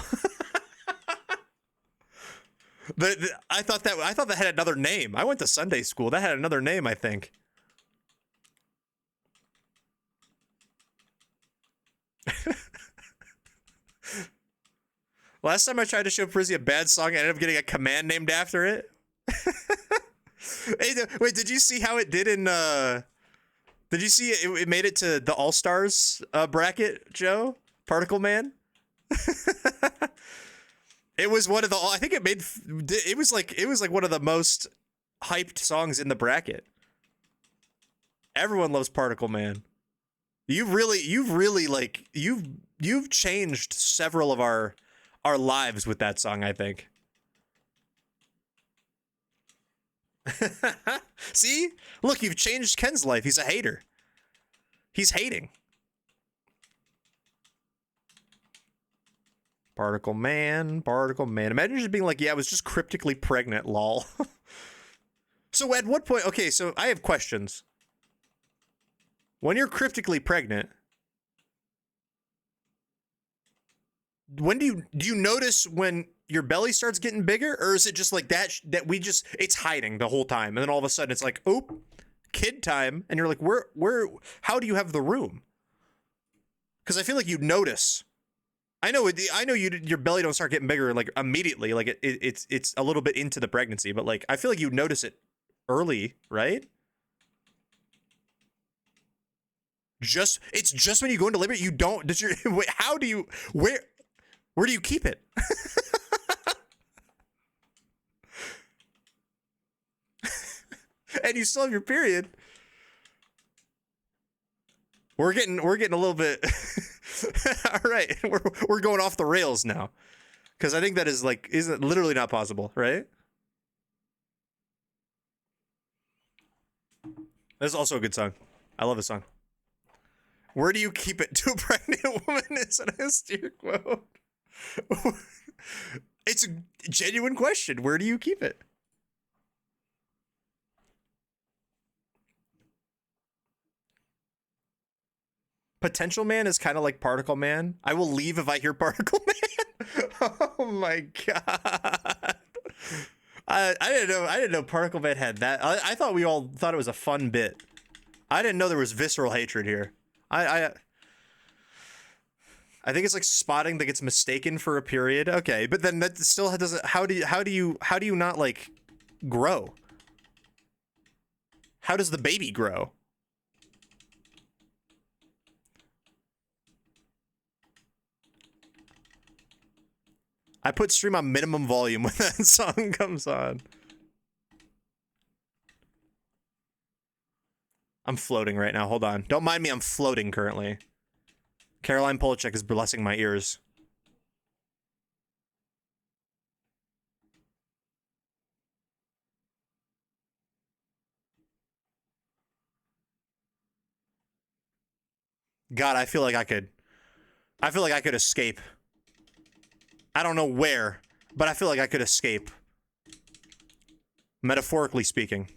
I thought that had another name. I went to Sunday school. That had another name, I think. Last time I tried to show Prizzy a bad song, I ended up getting a command named after it. Hey, wait, did you see how it did in did you see it made it to the All-Stars bracket, Joe? Particle Man? It was one of the it was like one of the most hyped songs in the bracket. Everyone loves Particle Man. You've changed several of our lives with that song, I think. See? Look, you've changed Ken's life. He's a hater. He's hating. Particle Man, Particle Man. Imagine just being like, yeah, I was just cryptically pregnant, lol. So at what point... Okay, so I have questions. When you're cryptically pregnant, when do you notice when your belly starts getting bigger, or is it just like that it's hiding the whole time, and then all of a sudden it's like, oh, kid time, and you're like, where how do you have the room? Because I feel like you'd notice. I know your belly don't start getting bigger like immediately, like it's a little bit into the pregnancy, but like I feel like you notice it early, right? It's just when you go into labor, you don't. Wait, how do you where do you keep it? And you still have your period. We're getting a little bit. All right, we're going off the rails now, because I think that isn't literally not possible, right? This is also a good song. I love this song. Where do you keep it? To a pregnant woman is an austere quote. It's a genuine question. Where do you keep it? Potential Man is kind of like Particle Man. I will leave if I hear Particle Man. Oh my god. I didn't know Particle Man had that. I thought we all thought it was a fun bit. I didn't know there was visceral hatred here. I think it's like spotting that gets mistaken for a period. Okay, but then that still doesn't. How do you not like grow? How does the baby grow? I put stream on minimum volume when that song comes on. I'm floating right now. Hold on. Don't mind me. I'm floating currently. Caroline Polachek is blessing my ears. God, I feel like I could escape. I don't know where, but I feel like I could escape. Metaphorically speaking.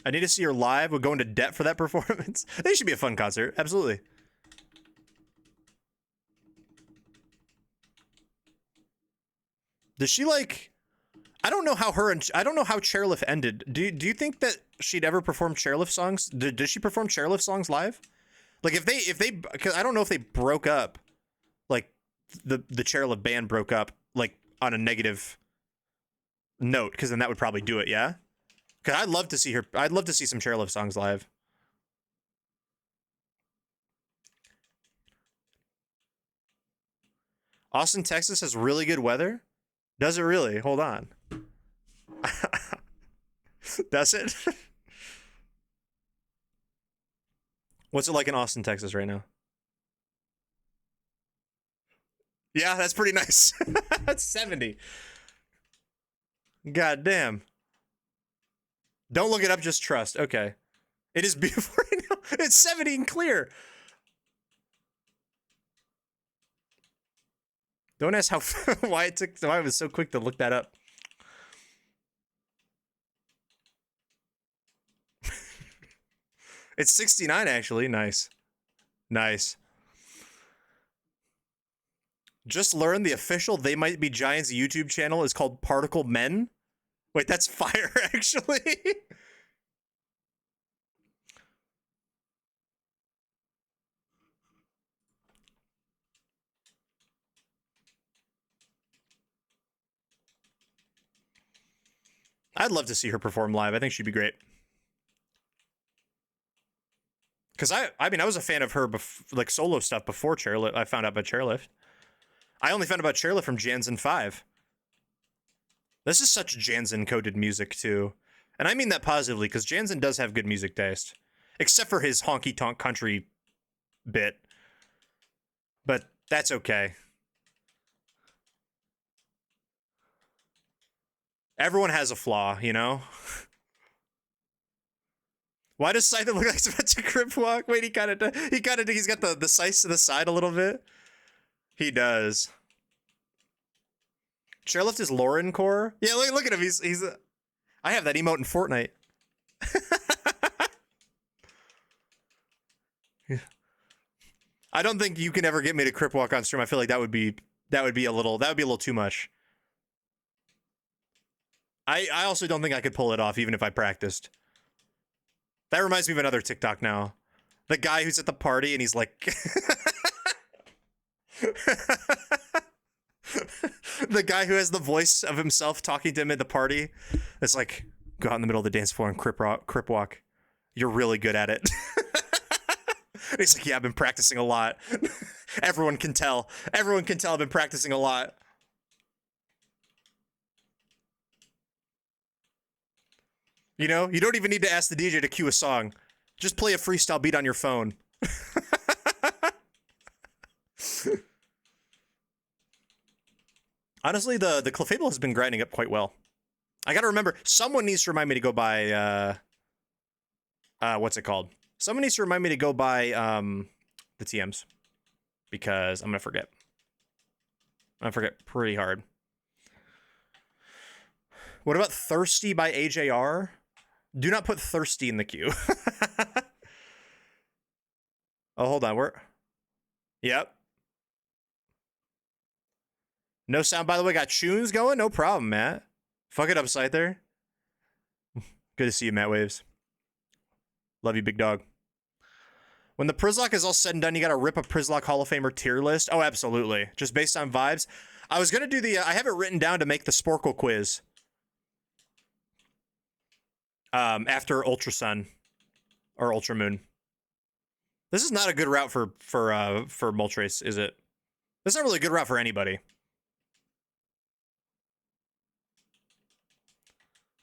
I need to see her live. We'll go into debt for that performance. It should be a fun concert. Absolutely. Does she like? I don't know how I don't know how Chairlift ended. Do you think that she'd ever perform Chairlift songs? Does she perform Chairlift songs live? Like if they, because I don't know if they broke up, like the Chairlift band broke up like on a negative note, because then that would probably do it. Yeah. Because I'd love to see her. I'd love to see some Chairlift songs live. Austin, Texas has really good weather. Does it really? Hold on. Does it? What's it like in Austin, Texas right now? Yeah, that's pretty nice. That's 70. God damn. Don't look it up, just trust. Okay. It is beautiful right now. It's 70 and clear. Don't ask how why I was so quick to look that up. It's 69 actually. Nice. Nice. Just learned the official They Might Be Giants YouTube channel is called Particle Men. Wait, that's fire actually. I'd love to see her perform live. I think she'd be great. Because I mean, I was a fan of her like solo stuff before Chairlift. I found out about Chairlift. I only found out about Chairlift from Jansen 5. This is such Jansen coded music too. And I mean that positively, because Jansen does have good music taste. Except for his honky tonk country bit. But that's okay. Everyone has a flaw, you know? Why does Scyther look like he's about to crip walk? Wait, he's got the size to the side a little bit. He does. Chairlift is Lauren core. Yeah, look at him. He's I have that emote in Fortnite. I don't think you can ever get me to crip walk on stream. I feel like that would be a little too much. I also don't think I could pull it off even if I practiced. That reminds me of another TikTok now. The guy who's at the party and he's like the guy who has the voice of himself talking to him at the party. It's like, go out in the middle of the dance floor and crip walk. You're really good at it. And he's like, yeah, I've been practicing a lot. Everyone can tell. Everyone can tell I've been practicing a lot. You know, you don't even need to ask the DJ to cue a song. Just play a freestyle beat on your phone. Honestly, the Clefable has been grinding up quite well. I gotta remember, someone needs to remind me to go buy, what's it called? Someone needs to remind me to go buy, the TMs. Because I'm gonna forget. I'm gonna forget pretty hard. What about Thirsty by AJR? Do not put Thirsty in the queue. Oh, hold on. Yep. No sound, by the way. Got tunes going? No problem, Matt. Fuck it up, Scyther. Good to see you, Matt Waves. Love you, big dog. When the Przzlocke is all said and done, you gotta rip a Przzlocke Hall of Famer tier list? Oh, absolutely. Just based on vibes. I was gonna do I have it written down to make the Sporkle quiz. After Ultra Sun or Ultra Moon. This is not a good route for Moltres, is it? This is not really a good route for anybody.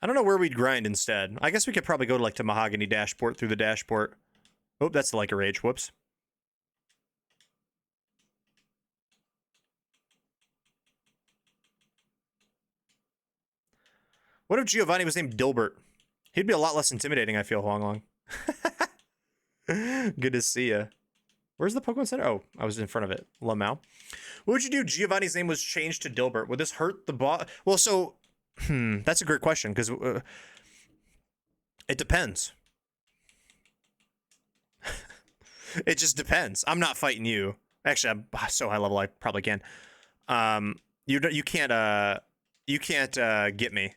I don't know where we'd grind instead. I guess we could probably go to like to Mahogany Dashport through the Dashport. Oh, that's the Like a Rage. Whoops. What if Giovanni was named Dilbert? He'd be a lot less intimidating, I feel, Huang Long. Good to see ya. Where's the Pokemon Center? Oh, I was in front of it. Lamau. What would you do if Giovanni's name was changed to Dilbert? Would this hurt the boss? Well, so... that's a great question, because... it depends. It just depends. I'm not fighting you. Actually, I'm so high level, I probably can. You can't... You can't get me.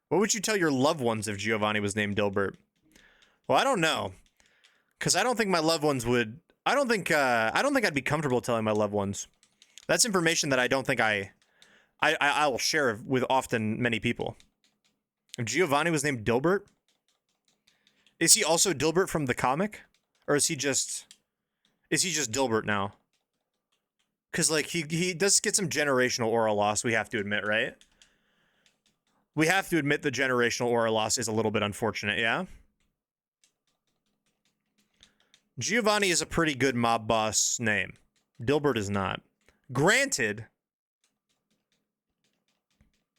What would you tell your loved ones if Giovanni was named Dilbert? Well, I don't know, because I don't think my loved ones would. I don't think I'd be comfortable telling my loved ones. That's information that I don't think I will share with often many people. If Giovanni was named Dilbert, is he also Dilbert from the comic, or is he just Dilbert now? Because like he does get some generational aura loss. We have to admit, right? We have to admit the generational aura loss is a little bit unfortunate, yeah? Giovanni is a pretty good mob boss name. Dilbert is not. Granted.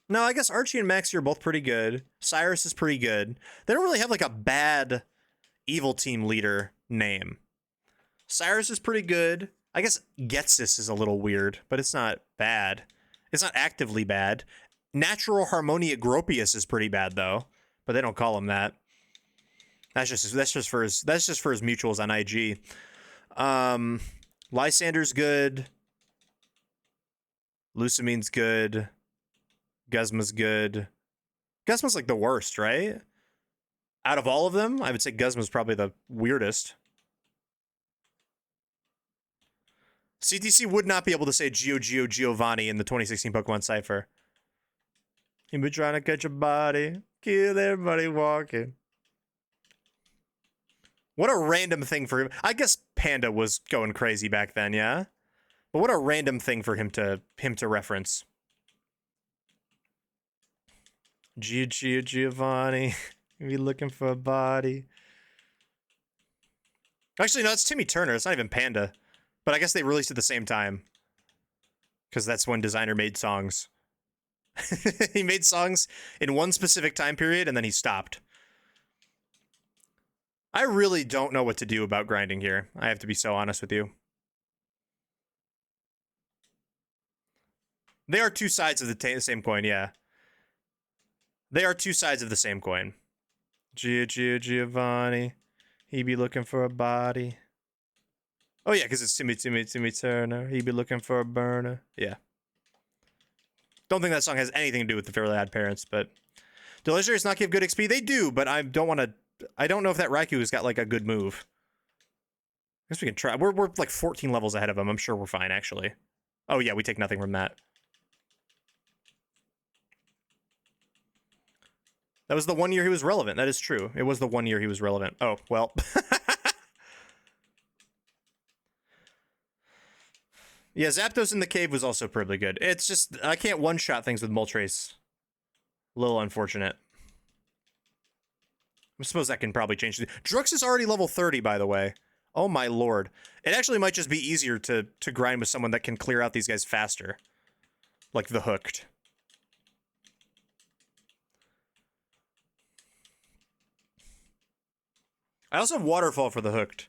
No, I guess Archie and Maxie are both pretty good. Cyrus is pretty good. They don't really have like a bad evil team leader name. Cyrus is pretty good. I guess Getsis is a little weird, but it's not bad. It's not actively bad. Natural Harmonia Gropius is pretty bad though, but they don't call him that. That's just for his mutuals on IG. Lysander's good. Lucamine's good. Guzma's good. Guzma's like the worst, right? Out of all of them, I would say Guzma's probably the weirdest. CTC would not be able to say Giovanni in the 2016 Pokemon Cypher. He been trying to catch a body, kill everybody walking. What a random thing for him. I guess Panda was going crazy back then, yeah? But what a random thing for him to reference. Giovanni, you looking for a body. Actually, no, it's Timmy Turner. It's not even Panda. But I guess they released at the same time. Because that's when Designer made songs. He made songs in one specific time period, and then he stopped. I really don't know what to do about grinding here. I have to be so honest with you. They are two sides of the same coin, yeah. They are two sides of the same coin. Giovanni. He be looking for a body. Oh yeah, because it's Timmy Turner. He be looking for a burner. Yeah. Don't think that song has anything to do with the Fairly Odd Parents, but Delicious does not give good XP. They do, but I don't want to. I don't know if that Raiku's got like a good move. I guess we can try. We're like 14 levels ahead of him. I'm sure we're fine actually. Oh yeah, we take nothing from that. That was the 1 year he was relevant. That is true. It was the 1 year he was relevant. Oh, well. Yeah, Zapdos in the cave was also pretty good. It's just, I can't one-shot things with Moltres. A little unfortunate. I suppose that can probably change. Drux is already level 30, by the way. Oh my lord. It actually might just be easier to grind with someone that can clear out these guys faster. Like the Hooked. I also have Waterfall for the Hooked,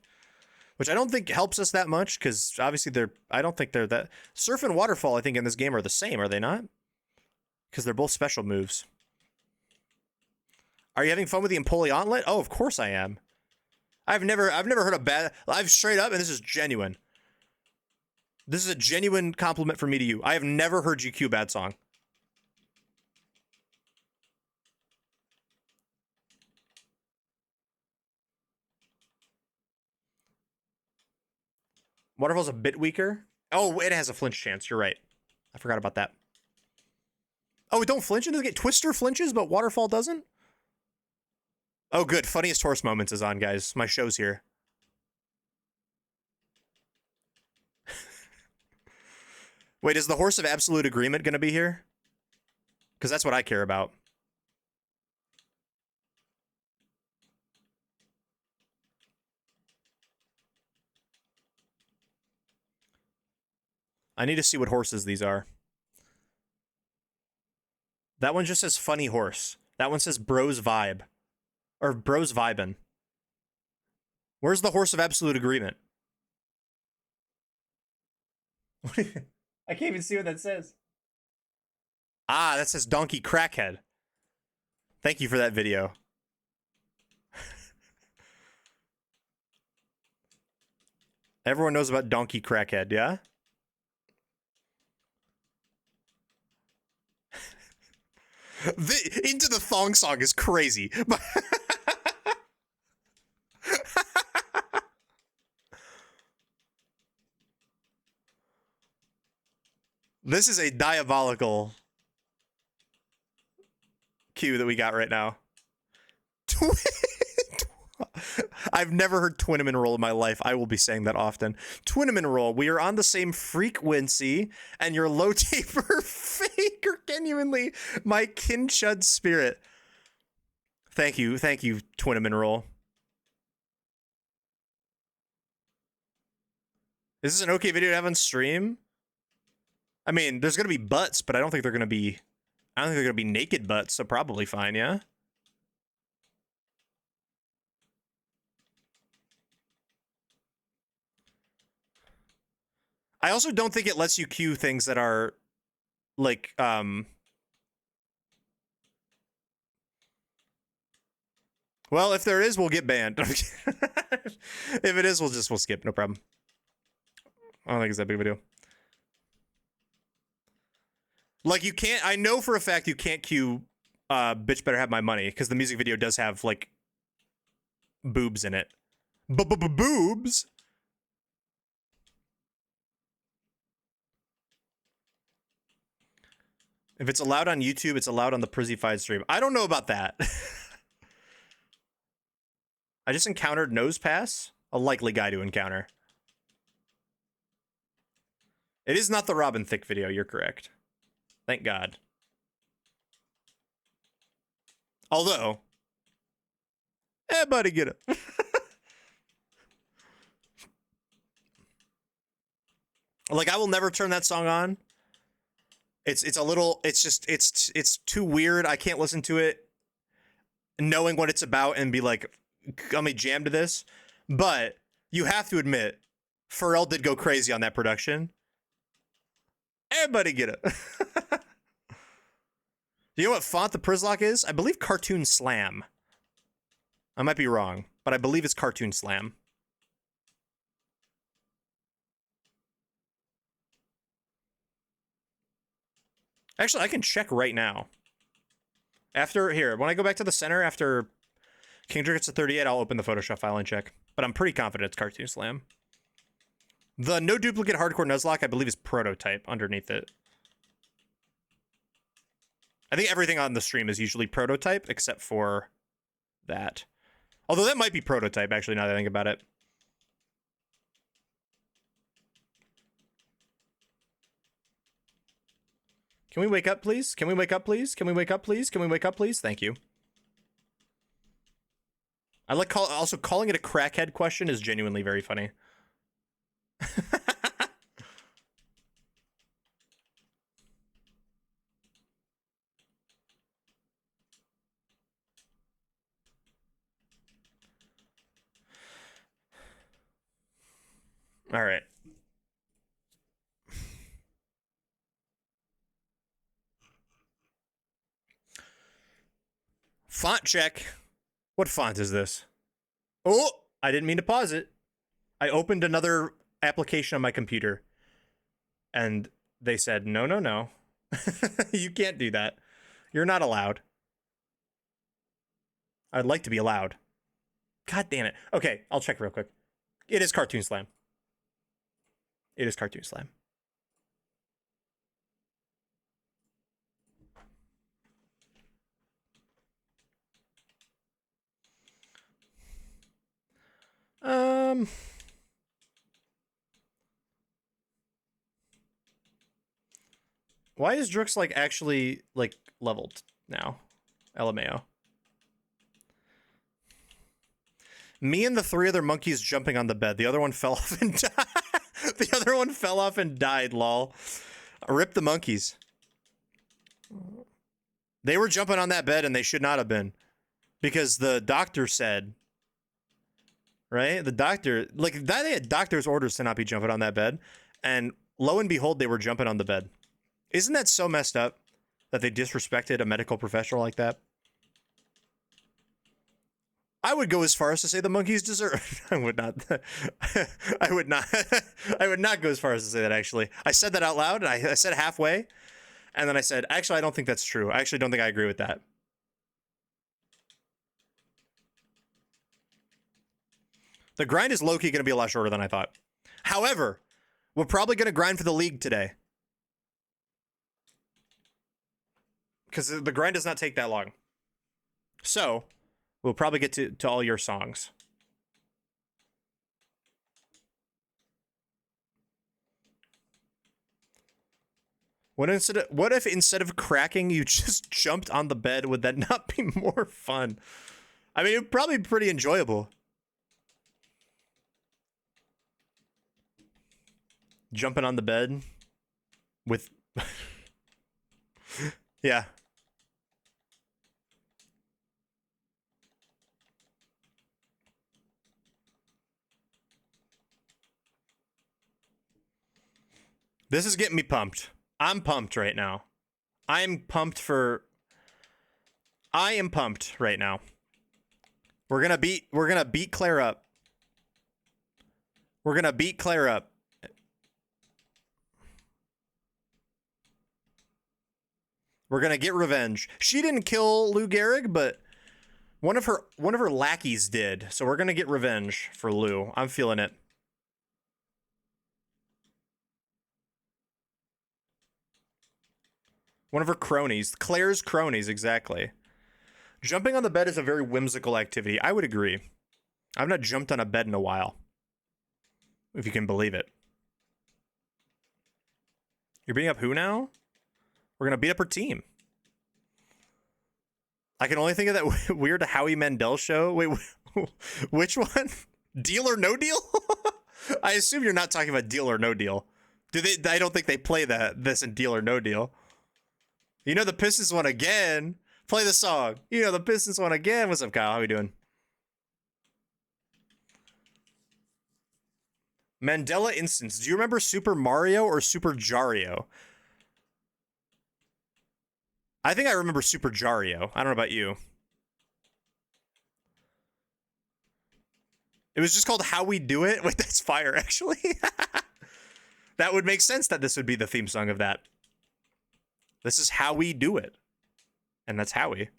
which I don't think helps us that much, because obviously I don't think they're that... Surf and Waterfall, I think, in this game are the same, are they not? Because they're both special moves. Are you having fun with the Empoleontlet? Oh, of course I am. I've never heard a bad... I've straight up, and this is genuine. This is a genuine compliment from me to you. I have never heard you cue a bad song. Waterfall's a bit weaker. Oh, it has a flinch chance. You're right. I forgot about that. Oh, it don't flinch in this game? Twister flinches, but Waterfall doesn't? Oh, good. Funniest Horse Moments is on, guys. My show's here. Wait, is the Horse of Absolute Agreement going to be here? Because that's what I care about. I need to see what horses these are. That one just says funny horse. That one says bros vibe. Or bros vibin'. Where's the Horse of Absolute Agreement? I can't even see what that says. Ah, that says Donkey Crackhead. Thank you for that video. Everyone knows about Donkey Crackhead, yeah? Into the Thong song is crazy. This is a diabolical cue that we got right now. I've never heard Twinnamin roll in my life. I will be saying that often. Twinnamin roll. We are on the same frequency, and your low taper fake or genuinely my kinshud spirit. Thank you, Twinnamin roll. Is this an okay video to have on stream? I mean, there's gonna be butts, but I don't think they're gonna be. I don't think they're gonna be naked butts, so probably fine. Yeah. I also don't think it lets you queue things that are like well, if there is, we'll get banned. If it is, we'll skip, no problem. I don't think it's that big of a deal. Like, you can't, I know for a fact you can't queue Bitch Better Have My Money, because the music video does have like boobs in it. Boobs? If it's allowed on YouTube, it's allowed on the Przzyfied stream. I don't know about that. I just encountered Nose Pass. A likely guy to encounter. It is not the Robin Thicke video, you're correct. Thank God. Although... buddy, get it. Like, I will never turn that song on. It's a little, it's too weird. I can't listen to it knowing what it's about and be like, let me jam to this. But you have to admit, Pharrell did go crazy on that production. Everybody get it. Do you know what font the Przzlocke is? I believe Cartoon Slam. I might be wrong, but I believe it's Cartoon Slam. Actually, I can check right now. When I go back to the center after King Drake gets to 38, I'll open the Photoshop file and check. But I'm pretty confident it's Cartoon Slam. The no duplicate hardcore Nuzlocke, I believe, is Prototype underneath it. I think everything on the stream is usually Prototype, except for that. Although that might be Prototype, actually, now that I think about it. Can we wake up, please? Can we wake up, please? Can we wake up, please? Can we wake up, please? Thank you. I like also calling it a crackhead question is genuinely very funny. All right. Font check. What font is this? Oh, I didn't mean to pause it. I opened another application on my computer. And they said, no, no, no. You can't do that. You're not allowed. I'd like to be allowed. God damn it. Okay, I'll check real quick. It is Cartoon Slam. It is Cartoon Slam. Why is Drooks like actually like leveled now? LMAO. Me and the three other monkeys jumping on the bed. The other one fell off and died. The other one fell off and died, lol. Rip the monkeys. They were jumping on that bed and they should not have been. Because the doctor said, right? The doctor, like, they had doctor's orders to not be jumping on that bed. And lo and behold, they were jumping on the bed. Isn't that so messed up that they disrespected a medical professional like that? I would go as far as to say the monkeys deserve. I would not. I would not. I would not go as far as to say that, actually. I said that out loud, and I said halfway, And then I said, actually, I don't think that's true. I actually don't think I agree with that. The grind is low-key going to be a lot shorter than I thought. However, we're probably going to grind for the league today. Because the grind does not take that long. So, we'll probably get to all your songs. What if instead of cracking, you just jumped on the bed? Would that not be more fun? I mean, it would probably be pretty enjoyable. Jumping on the bed with... yeah. This is getting me pumped. I'm pumped right now. I am pumped right now. We're gonna beat Clair up. We're gonna beat Clair up. We're gonna get revenge. She didn't kill Lou Gehrig, but one of her lackeys did. So we're gonna get revenge for Lou. I'm feeling it. One of her cronies. Claire's cronies, exactly. Jumping on the bed is a very whimsical activity. I would agree. I've not jumped on a bed in a while. If you can believe it. You're beating up who now? We're going to beat up her team. I can only think of that weird Howie Mandel show. Wait, which one? Deal or No Deal? I assume you're not talking about Deal or No Deal. I don't think they play this in Deal or No Deal. You know the Pistons won again. Play the song. You know the Pistons won again. What's up, Kyle? How we doing? Mandela instance. Do you remember Super Mario or Super Jario? I think I remember Super Jario. I don't know about you. It was just called How We Do It. Wait, that's fire, actually. That would make sense that this would be the theme song of that. This is how we do it. And that's Howie.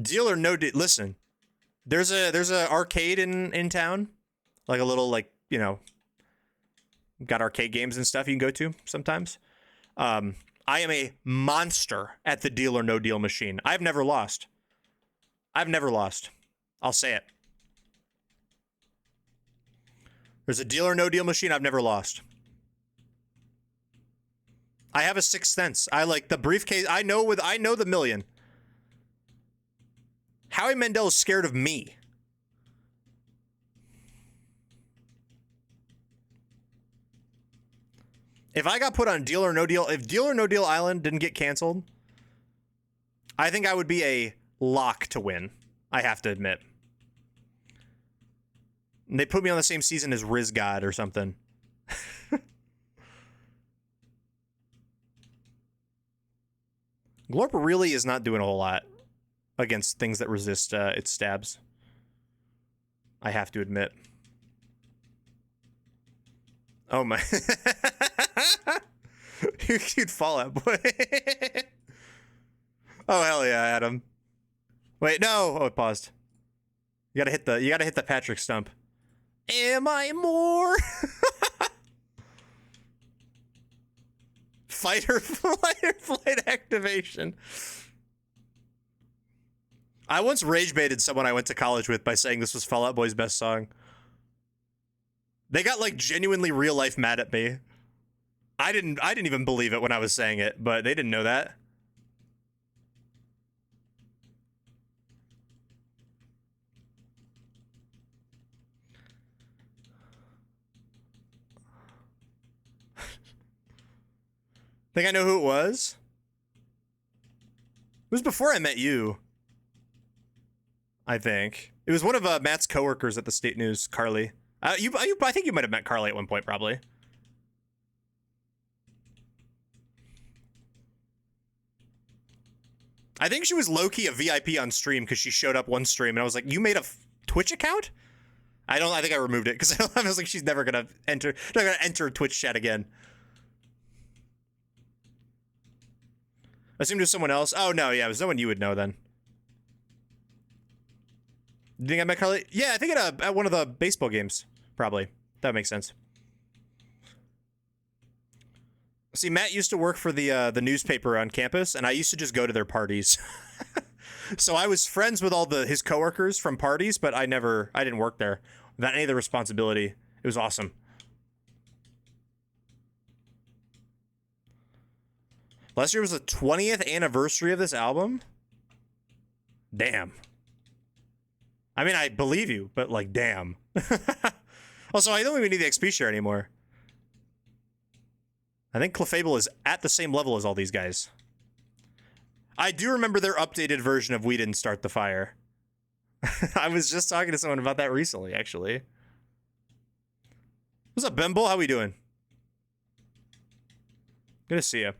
Deal or no deal. Listen, there's a arcade in town. Like a little, like, you know, got arcade games and stuff you can go to sometimes. I am a monster at the Deal or No Deal machine. I've never lost. I've never lost. I'll say it. There's a Deal or No Deal machine. I've never lost. I have a sixth sense. I like the briefcase. I know the million. Howie Mandel is scared of me. If I got put on Deal or No Deal, if Deal or No Deal Island didn't get canceled, I think I would be a lock to win. I have to admit. And they put me on the same season as Riz God or something. Glorp really is not doing a whole lot against things that resist its stabs. I have to admit. Oh my. You'd fall out, boy. Oh hell yeah, Adam. Wait, no. Oh, it paused. You gotta hit the Patrick stump. Am I more? Fight or flight activation. I once rage baited someone I went to college with by saying this was Fall Out Boy's best song. They got like genuinely real life mad at me. I didn't even believe it when I was saying it, but they didn't know that. Think I know who it was? It was before I met you. I think. It was one of Matt's coworkers at the State News, Carly. I think you might have met Carly at one point, probably. I think she was low-key a VIP on stream because she showed up one stream and I was like, you made a Twitch account? I think I removed it because I was like, she's never gonna enter Twitch chat again. I assumed it was someone else. Oh, no, yeah, it was someone you would know then. Do you think I met Carly? Yeah, I think at one of the baseball games, probably. That makes sense. See, Matt used to work for the newspaper on campus, and I used to just go to their parties. So I was friends with all his coworkers from parties, but I didn't work there without any of the responsibility. It was awesome. Last year was the 20th anniversary of this album? Damn. I mean, I believe you, but like, damn. Also, I don't even need the XP share anymore. I think Clefable is at the same level as all these guys. I do remember their updated version of We Didn't Start the Fire. I was just talking to someone about that recently, actually. What's up, Bimble? How we doing? Good to see you.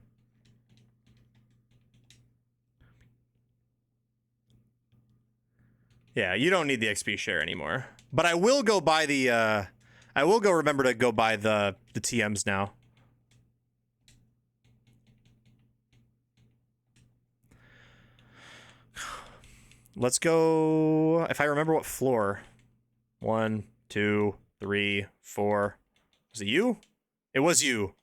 Yeah, you don't need the XP share anymore. But I will go buy the, I will go remember to go buy the TMs now. Let's go, if I remember what floor. 1, 2, 3, 4. Was it you? It was you.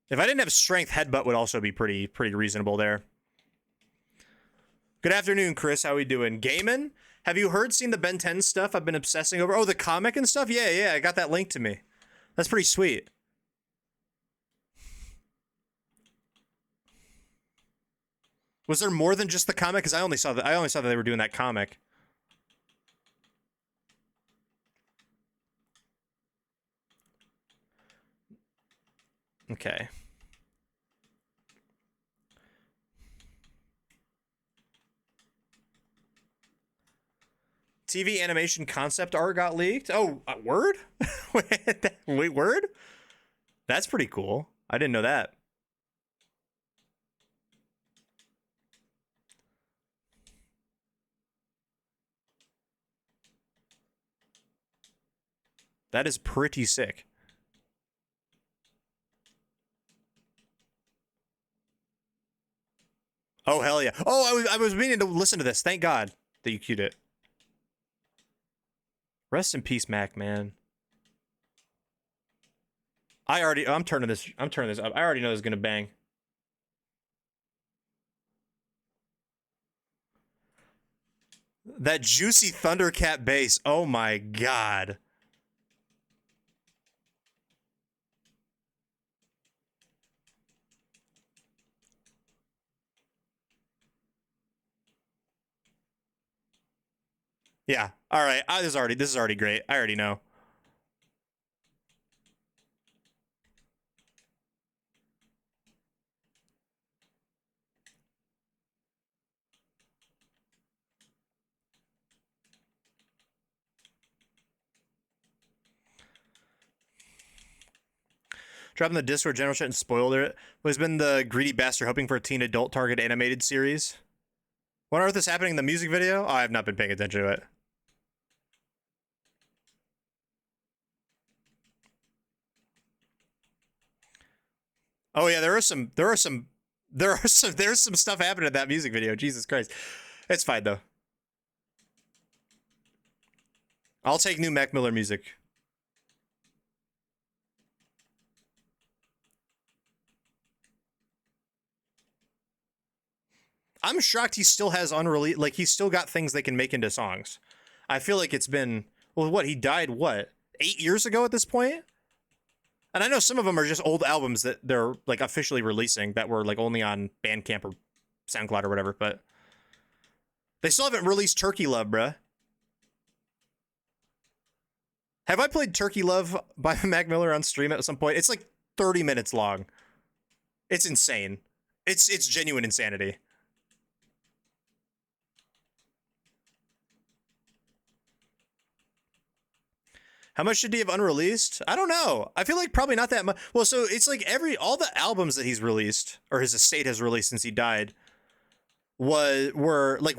If I didn't have strength, headbutt would also be pretty reasonable there. Good afternoon, Chris. How we doing? Gaming? Have you seen the Ben 10 stuff I've been obsessing over? Oh, the comic and stuff? Yeah, I got that linked to me. That's pretty sweet. Was there more than just the comic? Because I only saw that they were doing that comic. Okay. TV animation concept art got leaked. Oh, word? Wait, word? That's pretty cool. I didn't know that. That is pretty sick. Oh, hell yeah. Oh, I was meaning to listen to this. Thank God that you queued it. Rest in peace, Mac, man. I'm turning this up. I already know it's gonna bang. That juicy Thundercat bass. Oh my God. Yeah. All right. This is already great. I already know. Dropping the Discord general shit and spoiled it. Has been the greedy bastard hoping for a teen adult target animated series? What on earth is happening in the music video? Oh, I have not been paying attention to it. Oh yeah, there's some stuff happening in that music video. Jesus Christ. It's fine though. I'll take new Mac Miller music. I'm shocked he still has unreleased, like he's still got things they can make into songs. I feel like it's been, well, what, he died, what, 8 years ago at this point? And I know some of them are just old albums that they're like officially releasing that were like only on Bandcamp or SoundCloud or whatever, but they still haven't released Turkey Love, bruh. Have I played Turkey Love by Mac Miller on stream at some point? It's like 30 minutes long. It's insane. It's genuine insanity. How much did he have unreleased? I don't know. I feel like probably not that much. Well, so it's like all the albums that he's released or his estate has released since he died were like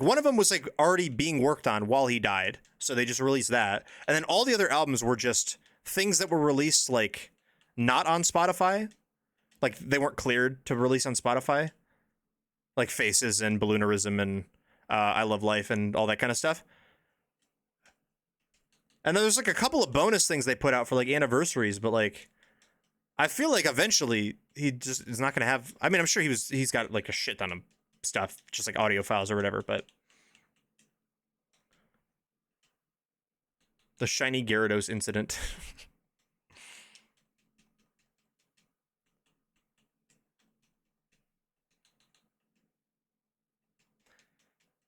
one of them was like already being worked on while he died. So they just released that. And then all the other albums were just things that were released like not on Spotify, like they weren't cleared to release on Spotify, like Faces and Balloonerism and I Love Life and all that kind of stuff. And then there's like a couple of bonus things they put out for like anniversaries, but like I feel like eventually he just is not going to have. I mean, I'm sure he's got like a shit ton of stuff, just like audio files or whatever, but the shiny Gyarados incident.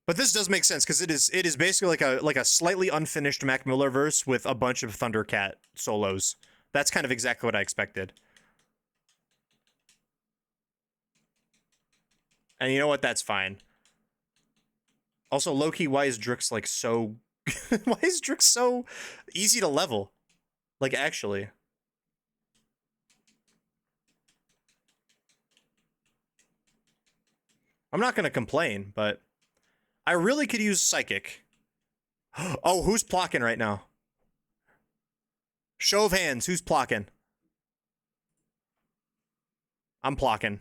But this does make sense because it is basically like a slightly unfinished Mac Miller verse with a bunch of Thundercat solos. That's kind of exactly what I expected. And you know what? That's fine. Also, low-key, why is Drix like so... why is Drix so easy to level? Like, actually. I'm not going to complain, but I really could use Psychic. Oh, who's plocking right now? Show of hands, who's plocking? I'm plocking.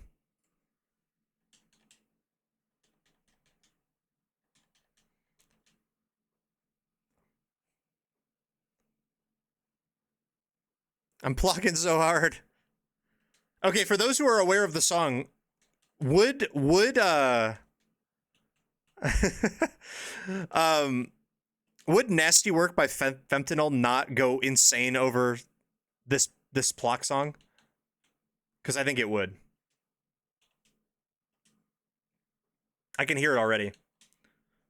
I'm plocking so hard. Okay, for those who are aware of the song, would Nasty Work by Fentanyl not go insane over this Plock song? Because I think it would. I can hear it already.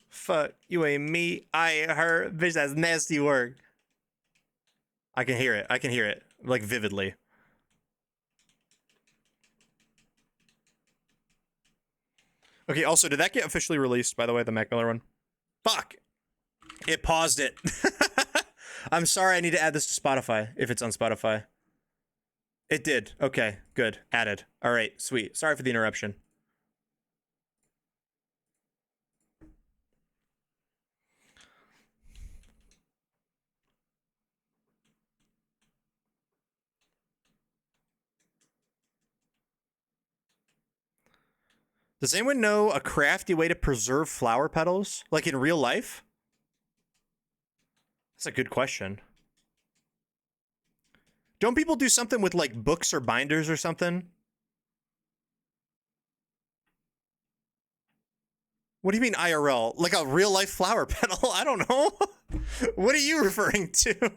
Fuck you ain't me, I ain't her, bitch, that's nasty work. I can hear it, like vividly. Okay, also, did that get officially released, by the way, the Mac Miller one? Fuck! It paused it. I'm sorry, I need to add this to Spotify, if it's on Spotify. It did. Okay, good. Added. Alright, sweet. Sorry for the interruption. Does anyone know a crafty way to preserve flower petals? Like in real life? That's a good question. Don't people do something with like books or binders or something? What do you mean IRL? Like a real life flower petal? I don't know. What are you referring to?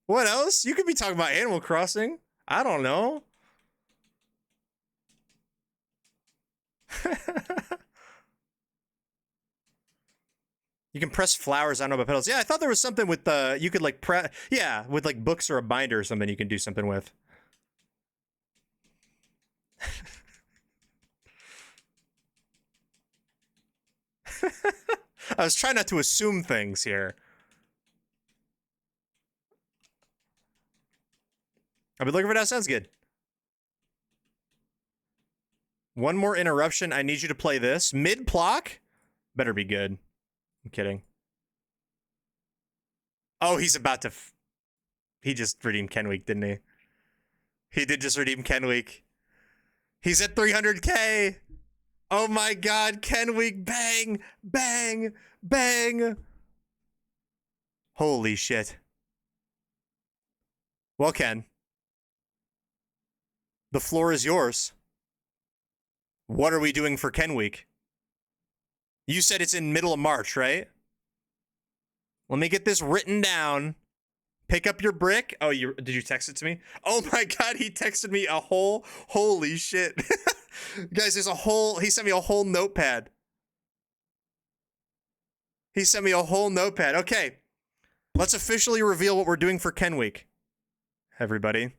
What else? You could be talking about Animal Crossing. I don't know. You can press flowers on the petals. Yeah, I thought there was something with the you could like press. Yeah, with like books or a binder or something you can do something with. I was trying not to assume things here. I've been looking for that. Sounds good. One more interruption. I need you to play this. Mid-plock? Better be good. I'm kidding. Oh, he's about to... He just redeemed Kenweek, didn't he? He did just redeem Kenweek. He's at 300k. Oh my god, Kenweek. Bang, bang, bang. Holy shit. Well, Ken. The floor is yours. What are we doing for Kenweek? You said it's in middle of March, right? Let me get this written down. Pick up your brick. Oh, did you text it to me? Oh my god, he texted me a whole... Holy shit. Guys, there's a whole... He sent me a whole notepad. He sent me a whole notepad. Okay. Let's officially reveal what we're doing for Kenweek. Everybody.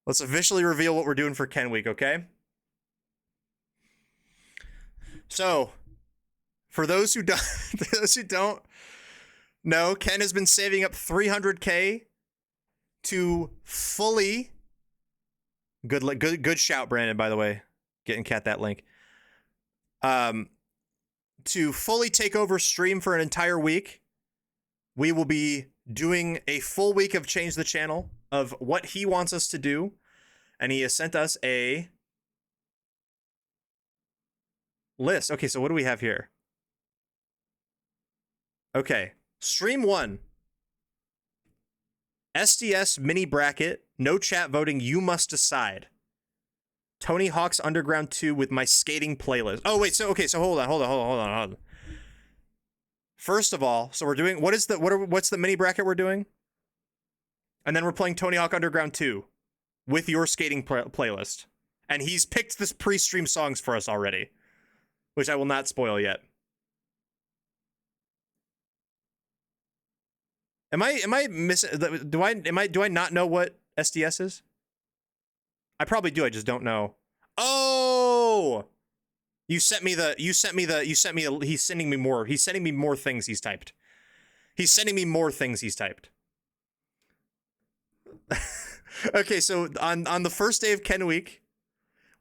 Let's officially reveal what we're doing for Kenweek, okay? So, for those who don't know, Ken has been saving up 300k to fully Good shout, Brandon, by the way. Getting Cat that link. To fully take over stream for an entire week, we will be doing a full week of Change the Channel of what he wants us to do. And he has sent us a list. Okay, so what do we have here? Okay, stream 1. SDS mini bracket, no chat voting, you must decide. Tony Hawk's Underground 2 with my skating playlist. Oh wait, so hold on. First of all, so we're doing what's the mini bracket we're doing? And then we're playing Tony Hawk Underground 2 with your skating playlist. And he's picked this pre-stream songs for us already, which I will not spoil yet. Am I missing? Do I not know what SDS is? I probably do. I just don't know. Oh, he's sending me more things he's typed. Okay, so on the first day of Ken Week,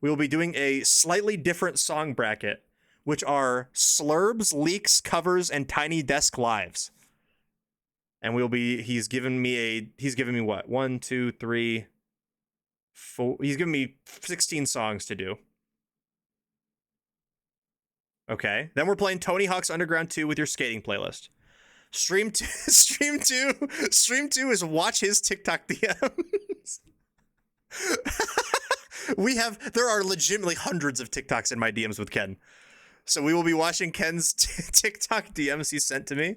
we will be doing a slightly different song bracket, which are slurbs, leaks, covers, and Tiny Desk lives. And he's given me what? 1, 2, 3, 4. He's given me 16 songs to do. Okay. Then we're playing Tony Hawk's Underground 2 with your skating playlist. Stream 2 is watch his TikTok DMs. There are legitimately hundreds of TikToks in my DMs with Ken. So we will be watching Ken's TikTok DMs he sent to me.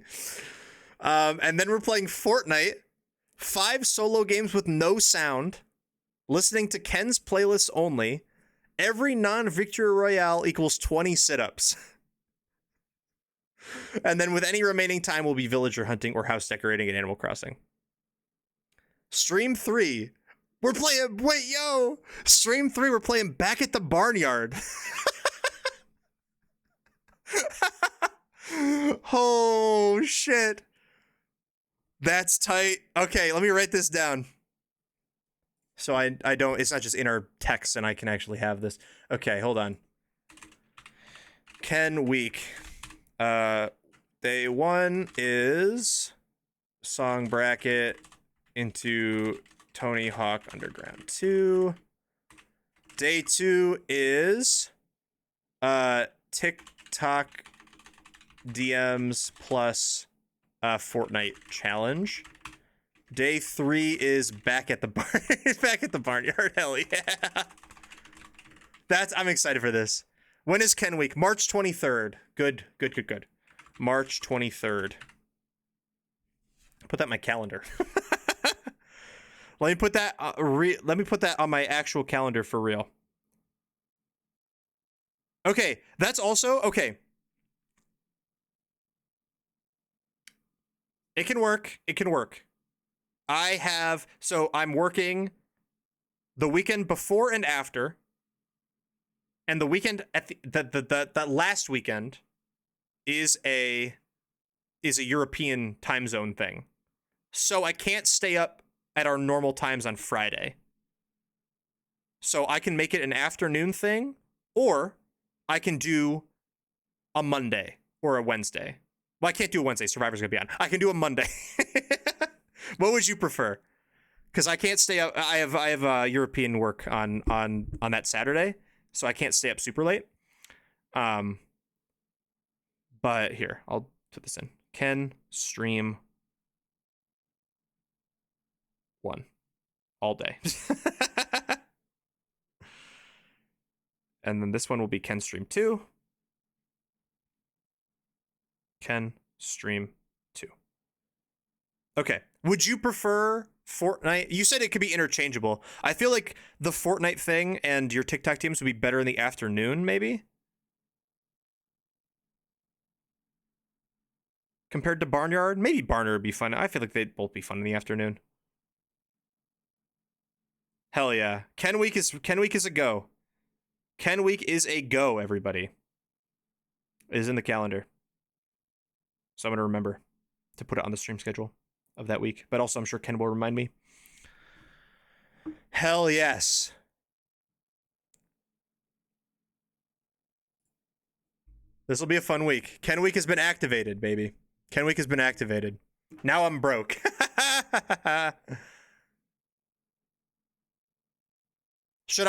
And then we're playing Fortnite, 5 solo games with no sound, listening to Ken's playlist only. Every non-Victory Royale equals 20 sit-ups. And then with any remaining time, we'll be villager hunting or house decorating in Animal Crossing. Stream 3, we're playing Back at the Barnyard. Oh, shit. That's tight. Okay, let me write this down. So I don't, it's not just in our text and I can actually have this. Okay, hold on. Ken Week. Day 1 is song bracket into Tony Hawk Underground 2. Day 2 is TikTok DMs plus Fortnite challenge. Day 3 is back at the barnyard. Hell yeah. I'm excited for this. When is Ken Week? March 23rd. Good. March 23rd. Put that in my calendar. Let me put that on my actual calendar for real. Okay, that's also okay. It can work. I'm working the weekend before and after, and the weekend at the last weekend is a European time zone thing. So I can't stay up at our normal times on Friday. So I can make it an afternoon thing, or I can do a Monday or a Wednesday. Well, I can't do a Wednesday. Survivor's gonna be on. I can do a Monday. What would you prefer? Because I can't stay up. I have European work on that Saturday, so I can't stay up super late. But here, I'll put this in. Ken stream 1 all day. And then this one will be Ken stream 2. Ken stream 2. Okay. Would you prefer Fortnite? You said it could be interchangeable. I feel like the Fortnite thing and your TikTok teams would be better in the afternoon, maybe? Compared to Barnyard? Maybe Barnyard would be fun. I feel like they'd both be fun in the afternoon. Hell yeah. Ken Week is a go. Ken Week is a go, everybody. It is in the calendar. So I'm going to remember to put it on the stream schedule of that week. But also, I'm sure Ken will remind me. Hell yes. This will be a fun week. Ken Week has been activated, baby. Ken Week has been activated. Now I'm broke. Do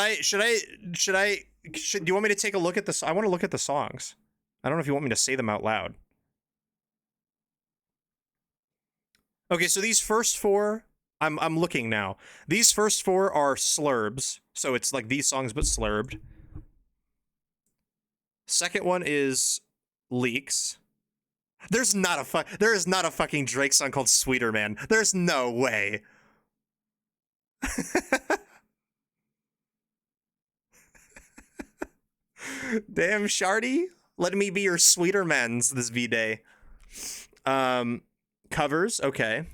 you want me to take a look at this? I want to look at the songs. I don't know if you want me to say them out loud. Okay, so these first four, I'm looking now. These first four are slurbs, so it's like these songs but slurbed. Second one is leaks. There is not a fucking Drake song called Sweeter Man. There's no way. Damn, Shardy, let me be your sweeter man's this V-Day. Covers, okay.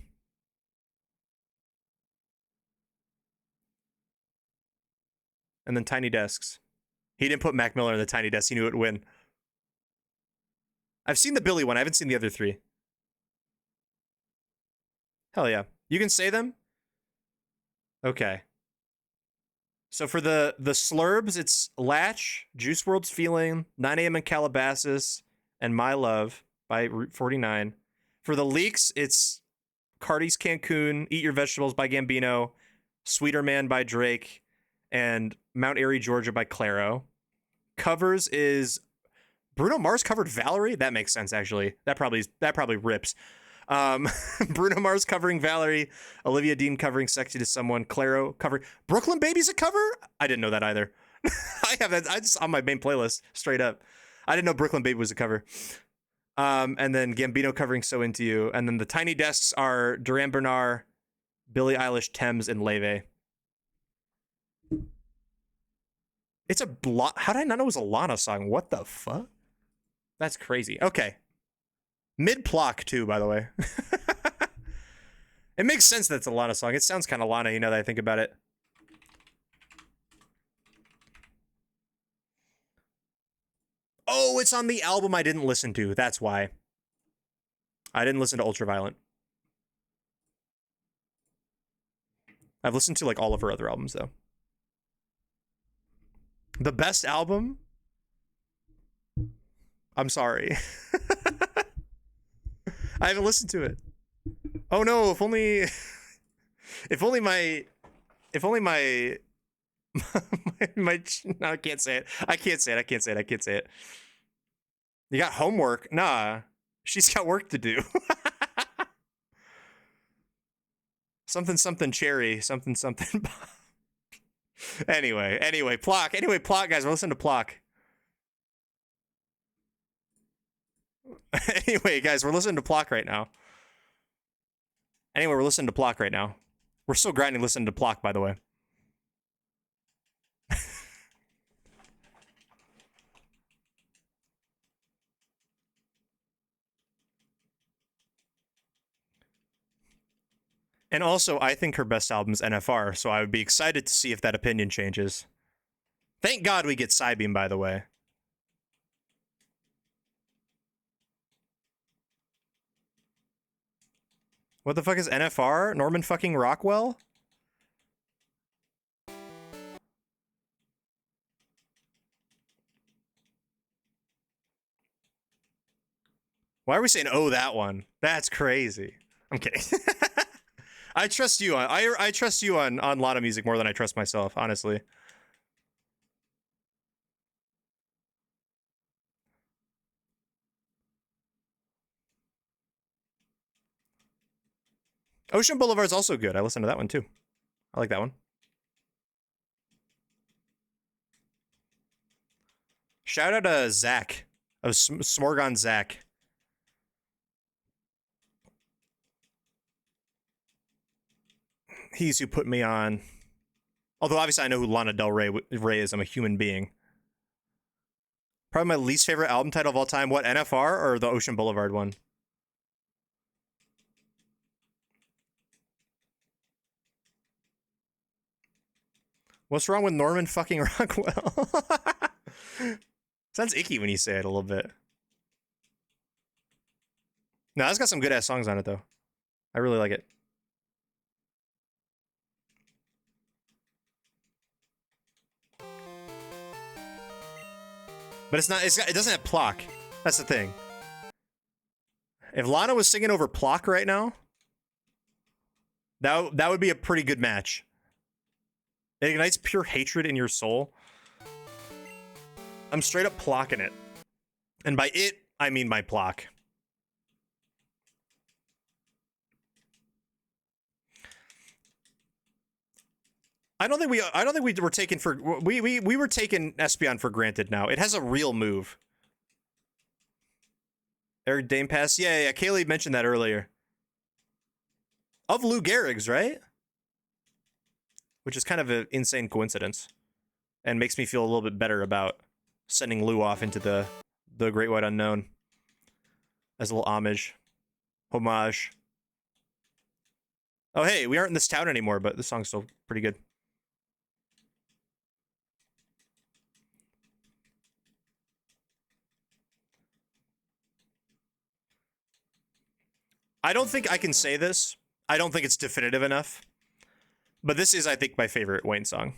And then Tiny Desks. He didn't put Mac Miller in the Tiny Desk. He knew it would win. I've seen the Billy one. I haven't seen the other three. Hell yeah. You can say them? Okay. So for the slurbs, it's Latch, Juice WRLD's Feeling, 9 AM in Calabasas, and My Love by Route 49. For the leaks, it's Cardi's Cancun, Eat Your Vegetables by Gambino, Sweeter Man by Drake, and Mount Airy, Georgia by Claro. Covers is Bruno Mars covered Valerie? That makes sense, actually. That probably rips. Bruno Mars covering Valerie, Olivia Dean covering Sexy to Someone, Claro covering Brooklyn Baby's a cover? I didn't know that either. I have that. I just on my main playlist, straight up. I didn't know Brooklyn Baby was a cover. And then Gambino covering So Into You. And then the Tiny Desks are Duran Bernard, Billie Eilish, Thames, and Leve. It's a how did I not know it was a Lana song? What the fuck? That's crazy. Okay. Mid-plock, too, by the way. It makes sense that it's a Lana song. It sounds kind of Lana, you know, that I think about it. Oh, it's on the album I didn't listen to. That's why. I didn't listen to Ultraviolent. I've listened to, like, all of her other albums, though. The best album? I'm sorry. I haven't listened to it. Oh no, if only my no, I can't say it. You got homework? Nah. She's got work to do. something cherry, something. Anyway, Plock, guys, we're listening to Plock. Anyway, guys, we're listening to Plock right now. We're still grinding listening to Plock, by the way. And also, I think her best album is NFR, so I would be excited to see if that opinion changes. Thank God we get Psybeam, by the way. What the fuck is NFR? Norman fucking Rockwell? Why are we saying, oh, that one? That's crazy. I'm kidding. I trust you on I trust you on Lana music more than I trust myself, honestly. Ocean Boulevard's also good. I listened to that one too. I like that one. Shout out to Zach of Smorgon Zach. He's who put me on. Although obviously I know who Lana Del Rey is. I'm a human being. Probably my least favorite album title of all time. What, NFR or the Ocean Boulevard one? What's wrong with Norman fucking Rockwell? Sounds icky when you say it a little bit. No, it's got some good ass songs on it though. I really like it. But it's not. It doesn't have Plock. That's the thing. If Lana was singing over Przzlocke right now, that would be a pretty good match. It ignites pure hatred in your soul. I'm straight up Przzlocking it. And by it, I mean my Przzlocke. I don't think we were taken for we were taking Espeon for granted now. It has a real move. Eric Dame Pass. Yeah. Kaylee mentioned that earlier. Of Lou Gehrig's, right? Which is kind of an insane coincidence. And makes me feel a little bit better about sending Lou off into the Great White Unknown. As a little homage. Homage. Oh, hey, we aren't in this town anymore, but this song's still pretty good. I don't think I can say this. I don't think it's definitive enough. But this is, I think, my favorite Wayne song.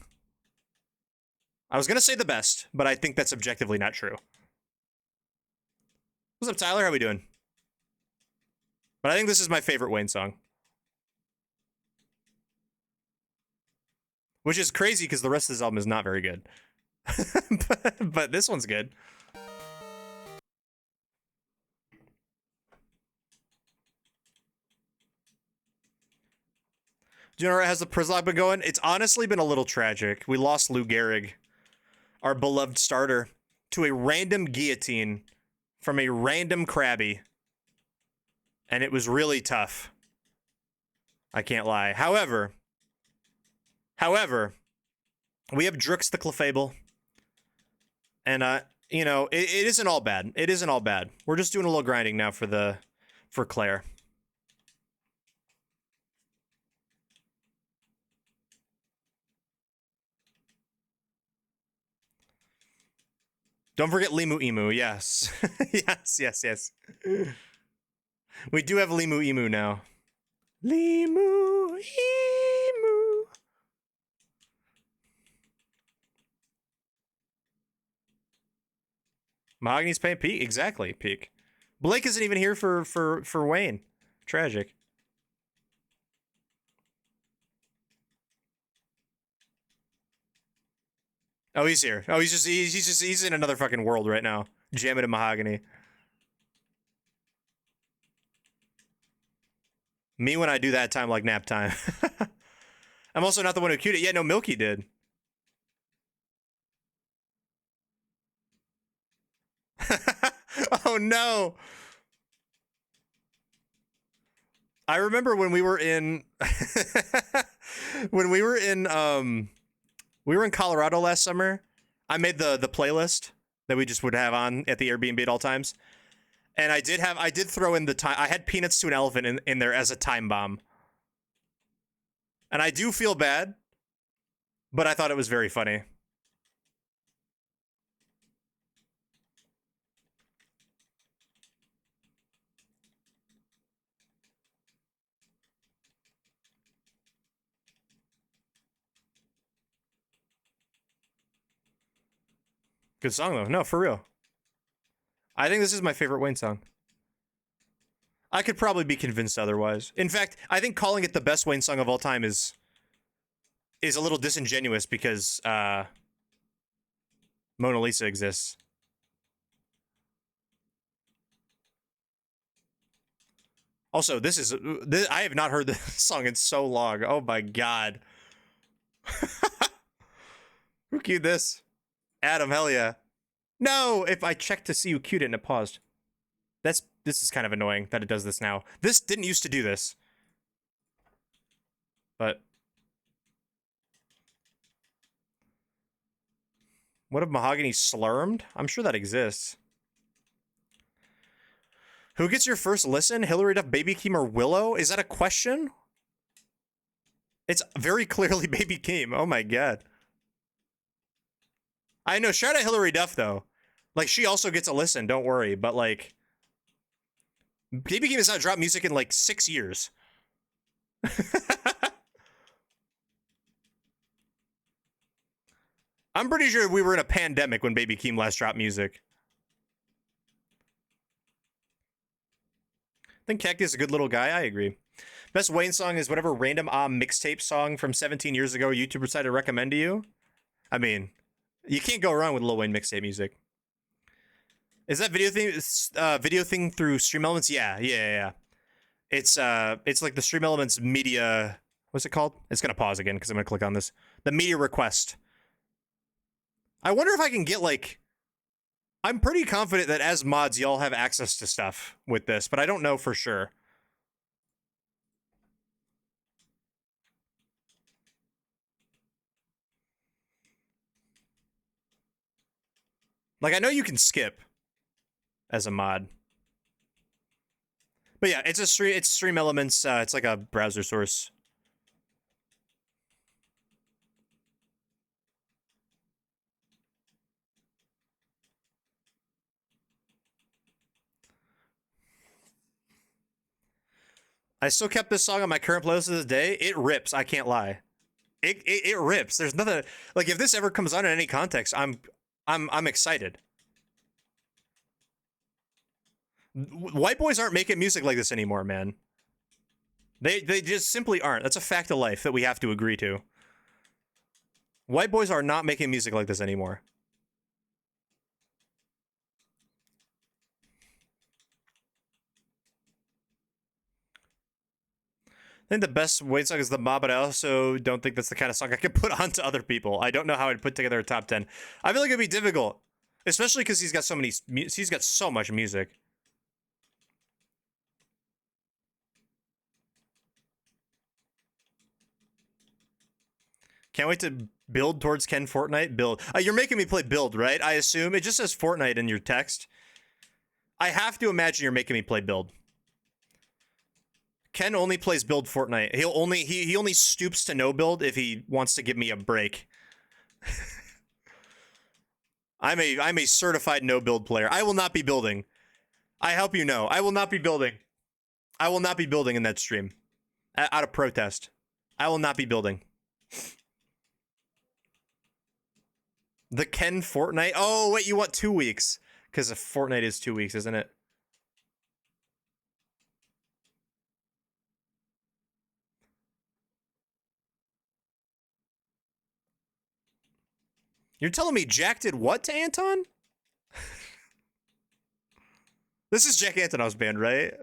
I was going to say the best, but I think that's objectively not true. What's up, Tyler? How we doing? But I think this is my favorite Wayne song. Which is crazy because the rest of this album is not very good. but this one's good. Do you know where has the Przzlocke been going? It's honestly been a little tragic. We lost Lou Gehrig, our beloved starter, to a random guillotine from a random Krabby. And it was really tough. I can't lie. However, we have Drix the Clefable. And, you know, it isn't all bad. It isn't all bad. We're just doing a little grinding now for Clair. Don't forget Limu Emu, yes. yes. We do have Limu Emu now. Limu Emu. Mahogany's paying peak? Exactly, peak. Blake isn't even here for Wayne. Tragic. Oh, he's here. Oh, he's in another fucking world right now. Jamming in Mahogany. Me when I do that time like nap time. I'm also not the one who queued it. Yeah, no, Milky did. Oh no. I remember when we were in we were in Colorado last summer. I made the playlist that we just would have on at the Airbnb at all times. And I did throw in the time. I had Peanuts to an Elephant in there as a time bomb. And I do feel bad, but I thought it was very funny. Good song, though. No, for real. I think this is my favorite Wayne song. I could probably be convinced otherwise. In fact, I think calling it the best Wayne song of all time is a little disingenuous because Mona Lisa exists. Also, this I have not heard this song in so long. Oh my god. Who queued this? Adam, hell yeah. No, if I checked to see who queued it and it paused. This is kind of annoying that it does this now. This didn't used to do this. But what if Mahogany slurmed? I'm sure that exists. Who gets your first listen? Hillary Duff, Baby Keem, or Willow? Is that a question? It's very clearly Baby Keem. Oh my god. I know, shout out Hillary Duff, though. Like, she also gets a listen, don't worry. But, like, Baby Keem has not dropped music in, like, 6 years. I'm pretty sure we were in a pandemic when Baby Keem last dropped music. think Cactus is a good little guy. I agree. Best Wayne song is whatever random mixtape song from 17 years ago YouTuber decided to recommend to you. I mean, you can't go wrong with Lil Wayne mixtape music. Is that video thing through Stream Elements? Yeah. It's like the Stream Elements media. What's it called? It's gonna pause again because I'm gonna click on this. The media request. I wonder if I can get like. I'm pretty confident that as mods, y'all have access to stuff with this, but I don't know for sure. Like, I know you can skip as a mod. But yeah, it's Stream Elements. It's like a browser source. I still kept this song on my current playlist to this day. It rips. I can't lie. It rips. There's nothing like if this ever comes on in any context, I'm excited. White boys aren't making music like this anymore, man. They just simply aren't. That's a fact of life that we have to agree to. White boys are not making music like this anymore. I think the best Wayne song is The Mob, but I also don't think that's the kind of song I could put on to other people. I don't know how I'd put together a top 10. I feel like it'd be difficult, especially because he's got so much music. Can't wait to build towards Ken Fortnite. Build. You're making me play build, right? I assume it just says Fortnite in your text. I have to imagine you're making me play build. Ken only plays build Fortnite. He only stoops to no build if he wants to give me a break. I'm a certified no build player. I will not be building. I help you know. I will not be building. I will not be building in that stream. Out of protest. I will not be building. The Ken Fortnite? Oh, wait, you want 2 weeks. Because Fortnite is 2 weeks, isn't it? You're telling me Jack did what to Anton? This is Jack Antonov's band, right?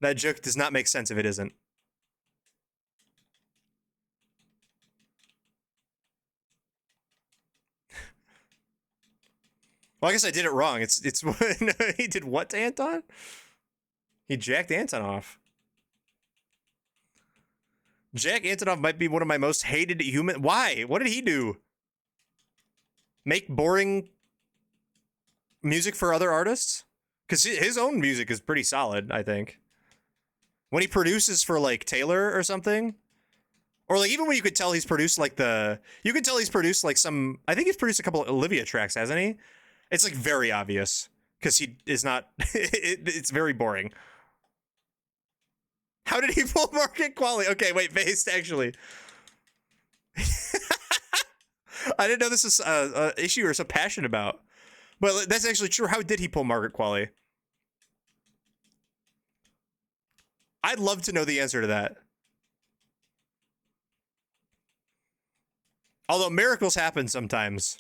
That joke does not make sense if it isn't. Well, I guess I did it wrong. It's he did what to Anton? He jacked Anton off. Jack Antonov might be one of my most hated human. Why? What did he do? Make boring music for other artists? Because his own music is pretty solid, I think. When he produces for, like, Taylor or something. Or, like, even when you could tell he's produced, like, you could tell he's produced, like, some... I think he's produced a couple of Olivia tracks, hasn't he? It's, like, very obvious. Because he is not... it's very boring. How did he pull market quality? Okay, wait, based, actually. I didn't know this is an issue you're so passionate about. But that's actually true. How did he pull market quality? I'd love to know the answer to that. Although miracles happen sometimes.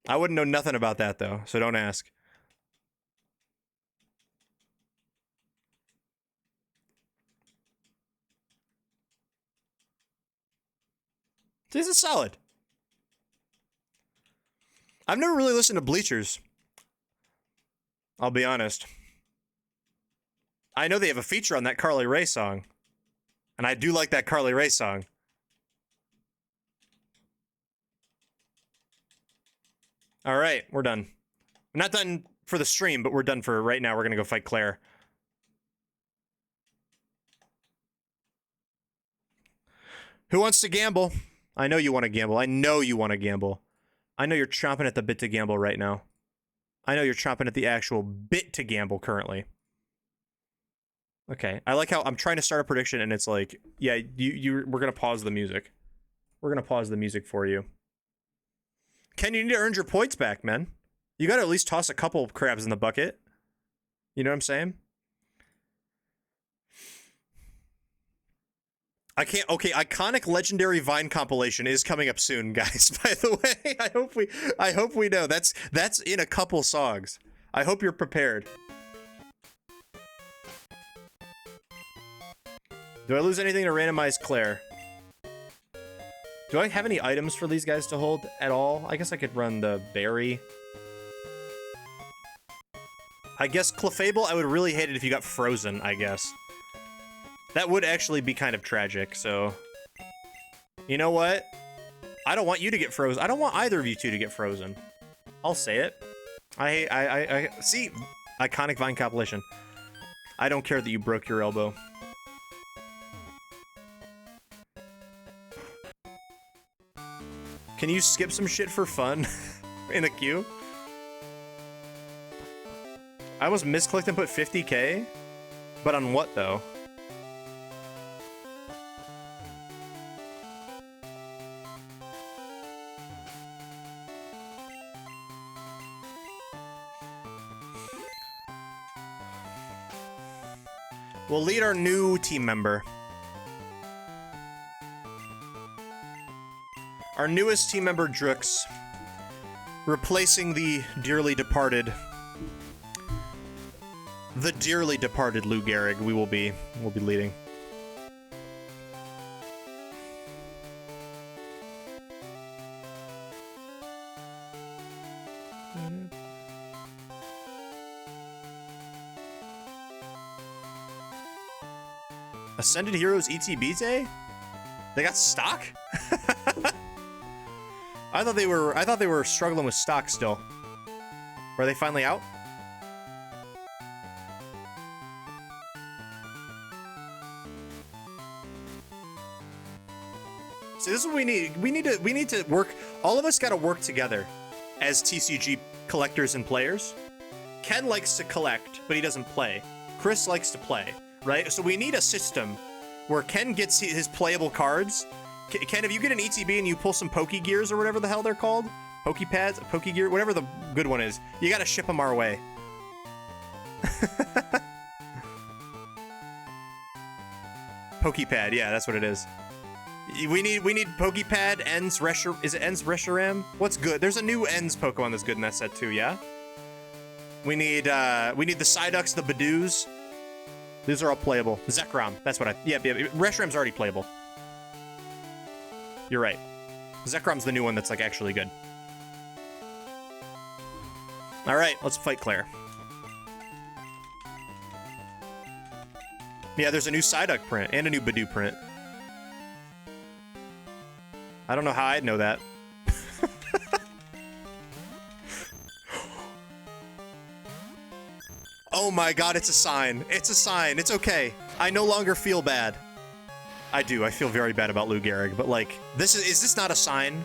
I wouldn't know nothing about that, though, so don't ask. This is solid. I've never really listened to Bleachers. I'll be honest. I know they have a feature on that Carly Rae song. And I do like that Carly Rae song. All right, we're done. We're not done for the stream, but we're done for right now. We're going to go fight Claire. Who wants to gamble? I know you want to gamble. I know you want to gamble. I know you're chomping at the bit to gamble right now. I know you're chomping at the actual bit to gamble currently. Okay, I like how I'm trying to start a prediction and it's like, yeah, we're going to pause the music. We're going to pause the music for you. Ken, you need to earn your points back, man. You gotta at least toss a couple crabs in the bucket. You know what I'm saying? I can't. Okay, iconic legendary Vine compilation is coming up soon, guys. By the way, I hope we know that's in a couple songs. I hope you're prepared. Do I lose anything to randomize Clair? Do I have any items for these guys to hold at all? I guess I could run the berry. I guess Clefable, I would really hate it if you got frozen, I guess. That would actually be kind of tragic, so... You know what? I don't want you to get frozen. I don't want either of you two to get frozen. I'll say it. I see, iconic Vine compilation. I don't care that you broke your elbow. Can you skip some shit for fun in a queue? I almost misclicked and put 50k, but on what though? We'll lead our new team member. Our newest team member, Drux, replacing the dearly departed Lou Gehrig. We'll be leading. Ascended Heroes ETBT? They got stock? I thought they were struggling with stock still. Are they finally out? See, this is what we need. We need to work. All of us got to work together as TCG collectors and players. Ken likes to collect, but he doesn't play. Chris likes to play, right? So we need a system where Ken gets his playable cards. Ken, if you get an ETB and you pull some Pokegears or whatever the hell they're called, Pokepads, Pokegear, whatever the good one is, you got to ship them our way. Pokepad, yeah, that's what it is. We need Pokepad, Ends, Reshiram. Is it Ends, Reshiram? What's good? There's a new Ends Pokemon that's good in that set too, yeah? We need the Psyducks, the Badoos. These are all playable. Zekrom, that's what yeah, Reshiram's already playable. You're right. Zekrom's the new one that's like actually good. All right, let's fight Clair. Yeah, there's a new Psyduck print and a new Badoo print. I don't know how I'd know that. Oh my god, it's a sign. It's a sign. It's okay. I no longer feel bad. I do. I feel very bad about Lou Gehrig, but like, is this not a sign?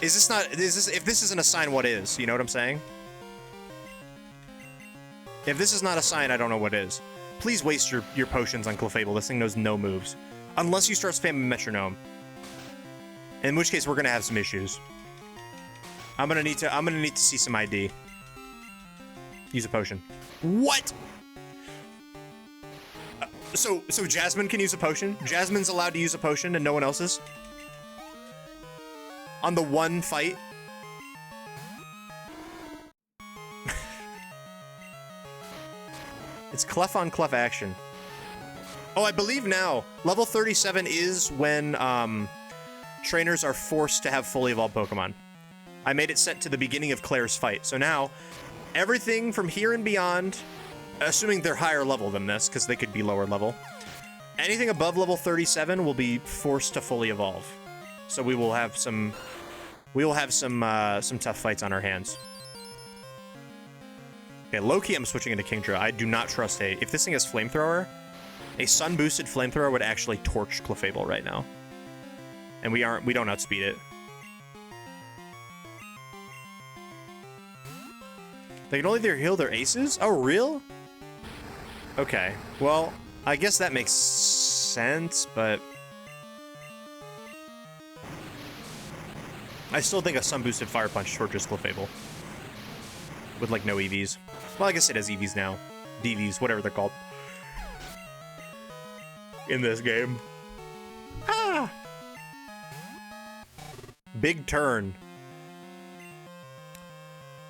If this isn't a sign, what is? You know what I'm saying? If this is not a sign, I don't know what is. Please waste your potions on Clefable. This thing knows no moves. Unless you start spamming Metronome. In which case, we're gonna have some issues. I'm gonna need to see some ID. Use a potion. What? So Jasmine can use a potion? Jasmine's allowed to use a potion and no one else is? On the one fight? It's Clef on Clef action. Oh, I believe now, level 37 is when trainers are forced to have fully evolved Pokemon. I made it set to the beginning of Clair's fight. So now, everything from here and beyond, assuming they're higher level than this, because they could be lower level, anything above level 37 will be forced to fully evolve. So we will have some tough fights on our hands. Okay, low-key, I'm switching into Kingdra. I do not trust if this thing has Flamethrower, a sun-boosted Flamethrower would actually torch Clefable right now. And we don't outspeed it. They can only heal their aces? Oh, real? Okay, well, I guess that makes sense, but... I still think a sun-boosted Fire Punch tortures Clefable. With, like, no EVs. Well, I guess it has EVs now. DVs, whatever they're called. In this game. Ah! Big turn.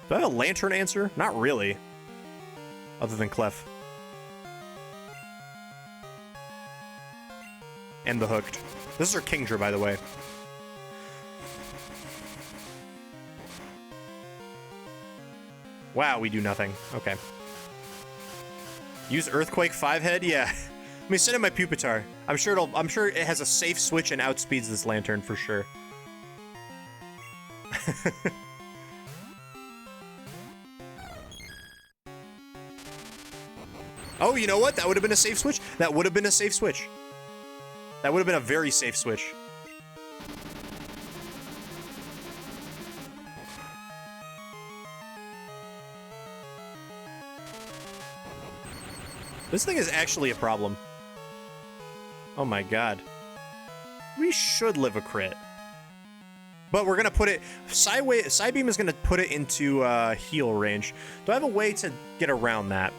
Do I have a Lantern answer? Not really. Other than Clef. And the Hooked. This is our Kingdra, by the way. Wow, we do nothing. Okay. Use Earthquake 5-head? Yeah. Let me send in my Pupitar. I'm sure it has a safe switch and outspeeds this Lantern for sure. Oh, you know what? That would have been a safe switch. That would have been a safe switch. That would have been a very safe switch. This thing is actually a problem. Oh my god. We should live a crit. But we're gonna put it... Psybeam is gonna put it into heal range. Do I have a way to get around that?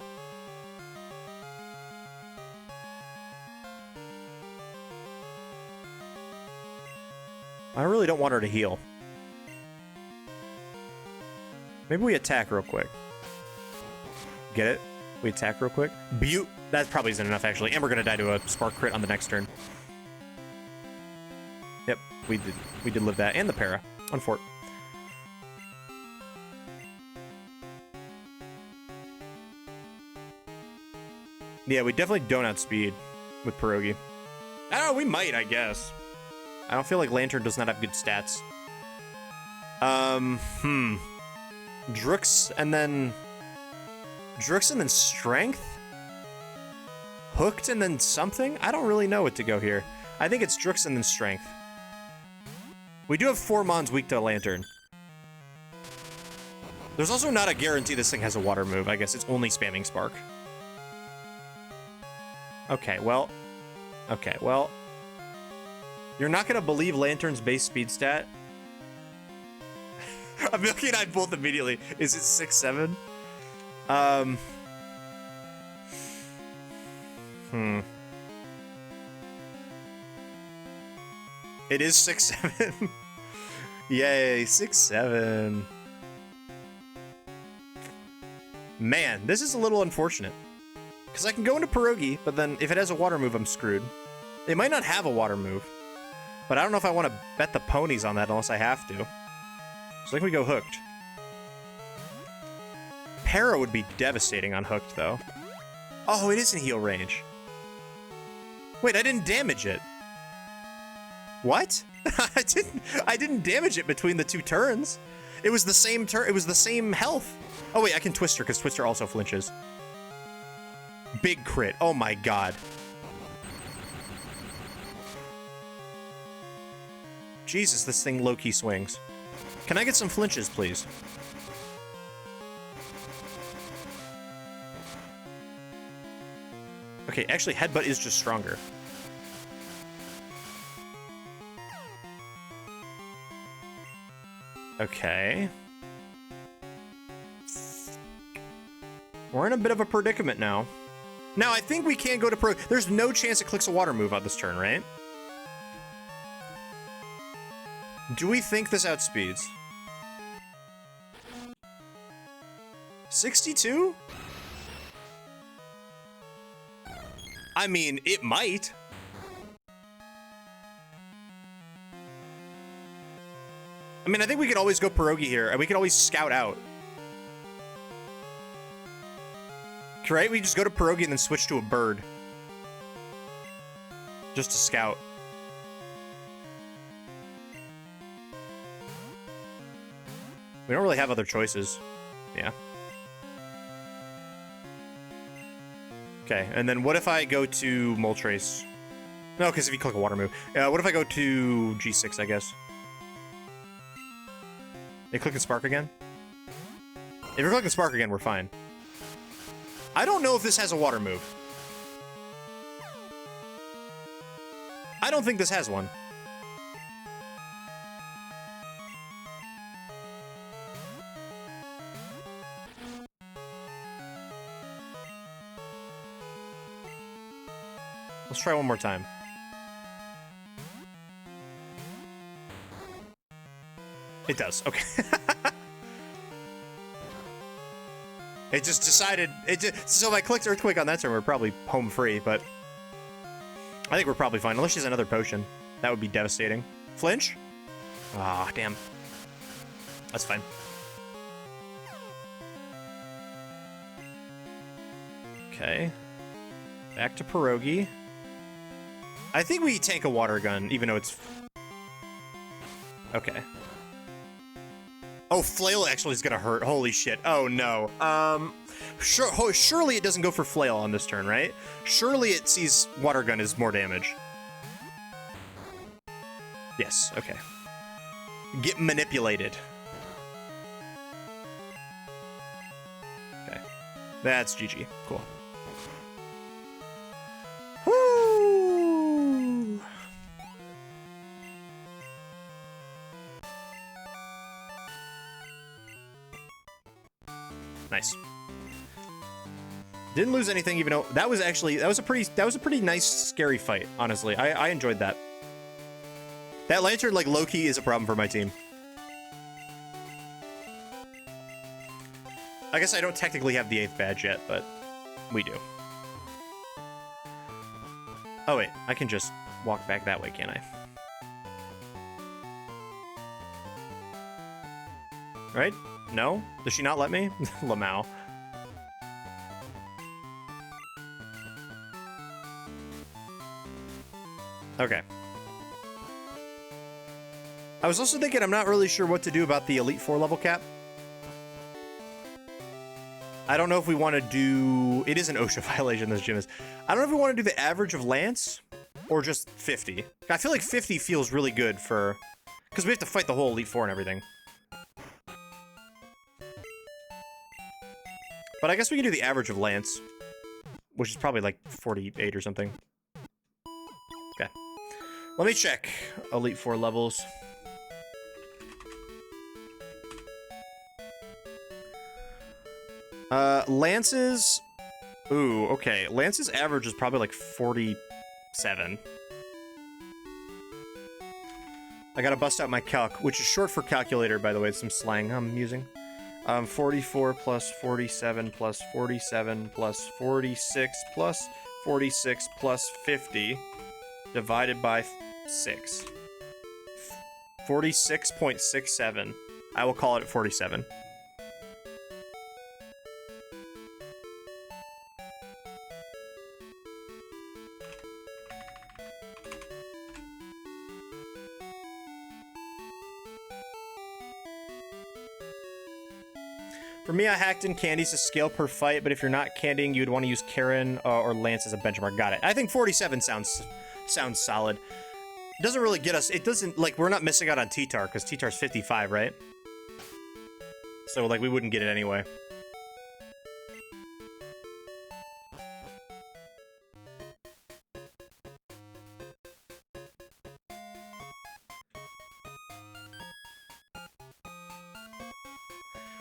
I really don't want her to heal. Maybe we attack real quick. Get it? We attack real quick. Butte. That probably isn't enough, actually. And we're gonna die to a Spark crit on the next turn. Yep, we did live that. And the para. On Fort. Yeah, we definitely don't outspeed with Pierogi. I don't know, we might, I guess. I don't feel like Lantern does not have good stats. Drux and then Strength? Hooked and then something? I don't really know what to go here. I think it's Drux and then Strength. We do have 4 Mons weak to Lantern. There's also not a guarantee this thing has a water move. I guess it's only spamming Spark. Okay, well... You're not gonna believe Lantern's base speed stat? I'm looking at both immediately. Is it 6-7? It is 6-7. Yay, 6-7. Man, this is a little unfortunate. Because I can go into Pierogi, but then if it has a water move, I'm screwed. It might not have a water move. But I don't know if I want to bet the ponies on that unless I have to. So I think we go Hooked. Para would be devastating on Hooked, though. Oh, it is in heal range. Wait, I didn't damage it. What? I didn't damage it between the 2 turns. It was the same turn. It was the same health. Oh wait, I can Twister because Twister also flinches. Big crit. Oh my god. Jesus, this thing low-key swings. Can I get some flinches, please? Okay, actually, Headbutt is just stronger. Okay. We're in a bit of a predicament now. Now, I think we can go to Pro... There's no chance it clicks a water move on this turn, right? Do we think this outspeeds? 62? I mean, it might. I mean, I think we could always go Pierogi here, and we could always scout out. Right? We just go to Pierogi and then switch to a bird. Just to scout. We don't really have other choices. Yeah. Okay, and then what if I go to Moltres? No, because if you click a water move. What if I go to G6, I guess? They click the Spark again? If you're clicking Spark again, we're fine. I don't know if this has a water move. I don't think this has one. Let's try one more time. It does. Okay. It just decided. So if I clicked Earthquake on that turn, we're probably home free, but I think we're probably fine. Unless she has another potion. That would be devastating. Flinch? Ah, damn. That's fine. Okay. Back to Pierogi. I think we tank a water gun, even though it's... Okay. Oh, Flail actually is gonna hurt. Holy shit. Oh, no. Surely it doesn't go for Flail on this turn, right? Surely it sees water gun as more damage. Yes, okay. Get manipulated. Okay. That's GG. Cool. Woo! Nice. Didn't lose anything, even though that was a pretty nice, scary fight. Honestly, I enjoyed that. That lantern, like, low-key is a problem for my team. I guess I don't technically have the 8th badge yet, but we do. Oh wait, I can just walk back that way, can't I? Right? No? Does she not let me? Lamau. Okay. I was also thinking I'm not really sure what to do about the Elite 4 level cap. I don't know if we want to do... It is an OSHA violation, this gym is. I don't know if we want to do the average of Lance or just 50. I feel like 50 feels really good for... Because we have to fight the whole Elite 4 and everything. But I guess we can do the average of Lance, which is probably like 48 or something. Okay. Let me check Elite 4 levels. Lance's... Ooh, okay. Lance's average is probably like 47. I gotta bust out my calc, which is short for calculator, by the way. It's some slang I'm using. 44 plus 47 plus 47 plus 46 plus 46 plus 50 divided by 6. 46.67. I will call it 47. For me, I hacked in candies to scale per fight, but if you're not candying, you'd want to use Karen or Lance as a benchmark. Got it. I think 47 sounds solid. It doesn't really get us... It doesn't... Like, we're not missing out on T-Tar, because T-Tar's 55, right? So, like, we wouldn't get it anyway.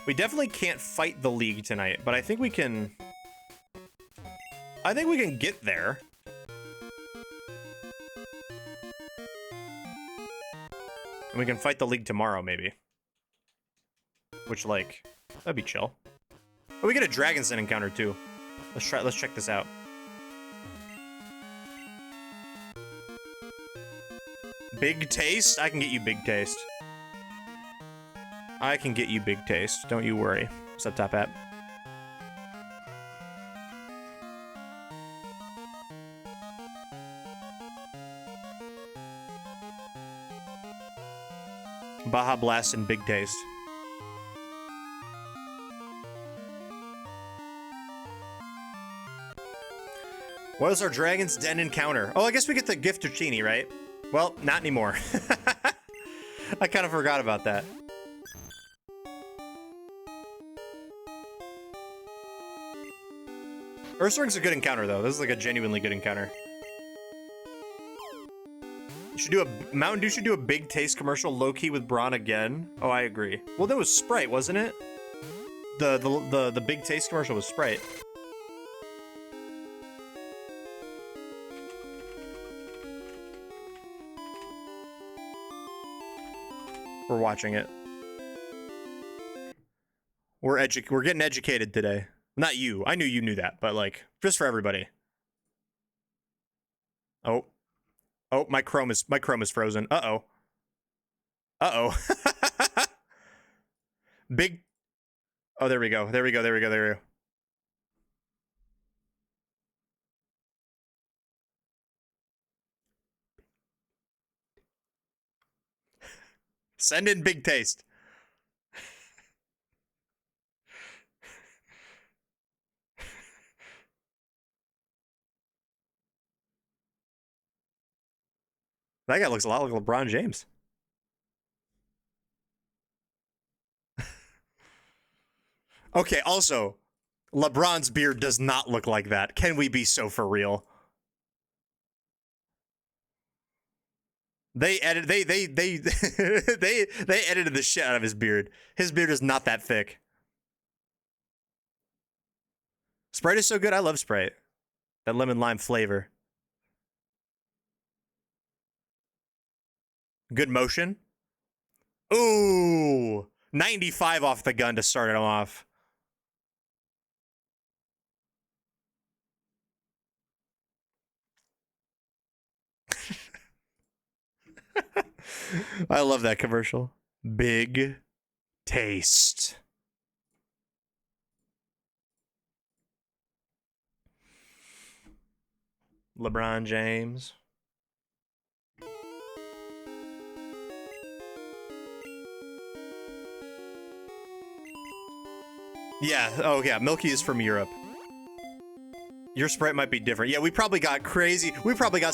We definitely can't fight the League tonight, but I think we can... I think we can get there. And we can fight the League tomorrow, maybe. Which, like, that'd be chill. Oh, we get a Dragon's Den encounter, too. Let's check this out. Big Taste? I can get you Big Taste. I can get you Big Taste. Don't you worry. What's up, Top Hat? Baja Blast and Big Taste. What is our Dragon's Den encounter? Oh, I guess we get the gift of Chini, right? Well, not anymore. I kind of forgot about that. Ursaring's a good encounter, though. This is like a genuinely good encounter. Mountain Dew should do a Big Taste commercial low-key with Braun again. Oh, I agree. Well, that was Sprite, wasn't it? The Big Taste commercial was Sprite. We're watching it. We're getting educated today. Not you. I knew you knew that, but like just for everybody. Oh. Oh, my Chrome is frozen. Uh-oh. Uh-oh. Big. Oh, there we go. There we go. There we go. There we go. Send in Big Taste. That guy looks a lot like LeBron James. Okay, also, LeBron's beard does not look like that. Can we be so for real? They edited they edited the shit out of his beard. His beard is not that thick. Sprite is so good. I love Sprite. That lemon lime flavor. Good motion. Ooh, 95 off the gun to start it off. I love that commercial. Big Taste. LeBron James. Yeah, oh yeah, Milky is from Europe. Your Sprite might be different. Yeah, we probably got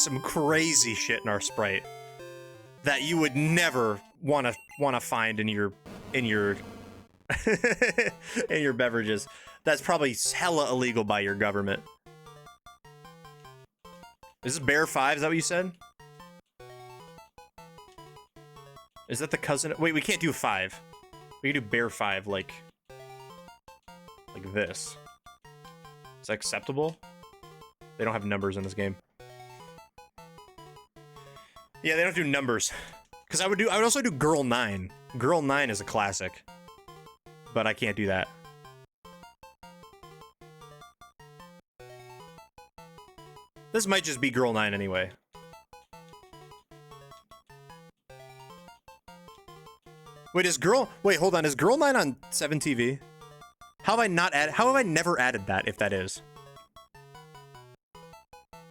some crazy shit in our Sprite that you would never want to find in your in your beverages. That's probably hella illegal by your government. Is this Bear 5? Is that what you said? Is that the cousin? Wait, we can't do 5. We can do Bear 5 like this. Is that acceptable? They don't have numbers in this game. Yeah, they don't do numbers. Because I would also do Girl 9. Girl 9 is a classic. But I can't do that. This might just be Girl 9 anyway. Wait, hold on. Is Girl 9 on 7TV? How have I never added that, if that is?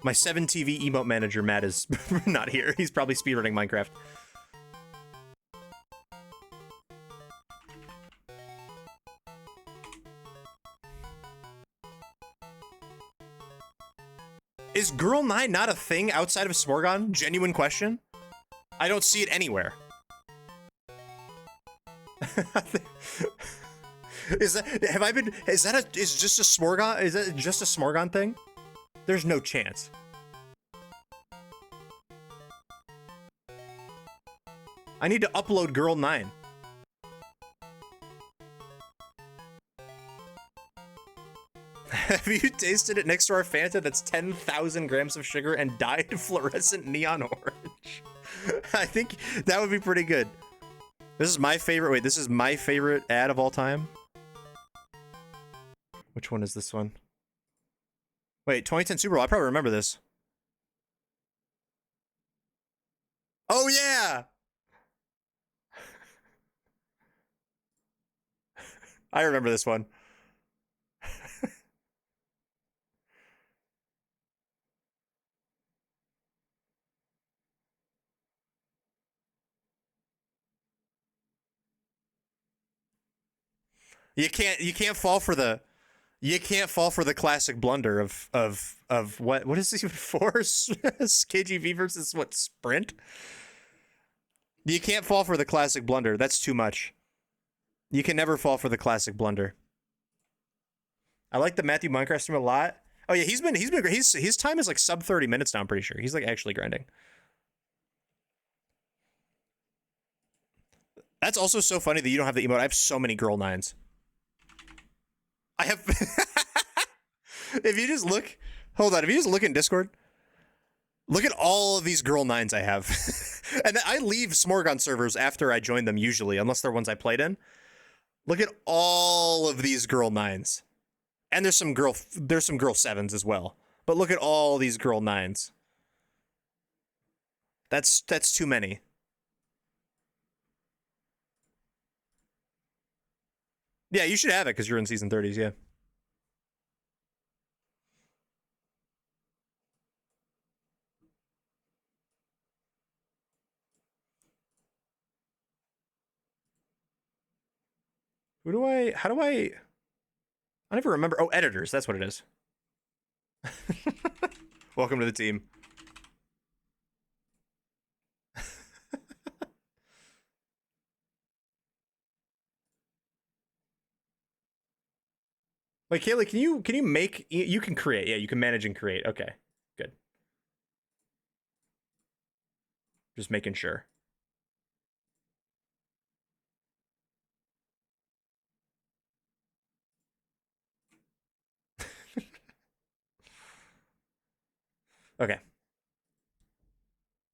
My 7TV emote manager, Matt, is not here. He's probably speedrunning Minecraft. Is Girl 9 not a thing outside of Smorgon? Genuine question? I don't see it anywhere. Is that just a Smorgon thing? There's no chance. I need to upload Girl 9. Have you tasted it next to our Fanta that's 10,000 grams of sugar and dyed fluorescent neon orange? I think that would be pretty good. This is my favorite. Wait, this is my favorite ad of all time. Which one is this one? Wait, 2010 Super Bowl. I probably remember this. Oh, yeah! I remember this one. You can't fall for the classic blunder of what is this even for? KGV versus what, Sprint? You can't fall for the classic blunder. That's too much. You can never fall for the classic blunder. I like the Matthew Minecraft stream a lot. Oh yeah, he's been great. His time is like sub 30 minutes now, I'm pretty sure. He's like actually grinding. That's also so funny that you don't have the emote. I have so many Girl 9s. I have. If you just look, hold on. If you just look in Discord, Look at all of these girl 9s I have. And I leave Smorgon servers after I join them usually, unless they're ones I played in. Look at all of these girl 9s. And there's some girl 7s as well. But look at all these girl 9s. That's too many. Yeah, you should have it because you're in season 30s, yeah. How do I never remember. Oh, editors, that's what it is. Welcome to the team. Wait, Kaylee, can you make, you can create. Yeah, you can manage and create. Okay, good. Just making sure. Okay.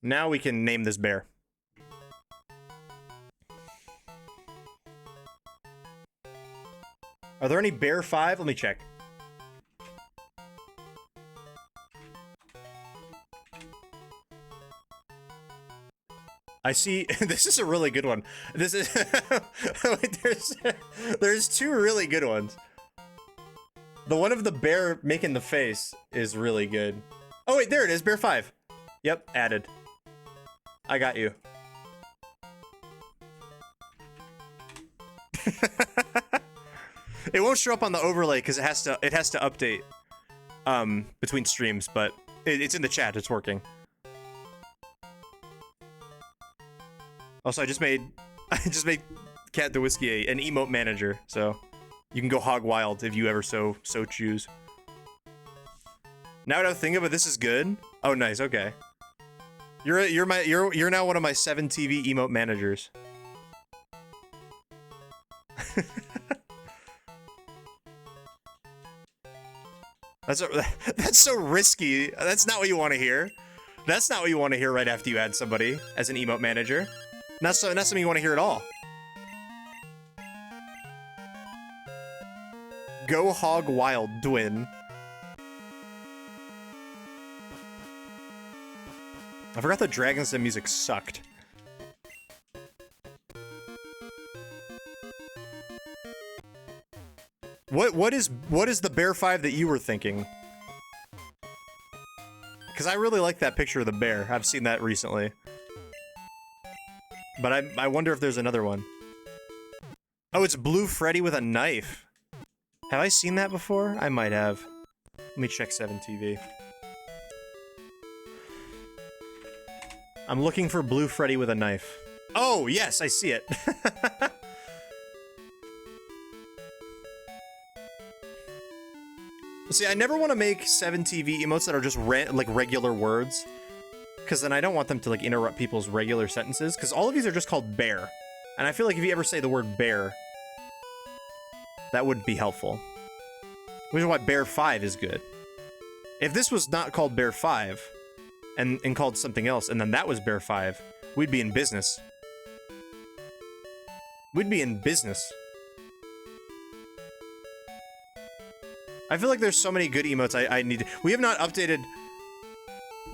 Now we can name this bear. Are there any bear 5? Let me check. I see. This is a really good one. This is. There's two really good ones. The one of the bear making the face is really good. Oh wait, there it is. Bear 5. Yep, added. I got you. It won't show up on the overlay because it has to update between streams, but it's in the chat. It's working. Also, I just made Cat the Whiskey an emote manager, so you can go hog wild if you ever so choose. Now that I think of it, this is good. Oh, nice. Okay. You're now one of my 7TV emote managers. That's so risky. That's not what you want to hear. That's not what you want to hear right after you add somebody as an emote manager. Not something you want to hear at all. Go hog wild, Dwin. I forgot the Dragon's Den music sucked. What is the bear 5 that you were thinking? Because I really like that picture of the bear. I've seen that recently. But I wonder if there's another one. Oh, it's Blue Freddy with a knife. Have I seen that before? I might have. Let me check 7TV. I'm looking for Blue Freddy with a knife. Oh, yes, I see it. See, I never want to make 7TV emotes that are just like regular words, because then I don't want them to like interrupt people's regular sentences, because all of these are just called bear. And I feel like if you ever say the word bear, that wouldn't be helpful. Which is why bear 5 is good. If this was not called bear 5, and called something else, and then that was bear 5, we'd be in business. We'd be in business. I feel like there's so many good emotes I need to... We have not updated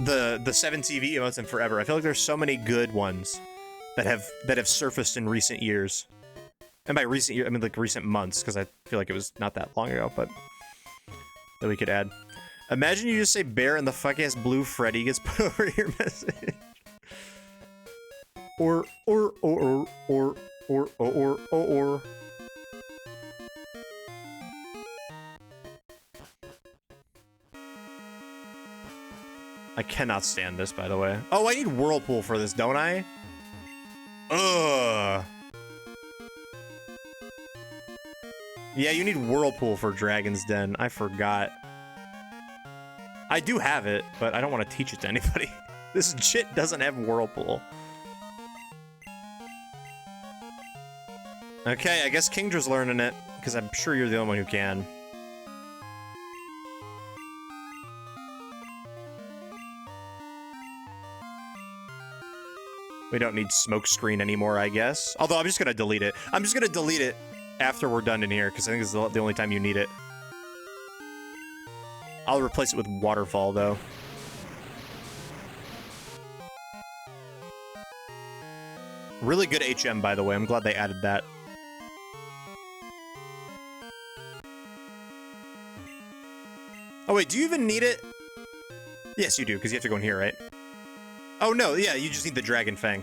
the 7TV emotes in forever. I feel like there's so many good ones that have surfaced in recent years. And by recent years, I mean like recent months, because I feel like it was not that long ago, but that we could add. Imagine you just say bear and the fuck-ass Blue Freddy gets put over your message. Or. I cannot stand this, by the way. Oh, I need Whirlpool for this, don't I? Ugh. Yeah, you need Whirlpool for Dragon's Den. I forgot. I do have it, but I don't want to teach it to anybody. This shit doesn't have Whirlpool. Okay, I guess Kingdra's learning it, because I'm sure you're the only one who can. We don't need smoke screen anymore, I guess. Although I'm just gonna delete it. I'm just gonna delete it after we're done in here, because I think this is the only time you need it. I'll replace it with waterfall, though. Really good HM, by the way. I'm glad they added that. Oh, wait, do you even need it? Yes, you do, because you have to go in here, right? Oh, no, yeah, you just need the Dragon Fang.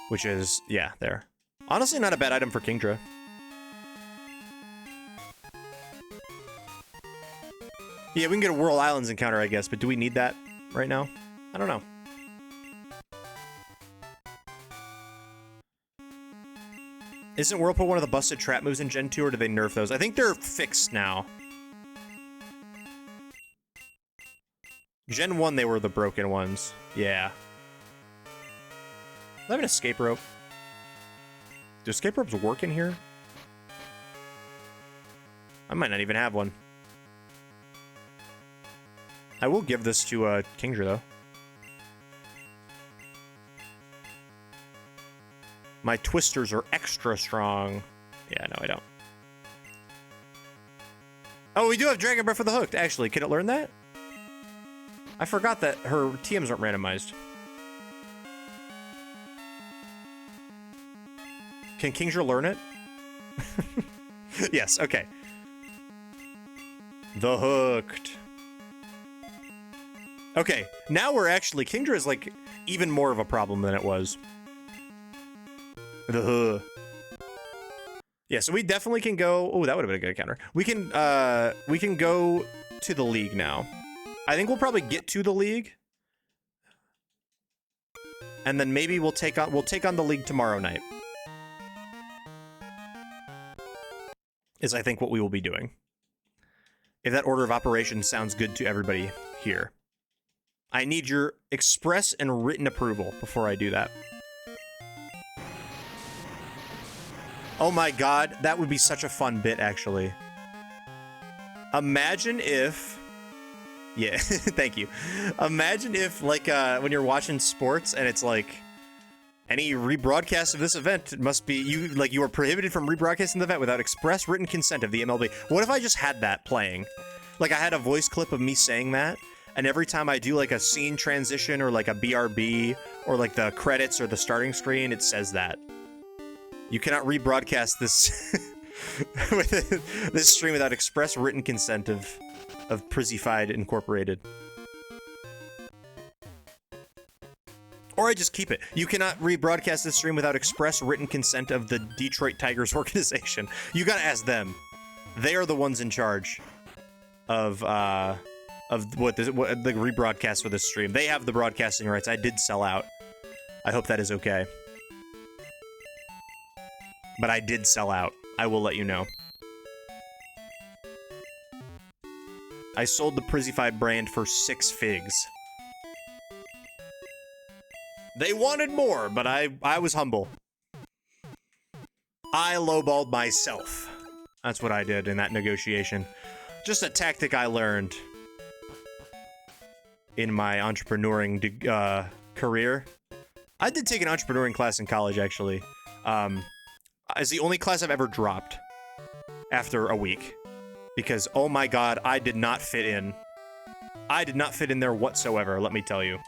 Which is, yeah, there. Honestly, not a bad item for Kingdra. Yeah, we can get a Whirl Islands encounter, I guess, but do we need that right now? I don't know. Isn't Whirlpool one of the busted trap moves in Gen 2, or did they nerf those? I think they're fixed now. Gen 1, they were the broken ones. Yeah. Do I have an escape rope? Do escape ropes work in here? I might not even have one. I will give this to Kingdra, though. My twisters are extra strong. Yeah, no, I don't. Oh, we do have Dragon Breath for the hooked, actually. Can it learn that? I forgot that her TMs aren't randomized. Can Kingdra learn it? Yes, okay. The hooked. Okay, now we're actually... Kingdra is, like, even more of a problem than it was. The hook. Yeah, so we definitely can go... Oh, that would have been a good counter. We can go to the league now. I think we'll probably get to the league. And then maybe we'll take on the league tomorrow night. Is I think what we will be doing. If that order of operations sounds good to everybody here. I need your express and written approval before I do that. Oh my god, that would be such a fun bit, actually. Imagine if... Yeah, thank you. Imagine if, like, when you're watching sports and it's like, any rebroadcast of this event must be, you are prohibited from rebroadcasting the event without express written consent of the MLB. What if I just had that playing? Like, I had a voice clip of me saying that, and every time I do, like, a scene transition or, like, a BRB or, like, the credits or the starting screen, it says that. You cannot rebroadcast this this stream without express written consent of Przzyfied Incorporated. Or I just keep it. You cannot rebroadcast this stream without express written consent of the Detroit Tigers organization. You gotta ask them. They are the ones in charge of the rebroadcast for this stream. They have the broadcasting rights. I did sell out. I hope that is okay. But I did sell out. I will let you know. I sold the Przzyfied brand for 6 figs. They wanted more, but I was humble. I lowballed myself. That's what I did in that negotiation. Just a tactic I learned in my entrepreneuring career. I did take an entrepreneuring class in college, actually. It's the only class I've ever dropped after a week. Because, oh my god, I did not fit in. I did not fit in there whatsoever, let me tell you.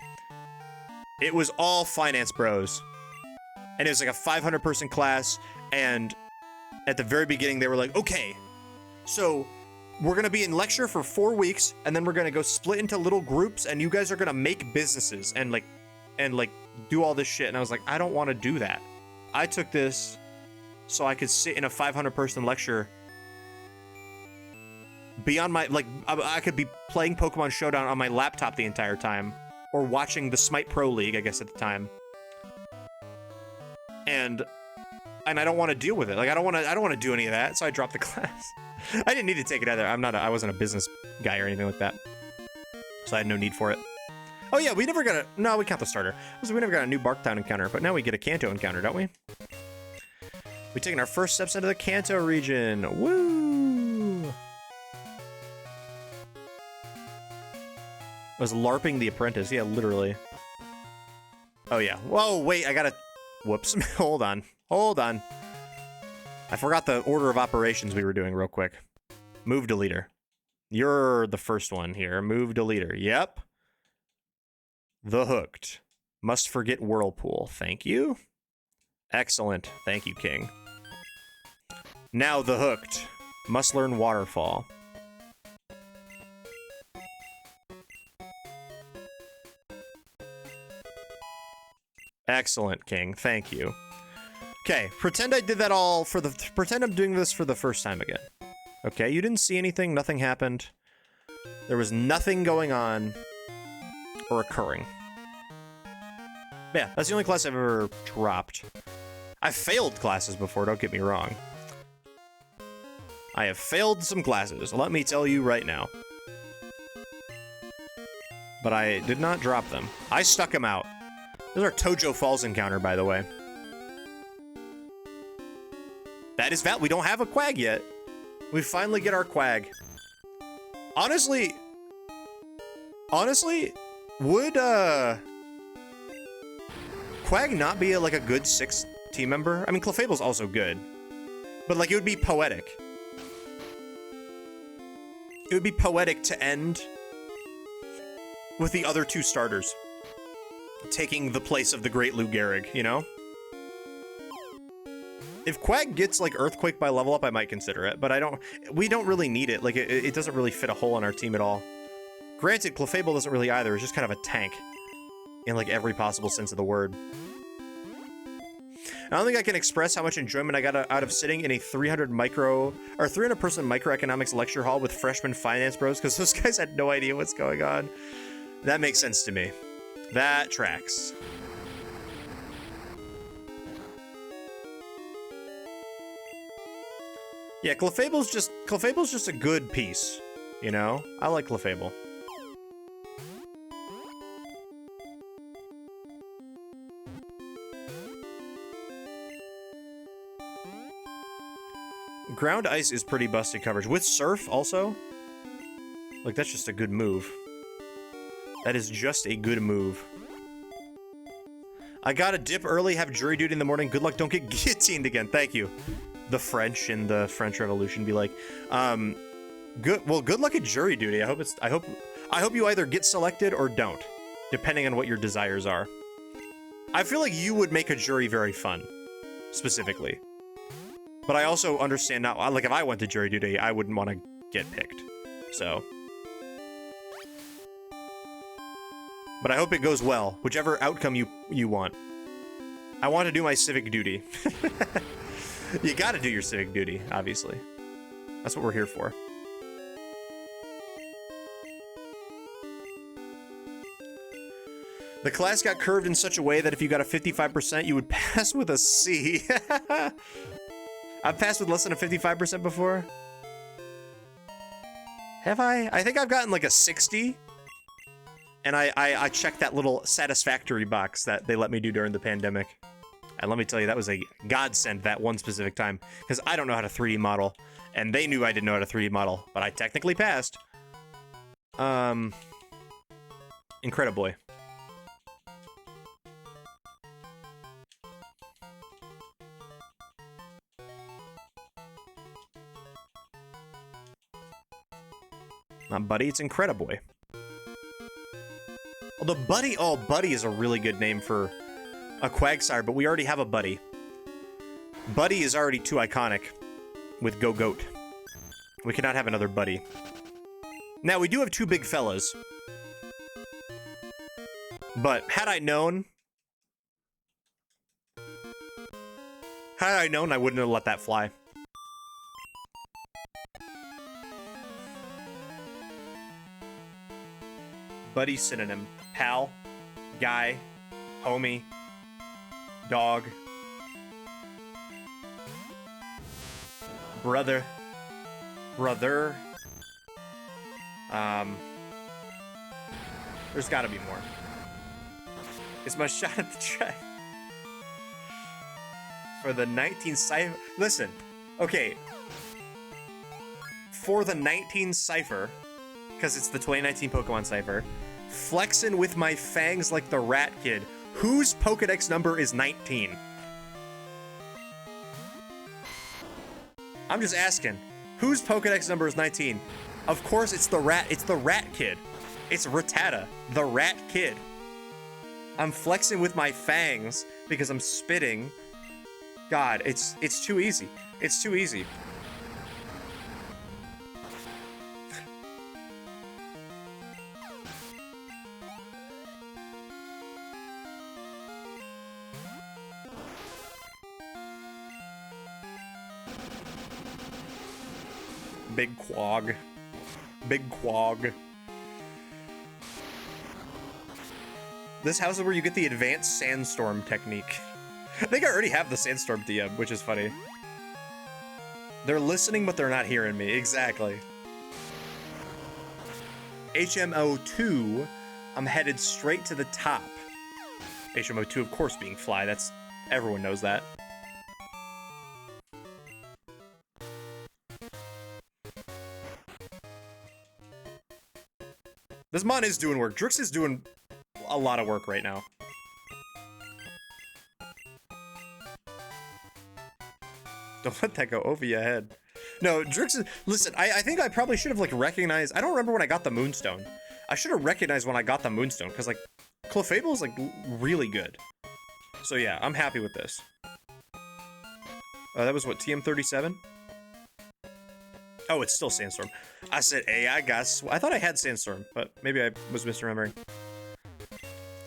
It was all finance bros. And it was like a 500-person class, and at the very beginning they were like, okay, so we're gonna be in lecture for 4 weeks, and then we're gonna go split into little groups, and you guys are gonna make businesses and do all this shit. And I was like, I don't want to do that. I took this so I could sit in a 500-person lecture. Beyond my, I could be playing Pokemon Showdown on my laptop the entire time, or watching the Smite Pro League, I guess, at the time. And I don't want to deal with it. Like, I don't want to do any of that, so I dropped the class. I didn't need to take it either. I wasn't a business guy or anything like that. So I had no need for it. Oh yeah, we never got a, no, we count the starter. So we never got a new Barktown encounter, but now we get a Kanto encounter, don't we? We've taken our first steps into the Kanto region. Woo! I was LARPing the apprentice, yeah, literally. Oh, yeah. Whoa, wait, I gotta... Whoops. Hold on. Hold on. I forgot the order of operations we were doing real quick. Move deleter. You're the first one here. Move deleter. Yep. The hooked. Must forget whirlpool. Thank you. Excellent. Thank you, King. Now the hooked. Must learn waterfall. Excellent, King. Thank you. Okay, pretend I did that all for the... Pretend I'm doing this for the first time again. Okay, you didn't see anything. Nothing happened. There was nothing going on or occurring. Yeah, that's the only class I've ever dropped. I've failed classes before, don't get me wrong. I have failed some classes, let me tell you right now. But I did not drop them. I stuck them out. This is our Tojo Falls encounter, by the way. That is we don't have a Quag yet. We finally get our Quag. Honestly, would Quag not be like a good 6th team member? I mean, Clefable's also good, but like it would be poetic. It would be poetic to end with the other 2 starters taking the place of the great Lou Gehrig, you know? If Quag gets like Earthquake by level up, I might consider it, but we don't really need it. Like it doesn't really fit a hole in our team at all. Granted, Clefable doesn't really either. It's just kind of a tank in like every possible sense of the word. I don't think I can express how much enjoyment I got out of sitting in a 300 person microeconomics lecture hall with freshman finance bros, because those guys had no idea what's going on. That makes sense to me. That tracks. Yeah, Clefable's just a good piece, you know? I like Clefable. Ground Ice is pretty busted coverage. With Surf, also? Like, that's just a good move. That is just a good move. I gotta dip early, have jury duty in the morning. Good luck, don't get guillotined again. Thank you. The French in the French Revolution be like, good luck at jury duty. I hope you either get selected or don't, depending on what your desires are. I feel like you would make a jury very fun, specifically. But I also understand now, like if I went to jury duty, I wouldn't want to get picked. So. But I hope it goes well, whichever outcome you want. I want to do my civic duty. You gotta do your civic duty, obviously. That's what we're here for. The class got curved in such a way that if you got a 55%, you would pass with a C. I've passed with less than a 55% before. Have I? I think I've gotten like a 60. And I checked that little satisfactory box that they let me do during the pandemic. And let me tell you, that was a godsend that one specific time. Because I don't know how to 3D model. And they knew I didn't know how to 3D model. But I technically passed. Incredibly. Not Buddy, it's Incrediboy. Although Buddy, Buddy is a really good name for a Quagsire, but we already have a Buddy. Buddy is already too iconic with Go Goat. We cannot have another Buddy. Now, we do have 2 big fellas. But had I known, I wouldn't have let that fly. Buddy synonym. Pal, guy, homie, dog, brother, there's gotta be more. It's my shot at the track. For the 19 Cypher, listen, okay. For the 19 Cypher, because it's the 2019 Pokemon Cypher, flexing with my fangs like the Rat Kid. Whose Pokedex number is 19? I'm just asking. Whose Pokedex number is 19? Of course, it's the rat. It's the rat kid. It's Rattata, the rat kid. I'm flexing with my fangs because I'm spitting. God, it's too easy. It's too easy. Big quag. Big quag. This house is where you get the advanced sandstorm technique. I think I already have the sandstorm DM, which is funny. They're listening, but they're not hearing me. Exactly. HMO2, I'm headed straight to the top. HMO2, of course, being fly. That's, everyone knows that. This mon is doing work. Drix is doing a lot of work right now. Don't let that go over your head. No, Drix is... Listen, I think I probably should have, like, recognized... I don't remember when I got the Moonstone. I should have recognized when I got the Moonstone, because, like, Clefable is, like, really good. So, yeah, I'm happy with this. That was, what, TM37? Oh, it's still Sandstorm. I said, hey, I thought I had Sandstorm, but maybe I was misremembering.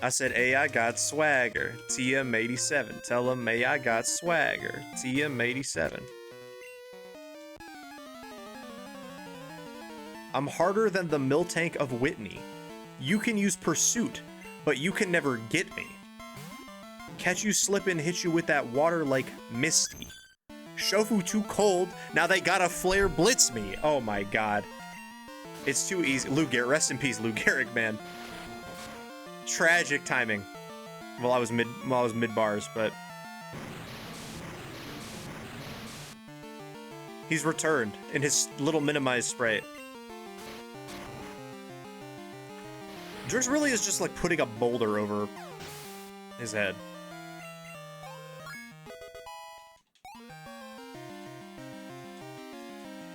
I said, hey, I got swagger. TM87. Tell him, hey, I got swagger. TM87. I'm harder than the Miltank of Whitney. You can use Pursuit, but you can never get me. Catch you slippin', hit you with that water like Misty. Shofu too cold, now they gotta flare blitz me. Oh my god. It's too easy. Lou Gehrig, rest in peace, Lou Gehrig, man. Tragic timing. Well, I was mid bars, but he's returned in his little minimized sprite. Drix really is just like putting a boulder over his head.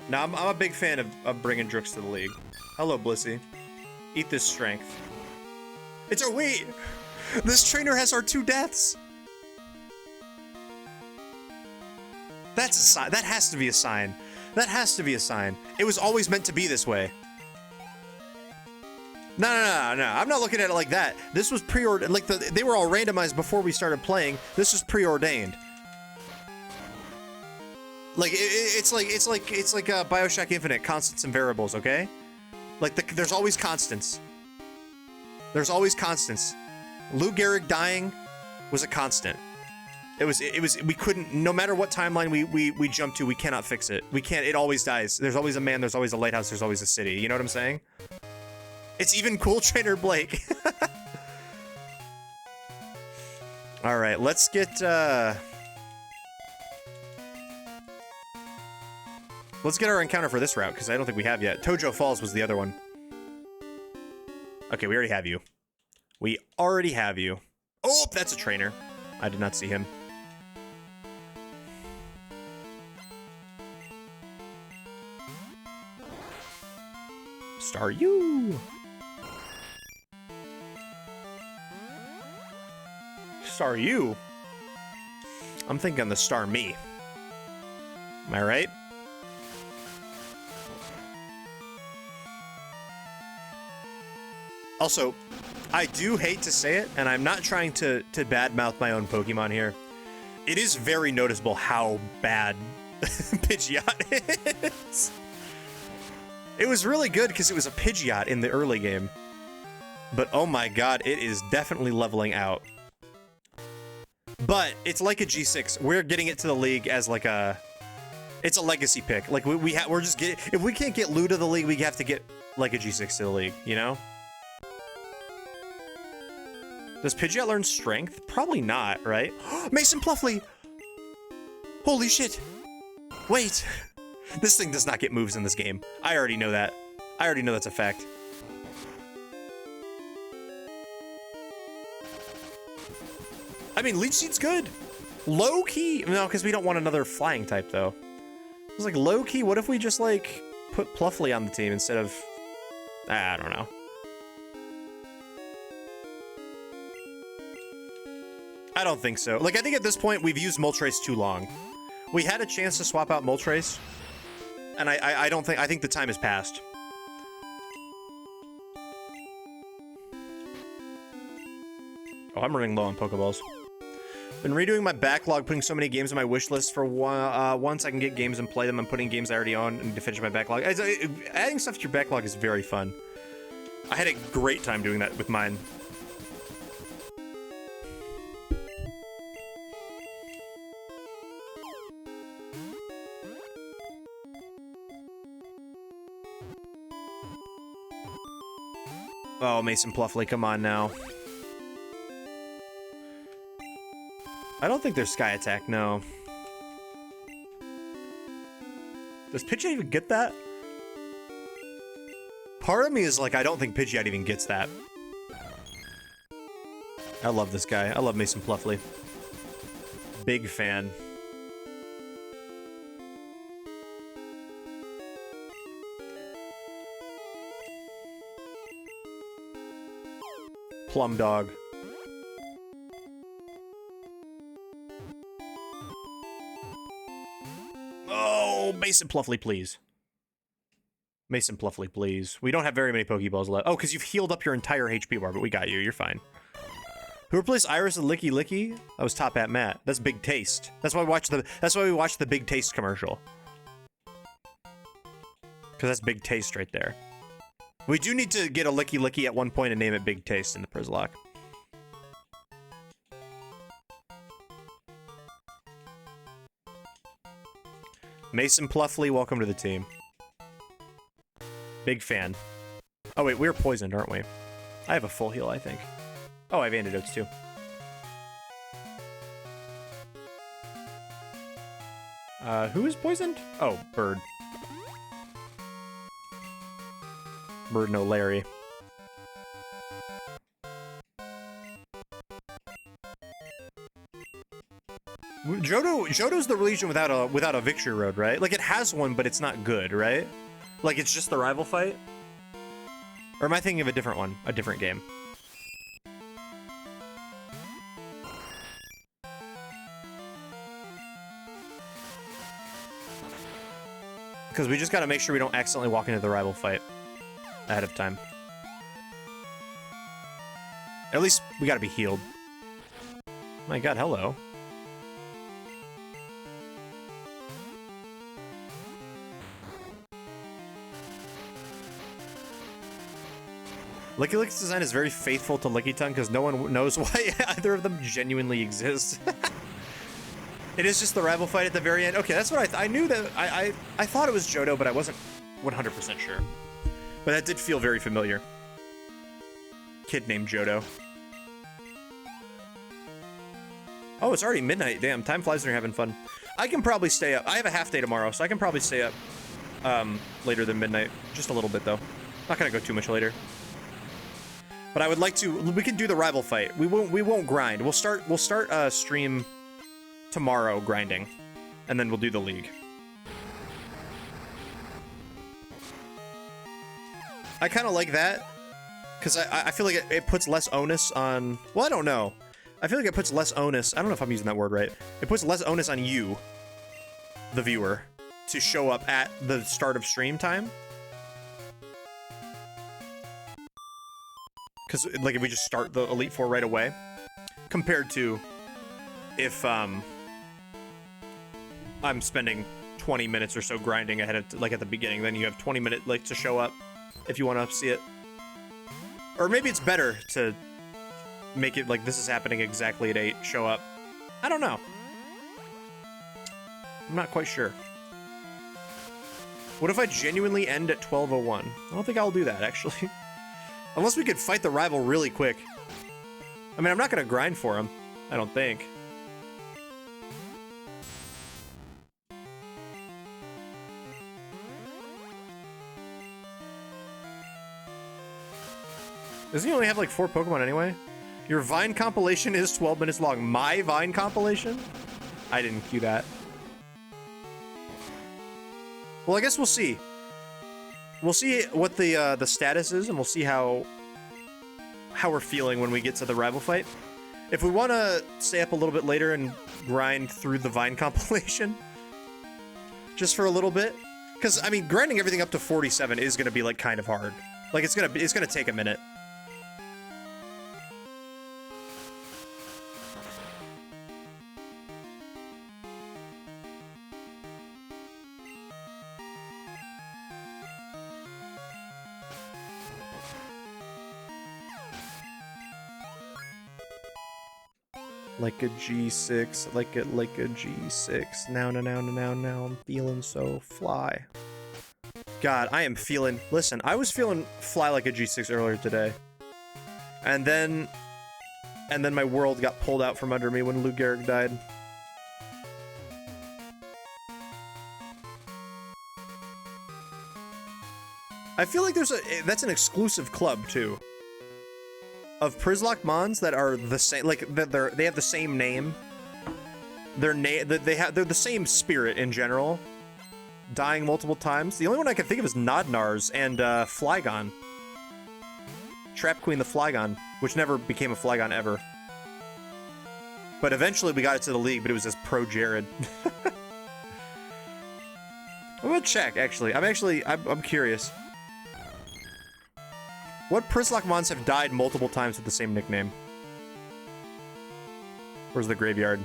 Now, I'm a big fan of bringing Drix to the league. Hello, Blissey. Eat this strength. It's a wait! This trainer has our 2 deaths! That's a sign. That has to be a sign. That has to be a sign. It was always meant to be this way. No. I'm not looking at it like that. This was preordained. Like, they were all randomized before we started playing. This was preordained. Like, it's like Bioshock Infinite, constants and variables, okay? Like, there's always constants. There's always constants. Lou Gehrig dying was a constant. We couldn't, no matter what timeline we jump to, we cannot fix it. We can't, it always dies. There's always a man, there's always a lighthouse, there's always a city. You know what I'm saying? It's even cool, Trainer Blake. All right, let's get our encounter for this route, because I don't think we have yet. Tojo Falls was the other one. Okay, we already have you. We already have you. Oh, that's a trainer. I did not see him. Star you. Star you. I'm thinking the star me. Am I right? Also, I do hate to say it, and I'm not trying to badmouth my own Pokemon here. It is very noticeable how bad Pidgeot is. It was really good because it was a Pidgeot in the early game. But oh my god, it is definitely leveling out. But it's like a G6. We're getting it to the league as like a... It's a legacy pick. Like, we're just getting... If we can't get Lou to the league, we have to get like a G6 to the league, you know? Does Pidgeot learn Strength? Probably not, right? Mason Pluffly! Holy shit! Wait! This thing does not get moves in this game. I already know that. I already know that's a fact. I mean, Leech Seed's good. Low key. No, because we don't want another flying type, though. It's like, low key, what if we just, like, put Pluffly on the team instead of... I don't know. I don't think so. Like, I think at this point, we've used Moltres too long. We had a chance to swap out Moltres, and I don't think... I think the time has passed. Oh, I'm running low on Pokeballs. Been redoing my backlog, putting so many games on my wish list for once I can get games and play them. I'm putting games I already own and to finish my backlog. Adding stuff to your backlog is very fun. I had a great time doing that with mine. Oh, Mason Pluffly, come on now. I don't think there's Sky Attack, no. Does Pidgeot even get that? Part of me is like, I don't think Pidgeot even gets that. I love this guy. I love Mason Pluffly. Big fan. Plum Dog. Oh, Mason Pluffly, please. Mason Pluffly, please. We don't have very many Pokeballs left. Oh, because you've healed up your entire HP bar, but we got you. You're fine. Who replaced Iris with Licky Licky? That was Top Hat Matt. That's Big Taste. That's why we watched the Big Taste commercial. Because that's Big Taste right there. We do need to get a Licky Licky at one point and name it Big Taste in the Przzlocke. Mason Pluffly, welcome to the team. Big fan. Oh wait, we're poisoned, aren't we? I have a full heal, I think. Oh, I have antidotes too. Who is poisoned? Oh, Bird. Bird, no Larry. Johto's the region without a victory road, right? Like, it has one, but it's not good, right? Like, it's just the rival fight? Or am I thinking of a different one? A different game? Because we just gotta make sure we don't accidentally walk into the rival fight ahead of time. At least we gotta be healed. My god, hello. Licky Licky's design is very faithful to Lickitung because no one knows why either of them genuinely exist. It is just the rival fight at the very end. Okay, that's what I knew that I thought it was Johto, but I wasn't 100% sure. But that did feel very familiar. Kid named Johto. Oh, it's already midnight. Damn, time flies when you're having fun. I can probably stay up. I have a half day tomorrow, so I can probably stay up later than midnight. Just a little bit though. Not gonna go too much later. But I would like to. We can do the rival fight. We won't grind. We'll start stream tomorrow grinding, and then we'll do the league. I kind of like that because I feel like it puts less onus on. Well, I don't know. I feel like it puts less onus. I don't know if I'm using that word right. It puts less onus on you, the viewer, to show up at the start of stream time. Because, like, if we just start the Elite Four right away, compared to if I'm spending 20 minutes or so grinding ahead of, like, at the beginning, then you have 20 minutes, like, to show up if you want to see it. Or maybe it's better to make it like this is happening exactly at 8, show up. I don't know. I'm not quite sure. What if I genuinely end at 12:01? I don't think I'll do that, actually. Unless we could fight the rival really quick. I mean, I'm not going to grind for him. I don't think. Doesn't he only have like 4 Pokemon anyway? Your Vine compilation is 12 minutes long. My Vine compilation? I didn't cue that. Well, I guess we'll see. We'll see what the status is, and we'll see how we're feeling when we get to the rival fight. If we want to stay up a little bit later and grind through the Vine compilation, just for a little bit, because I mean, grinding everything up to 47 is gonna be like kind of hard. Like it's gonna take a minute. Like a G6, like a G6. Now, I'm feeling so fly. God, I am feeling. Listen, I was feeling fly like a G6 earlier today, and then my world got pulled out from under me when Lou Gehrig died. I feel like that's an exclusive club too. Of Przzlocke mons that are the same, like they have the same name. They're the same spirit in general. Dying multiple times. The only one I can think of is Nodnars and Flygon. Trap Queen the Flygon, which never became a Flygon ever. But eventually we got it to the league, but it was as Pro Jared. I'm gonna check actually. I'm curious. What Przzlocke mons have died multiple times with the same nickname? Where's the graveyard?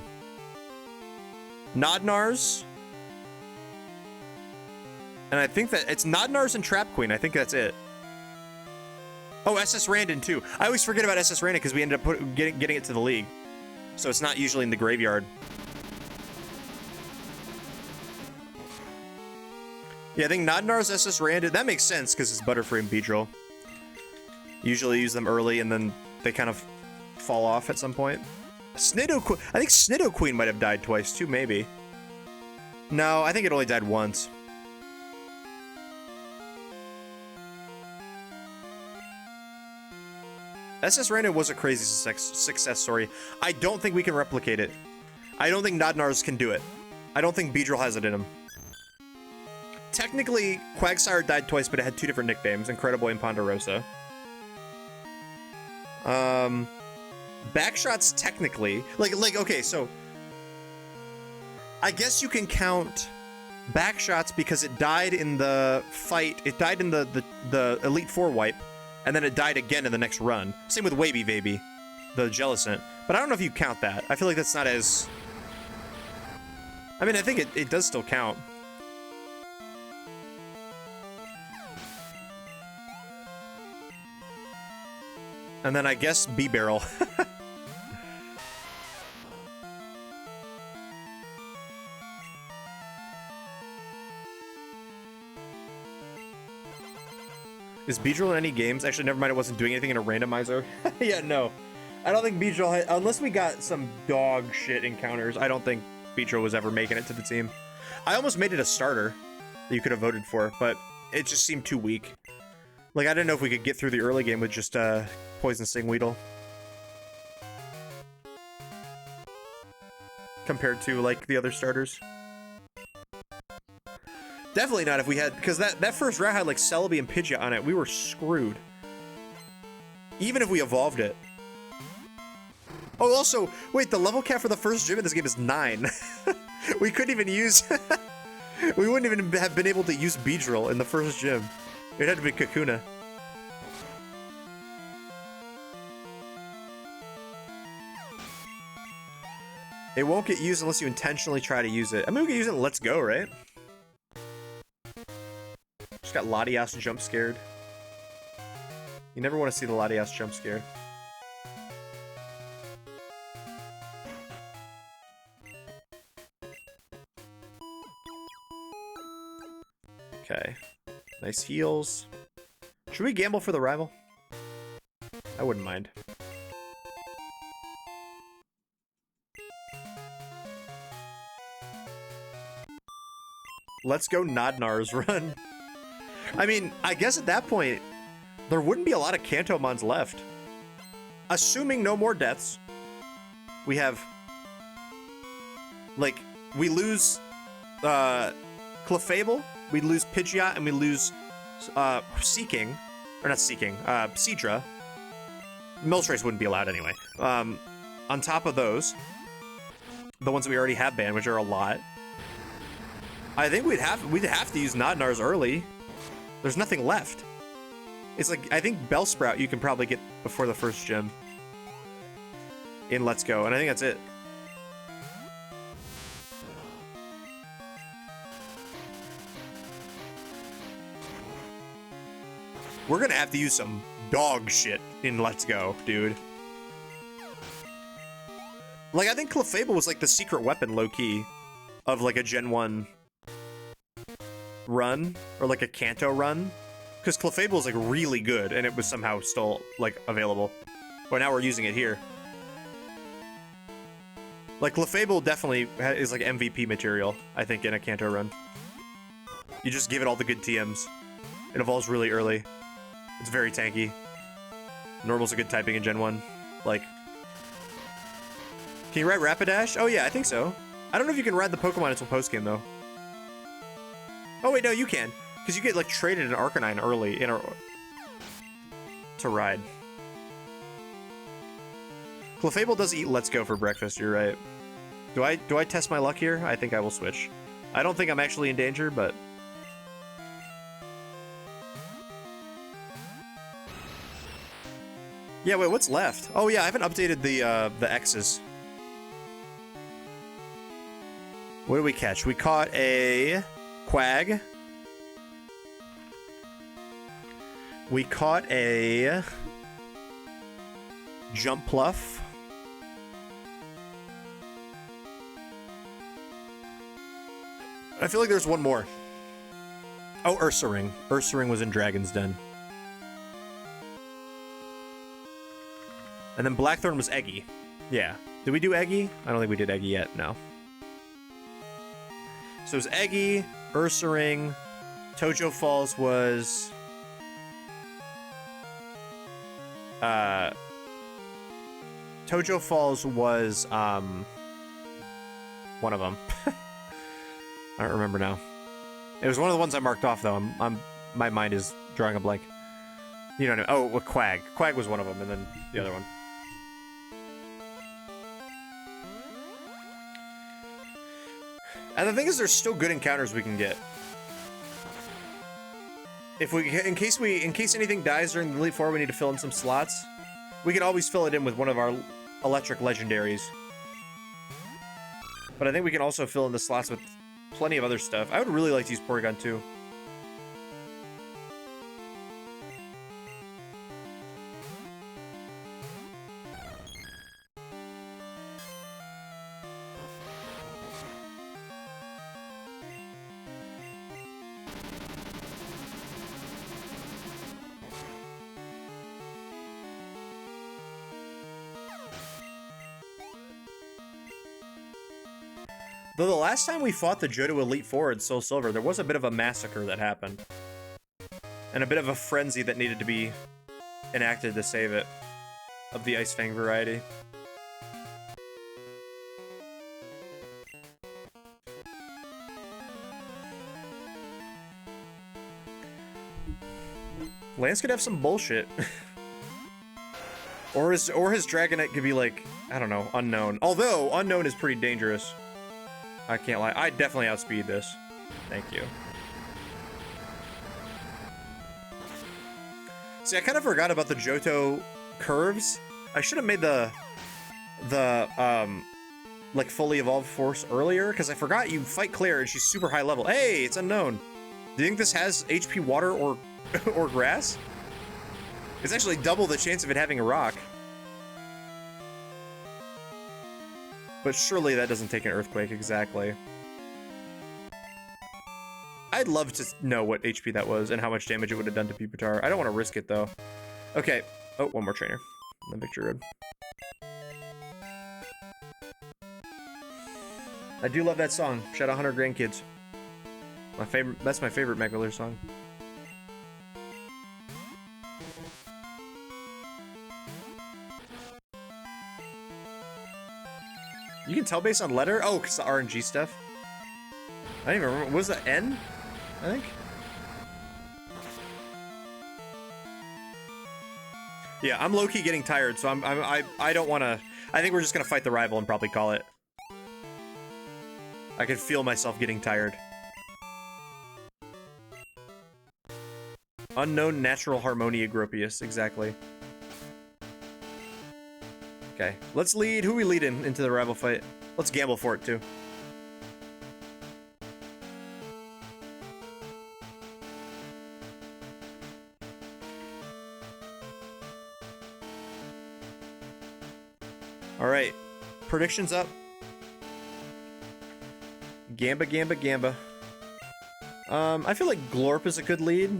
Nodnars. And I think that it's Nodnars and Trap Queen. I think that's it. Oh, SS Randon too. I always forget about SS Randon because we ended up getting it to the league. So it's not usually in the graveyard. Yeah, I think Nodnars, SS Randon, that makes sense because it's Butterfree and Beedrill. Usually use them early and then they kind of fall off at some point. I think Snidoqueen might have died twice too, maybe. No, I think it only died once. SS Random was a crazy success story. I don't think we can replicate it. I don't think Nodnars can do it. I don't think Beedrill has it in him. Technically, Quagsire died twice, but it had two different nicknames, Incrediboy and Ponderosa. Backshots technically, like, okay, so I guess you can count Backshots because it died in the fight, it died in the Elite Four wipe, and then it died again in the next run. Same with Wavy Baby, the Jellicent, but I don't know if you count that. I feel like that's not as, I mean, I think it does still count. And then I guess B-Barrel. Is Beedrill in any games? Actually, never mind, it wasn't doing anything in a randomizer. Yeah, no. I don't think Beedrill had, unless we got some dog shit encounters, I don't think Beedrill was ever making it to the team. I almost made it a starter that you could have voted for, but it just seemed too weak. Like, I didn't know if we could get through the early game with just, Poison Sting Weedle. Compared to, like, the other starters. Definitely not if we had, because that first route had, like, Celebi and Pidgeot on it. We were screwed. Even if we evolved it. Oh, also, wait, the level cap for the first gym in this game is 9. We couldn't even use... We wouldn't even have been able to use Beedrill in the first gym. It had to be Kakuna. It won't get used unless you intentionally try to use it. I mean, we can use it in Let's Go, right? Just got Latias jump scared. You never want to see the Latias jump scared. Okay. Nice heals. Should we gamble for the rival? I wouldn't mind. Let's go Nodnars run. I mean, I guess at that point, there wouldn't be a lot of Kantomons left. assuming no more deaths, we have, like, we lose Clefable, we lose Pidgeot, and we lose Seeking, or not Seeking, Seadra. Miltrace wouldn't be allowed anyway. On top of those, the ones that we already have banned, which are a lot, I think we'd have to use Nodnars early. There's nothing left. It's like, I think Bellsprout you can probably get before the first gym in Let's Go, and I think that's it. We're gonna have to use some dog shit in Let's Go, dude. Like, I think Clefable was like the secret weapon, low-key, of like a Gen 1 run, or like a Kanto run. Because Clefable is like really good, and it was somehow still like available. But now we're using it here. Like, Clefable definitely is like MVP material, I think, in a Kanto run. You just give it all the good TMs. It evolves really early. It's very tanky. Normal's a good typing in Gen 1. Like, can you ride Rapidash? Oh yeah, I think so. I don't know if you can ride the Pokemon until post-game, though. Oh wait, no, you can. Because you get, like, traded an Arcanine early in to ride. Clefable does eat Let's Go for breakfast, you're right. Do I test my luck here? I think I will switch. I don't think I'm actually in danger, but... Yeah, wait, what's left? Oh yeah, I haven't updated the X's. What did we catch? We caught a Quag. We caught a Jumpluff. I feel like there's one more. Oh, Ursaring. Ursaring was in Dragon's Den. And then Blackthorn was Eggy. Yeah. Did we do Eggy? I don't think we did Eggy yet, no. So it was Eggy, Ursaring, Tojo Falls was... Tojo Falls was, one of them. I don't remember now. It was one of the ones I marked off, though. My mind is drawing a blank. You don't know. Oh, well, Quag. Quag was one of them, and then the other one. And the thing is, there's still good encounters we can get. If we, in case anything dies during the Elite Four, we need to fill in some slots. We can always fill it in with one of our electric legendaries. But I think we can also fill in the slots with plenty of other stuff. I would really like to use Porygon too. Though the last time we fought the Johto Elite Four in Soul Silver, there was a bit of a massacre that happened. And a bit of a frenzy that needed to be enacted to save it. Of the Ice Fang variety. Lance could have some bullshit. or his Dragonite could be like, I don't know, Unknown. Although, Unknown is pretty dangerous. I can't lie. I definitely outspeed this. Thank you. See, I kind of forgot about the Johto curves. I should have made the like fully evolved force earlier, because I forgot you fight Clair and she's super high level. Hey, it's Unknown. Do you think this has HP water or or grass? It's actually double the chance of it having a rock. But surely that doesn't take an earthquake, exactly. I'd love to know what HP that was and how much damage it would have done to Pupitar. I don't want to risk it, though. Okay. Oh, one more trainer. On the Victory Road. I do love that song. Shout out 100 Grandkids. My favorite. That's my favorite Megalure song. You can tell based on letter? Oh, because the RNG stuff. I don't even remember. What was the N? I think. Yeah, I'm low-key getting tired, so I don't want to. I think we're just gonna fight the rival and probably call it. I can feel myself getting tired. Unknown natural harmonia gropius, exactly. Okay, let's lead. Who are we leading into the rival fight? Let's gamble for it too. All right, predictions up. Gamba, Gamba, Gamba. I feel like Glorp is a good lead.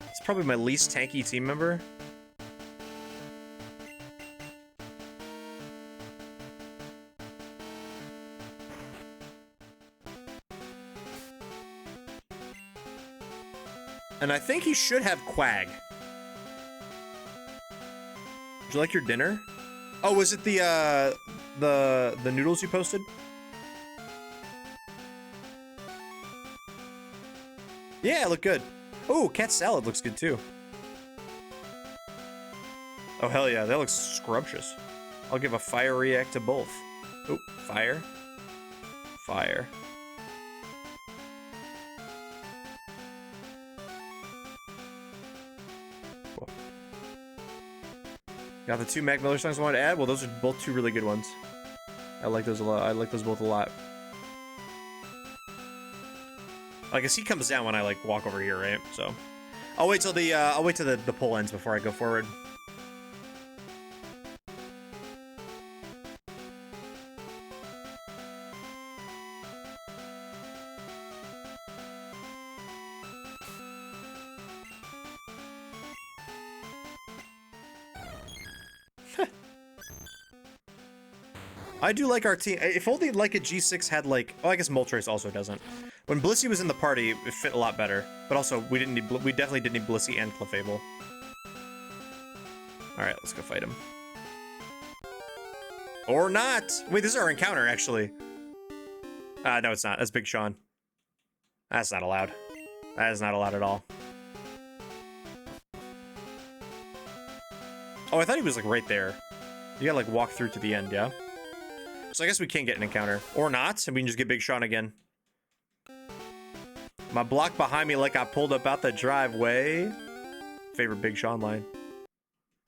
It's probably my least tanky team member. And I think he should have Quag. Would you like your dinner? Oh, was it the noodles you posted? Yeah, look good. Oh, cat salad looks good too. Oh, hell yeah, that looks scrumptious. I'll give a fire react to both. Oh, fire. Fire. Cool. Got the 2 Mac Miller songs I wanted to add? Well, those are both 2 really good ones. I like those a lot. I like those both a lot. I guess he comes down when I like walk over here, right? So I'll wait till the poll ends before I go forward. I do like our team. If only like a G6 had like, oh, I guess Moltres also doesn't. When Blissey was in the party, it fit a lot better. But also, we definitely didn't need Blissey and Clefable. All right, let's go fight him. Or not. Wait, this is our encounter, actually. No, it's not. That's Big Sean. That's not allowed. That is not allowed at all. Oh, I thought he was like right there. You gotta like walk through to the end, yeah? So I guess we can get an encounter. Or not, and we can just get Big Sean again. My block behind me like I pulled up out the driveway. Favorite Big Sean line.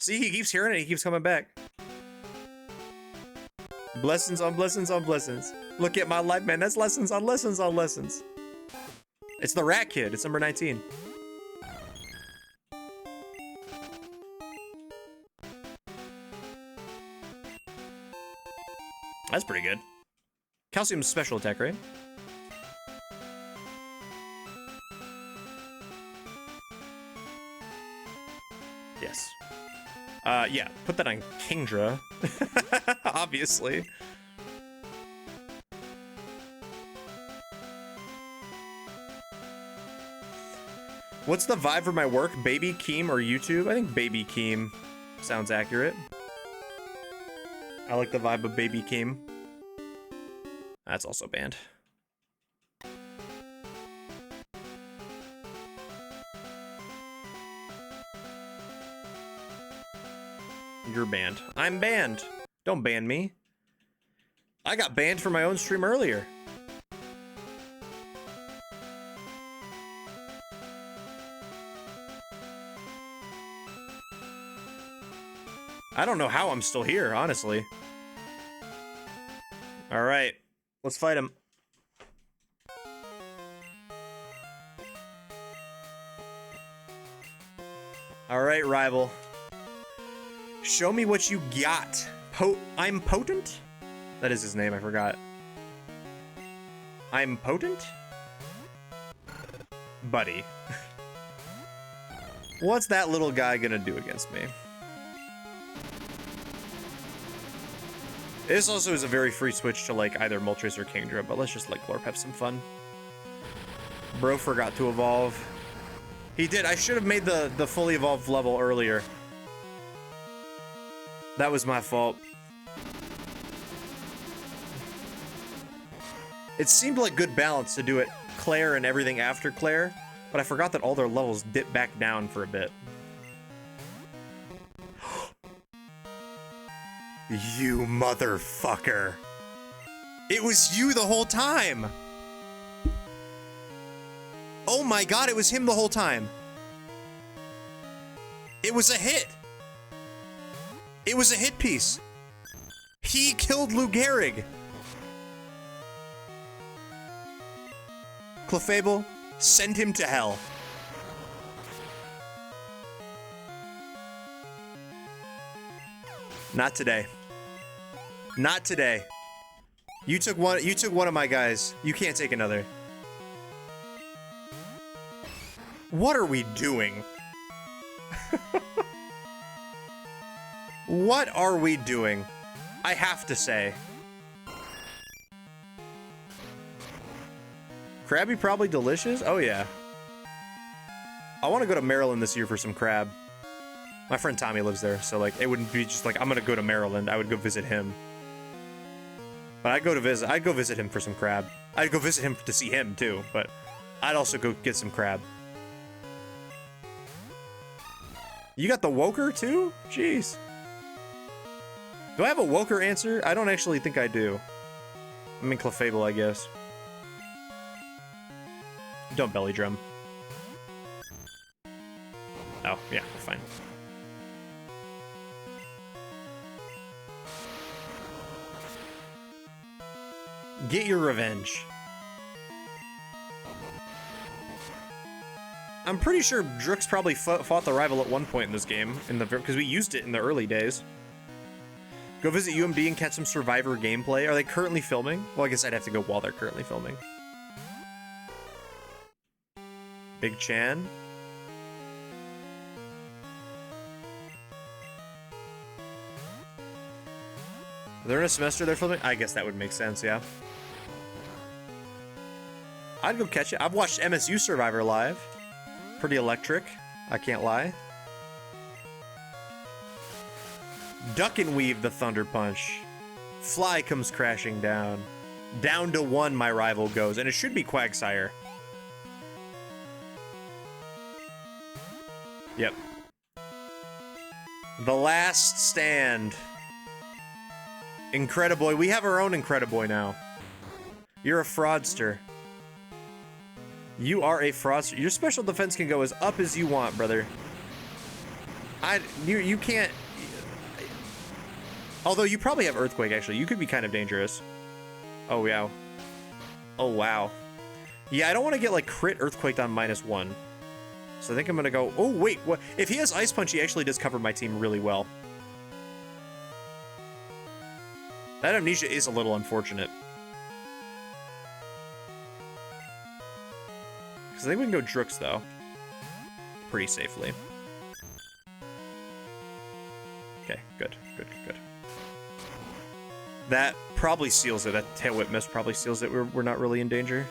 See, he keeps hearing it, he keeps coming back. Blessings on blessings on blessings. Look at my life, man. That's lessons on lessons on lessons. It's the Rat Kid. It's number 19. That's pretty good. Calcium's special attack, right? Yes. Yeah, put that on Kingdra. Obviously. What's the vibe for my work? Baby Keem or YouTube? I think Baby Keem sounds accurate. I like the vibe of Baby Keem. That's also banned. You're banned. I'm banned. Don't ban me. I got banned from my own stream earlier. I don't know how I'm still here, honestly. All right, let's fight him. All right, rival. Show me what you got. I'm potent? That is his name, I forgot. I'm potent? Buddy. What's that little guy gonna do against me? This also is a very free switch to like either Moltres or Kingdra, but let's just let Glorp have some fun. Bro forgot to evolve. He did. I should have made the fully evolved level earlier. That was my fault. It seemed like good balance to do it Clair and everything after Clair, but I forgot that all their levels dip back down for a bit. You motherfucker. It was you the whole time. Oh my god, it was him the whole time. It was a hit. It was a hit piece. He killed Lou Gehrig. Clefable, send him to hell. Not today. Not today. You took one of my guys. You can't take another. What are we doing? What are we doing? I have to say. Krabby probably delicious? Oh yeah. I want to go to Maryland this year for some crab. My friend Tommy lives there, so like it wouldn't be just like I'm gonna go to Maryland. I would go visit him. But I'd go visit him for some crab. I'd go visit him to see him too, but I'd also go get some crab. You got the Woker too? Jeez. Do I have a Woker answer? I don't actually think I do. I mean Clefable, I guess. Don't belly drum. Oh, yeah, we're fine. Get your revenge. I'm pretty sure Droox probably fought the rival at one point in this game, because we used it in the early days. Go visit UMD and catch some Survivor gameplay. Are they currently filming? Well, I guess I'd have to go while they're currently filming. Big Chan. They're in a semester they're filming? I guess that would make sense, yeah. I'd go catch it. I've watched MSU Survivor live. Pretty electric, I can't lie. Duck and weave the Thunder Punch. Fly comes crashing down. Down to 1 my rival goes, and it should be Quagsire. Yep. The last stand. Incrediboy. We have our own Incrediboy now. You're a fraudster. You are a fraudster. Your special defense can go as up as you want, brother. You can't. Although you probably have Earthquake, actually. You could be kind of dangerous. Oh, wow. Oh, wow. Yeah, I don't want to get, like, crit Earthquaked on -1. So I think I'm going to go... Oh, wait. What? If he has Ice Punch, he actually does cover my team really well. That Amnesia is a little unfortunate. Because I think we can go Droox, though. Pretty safely. Okay, good, good, good. That probably seals it. That Tail Whip Mist probably seals it. We're not really in danger.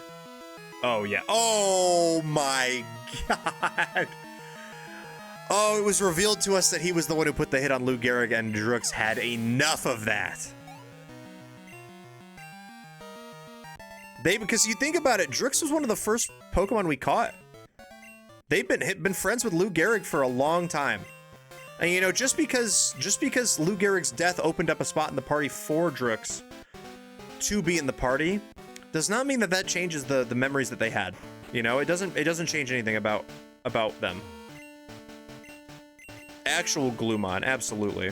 Oh, yeah. Oh, my God. Oh, it was revealed to us that he was the one who put the hit on Lou Gehrig, and Droox had enough of that. Because you think about it, Droox was one of the first Pokemon we caught. They've been friends with Lou Gehrig for a long time. And you know, just because Lou Gehrig's death opened up a spot in the party for Droox to be in the party, does not mean that that changes the memories that they had. You know, it doesn't change anything about them. Actual Gloomon, absolutely.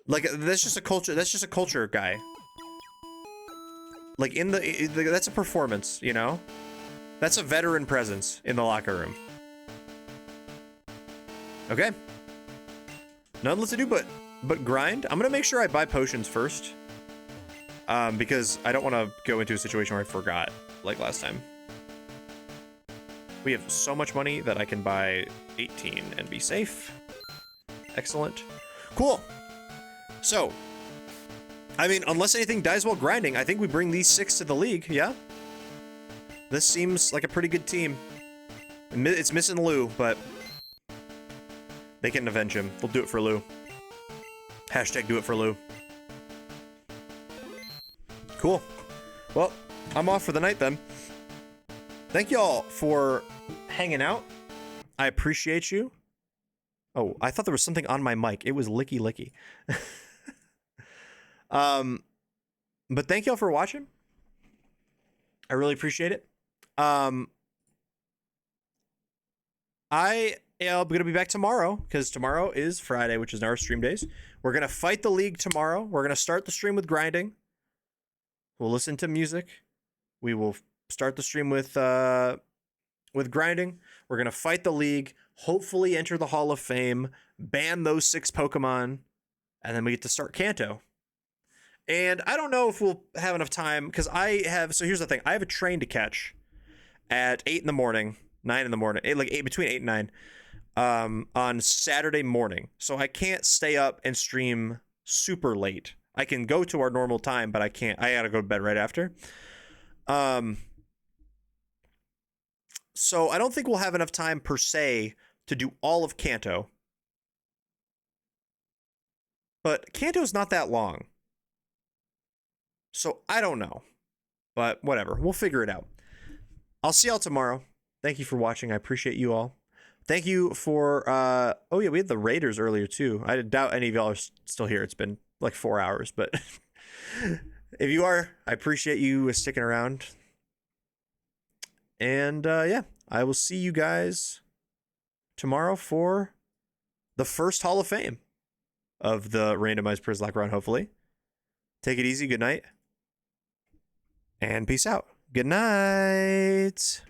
Like that's just a culture guy. Like that's a performance, you know? That's a veteran presence in the locker room. Okay. Nothing left to do but grind. I'm gonna make sure I buy potions first. Because I don't want to go into a situation where I forgot, like last time. We have so much money that I can buy 18 and be safe. Excellent. Cool. So, I mean, unless anything dies while grinding, I think we bring these 6 to the league, yeah? This seems like a pretty good team. It's missing Lou, but they can avenge him. They'll do it for Lou. Hashtag do it for Lou. Cool. Well, I'm off for the night then. Thank y'all for hanging out. I appreciate you. Oh, I thought there was something on my mic. It was licky licky. But thank y'all for watching. I really appreciate it. I am going to be back tomorrow because tomorrow is Friday, which is our stream days. We're going to fight the league tomorrow. We're going to start the stream with grinding. We'll listen to music. We will start the stream with grinding. We're going to fight the league, hopefully enter the Hall of Fame, ban those 6 Pokemon, and then we get to start Kanto. And I don't know if we'll have enough time because so here's the thing. I have a train to catch at 8 in the morning, 9 in the morning, between 8 and 9 on Saturday morning. So I can't stay up and stream super late. I can go to our normal time, but I can't. I gotta go to bed right after. So I don't think we'll have enough time per se to do all of Kanto. But Kanto's not that long. So I don't know. But whatever. We'll figure it out. I'll see y'all tomorrow. Thank you for watching. I appreciate you all. Thank you for oh yeah, we had the Raiders earlier too. I doubt any of y'all are still here. It's been like 4 hours, but if you are, I appreciate you sticking around. And yeah, I will see you guys tomorrow for the first Hall of Fame of the randomized Przzlocke run, hopefully. Take it easy. Good night. And peace out. Good night.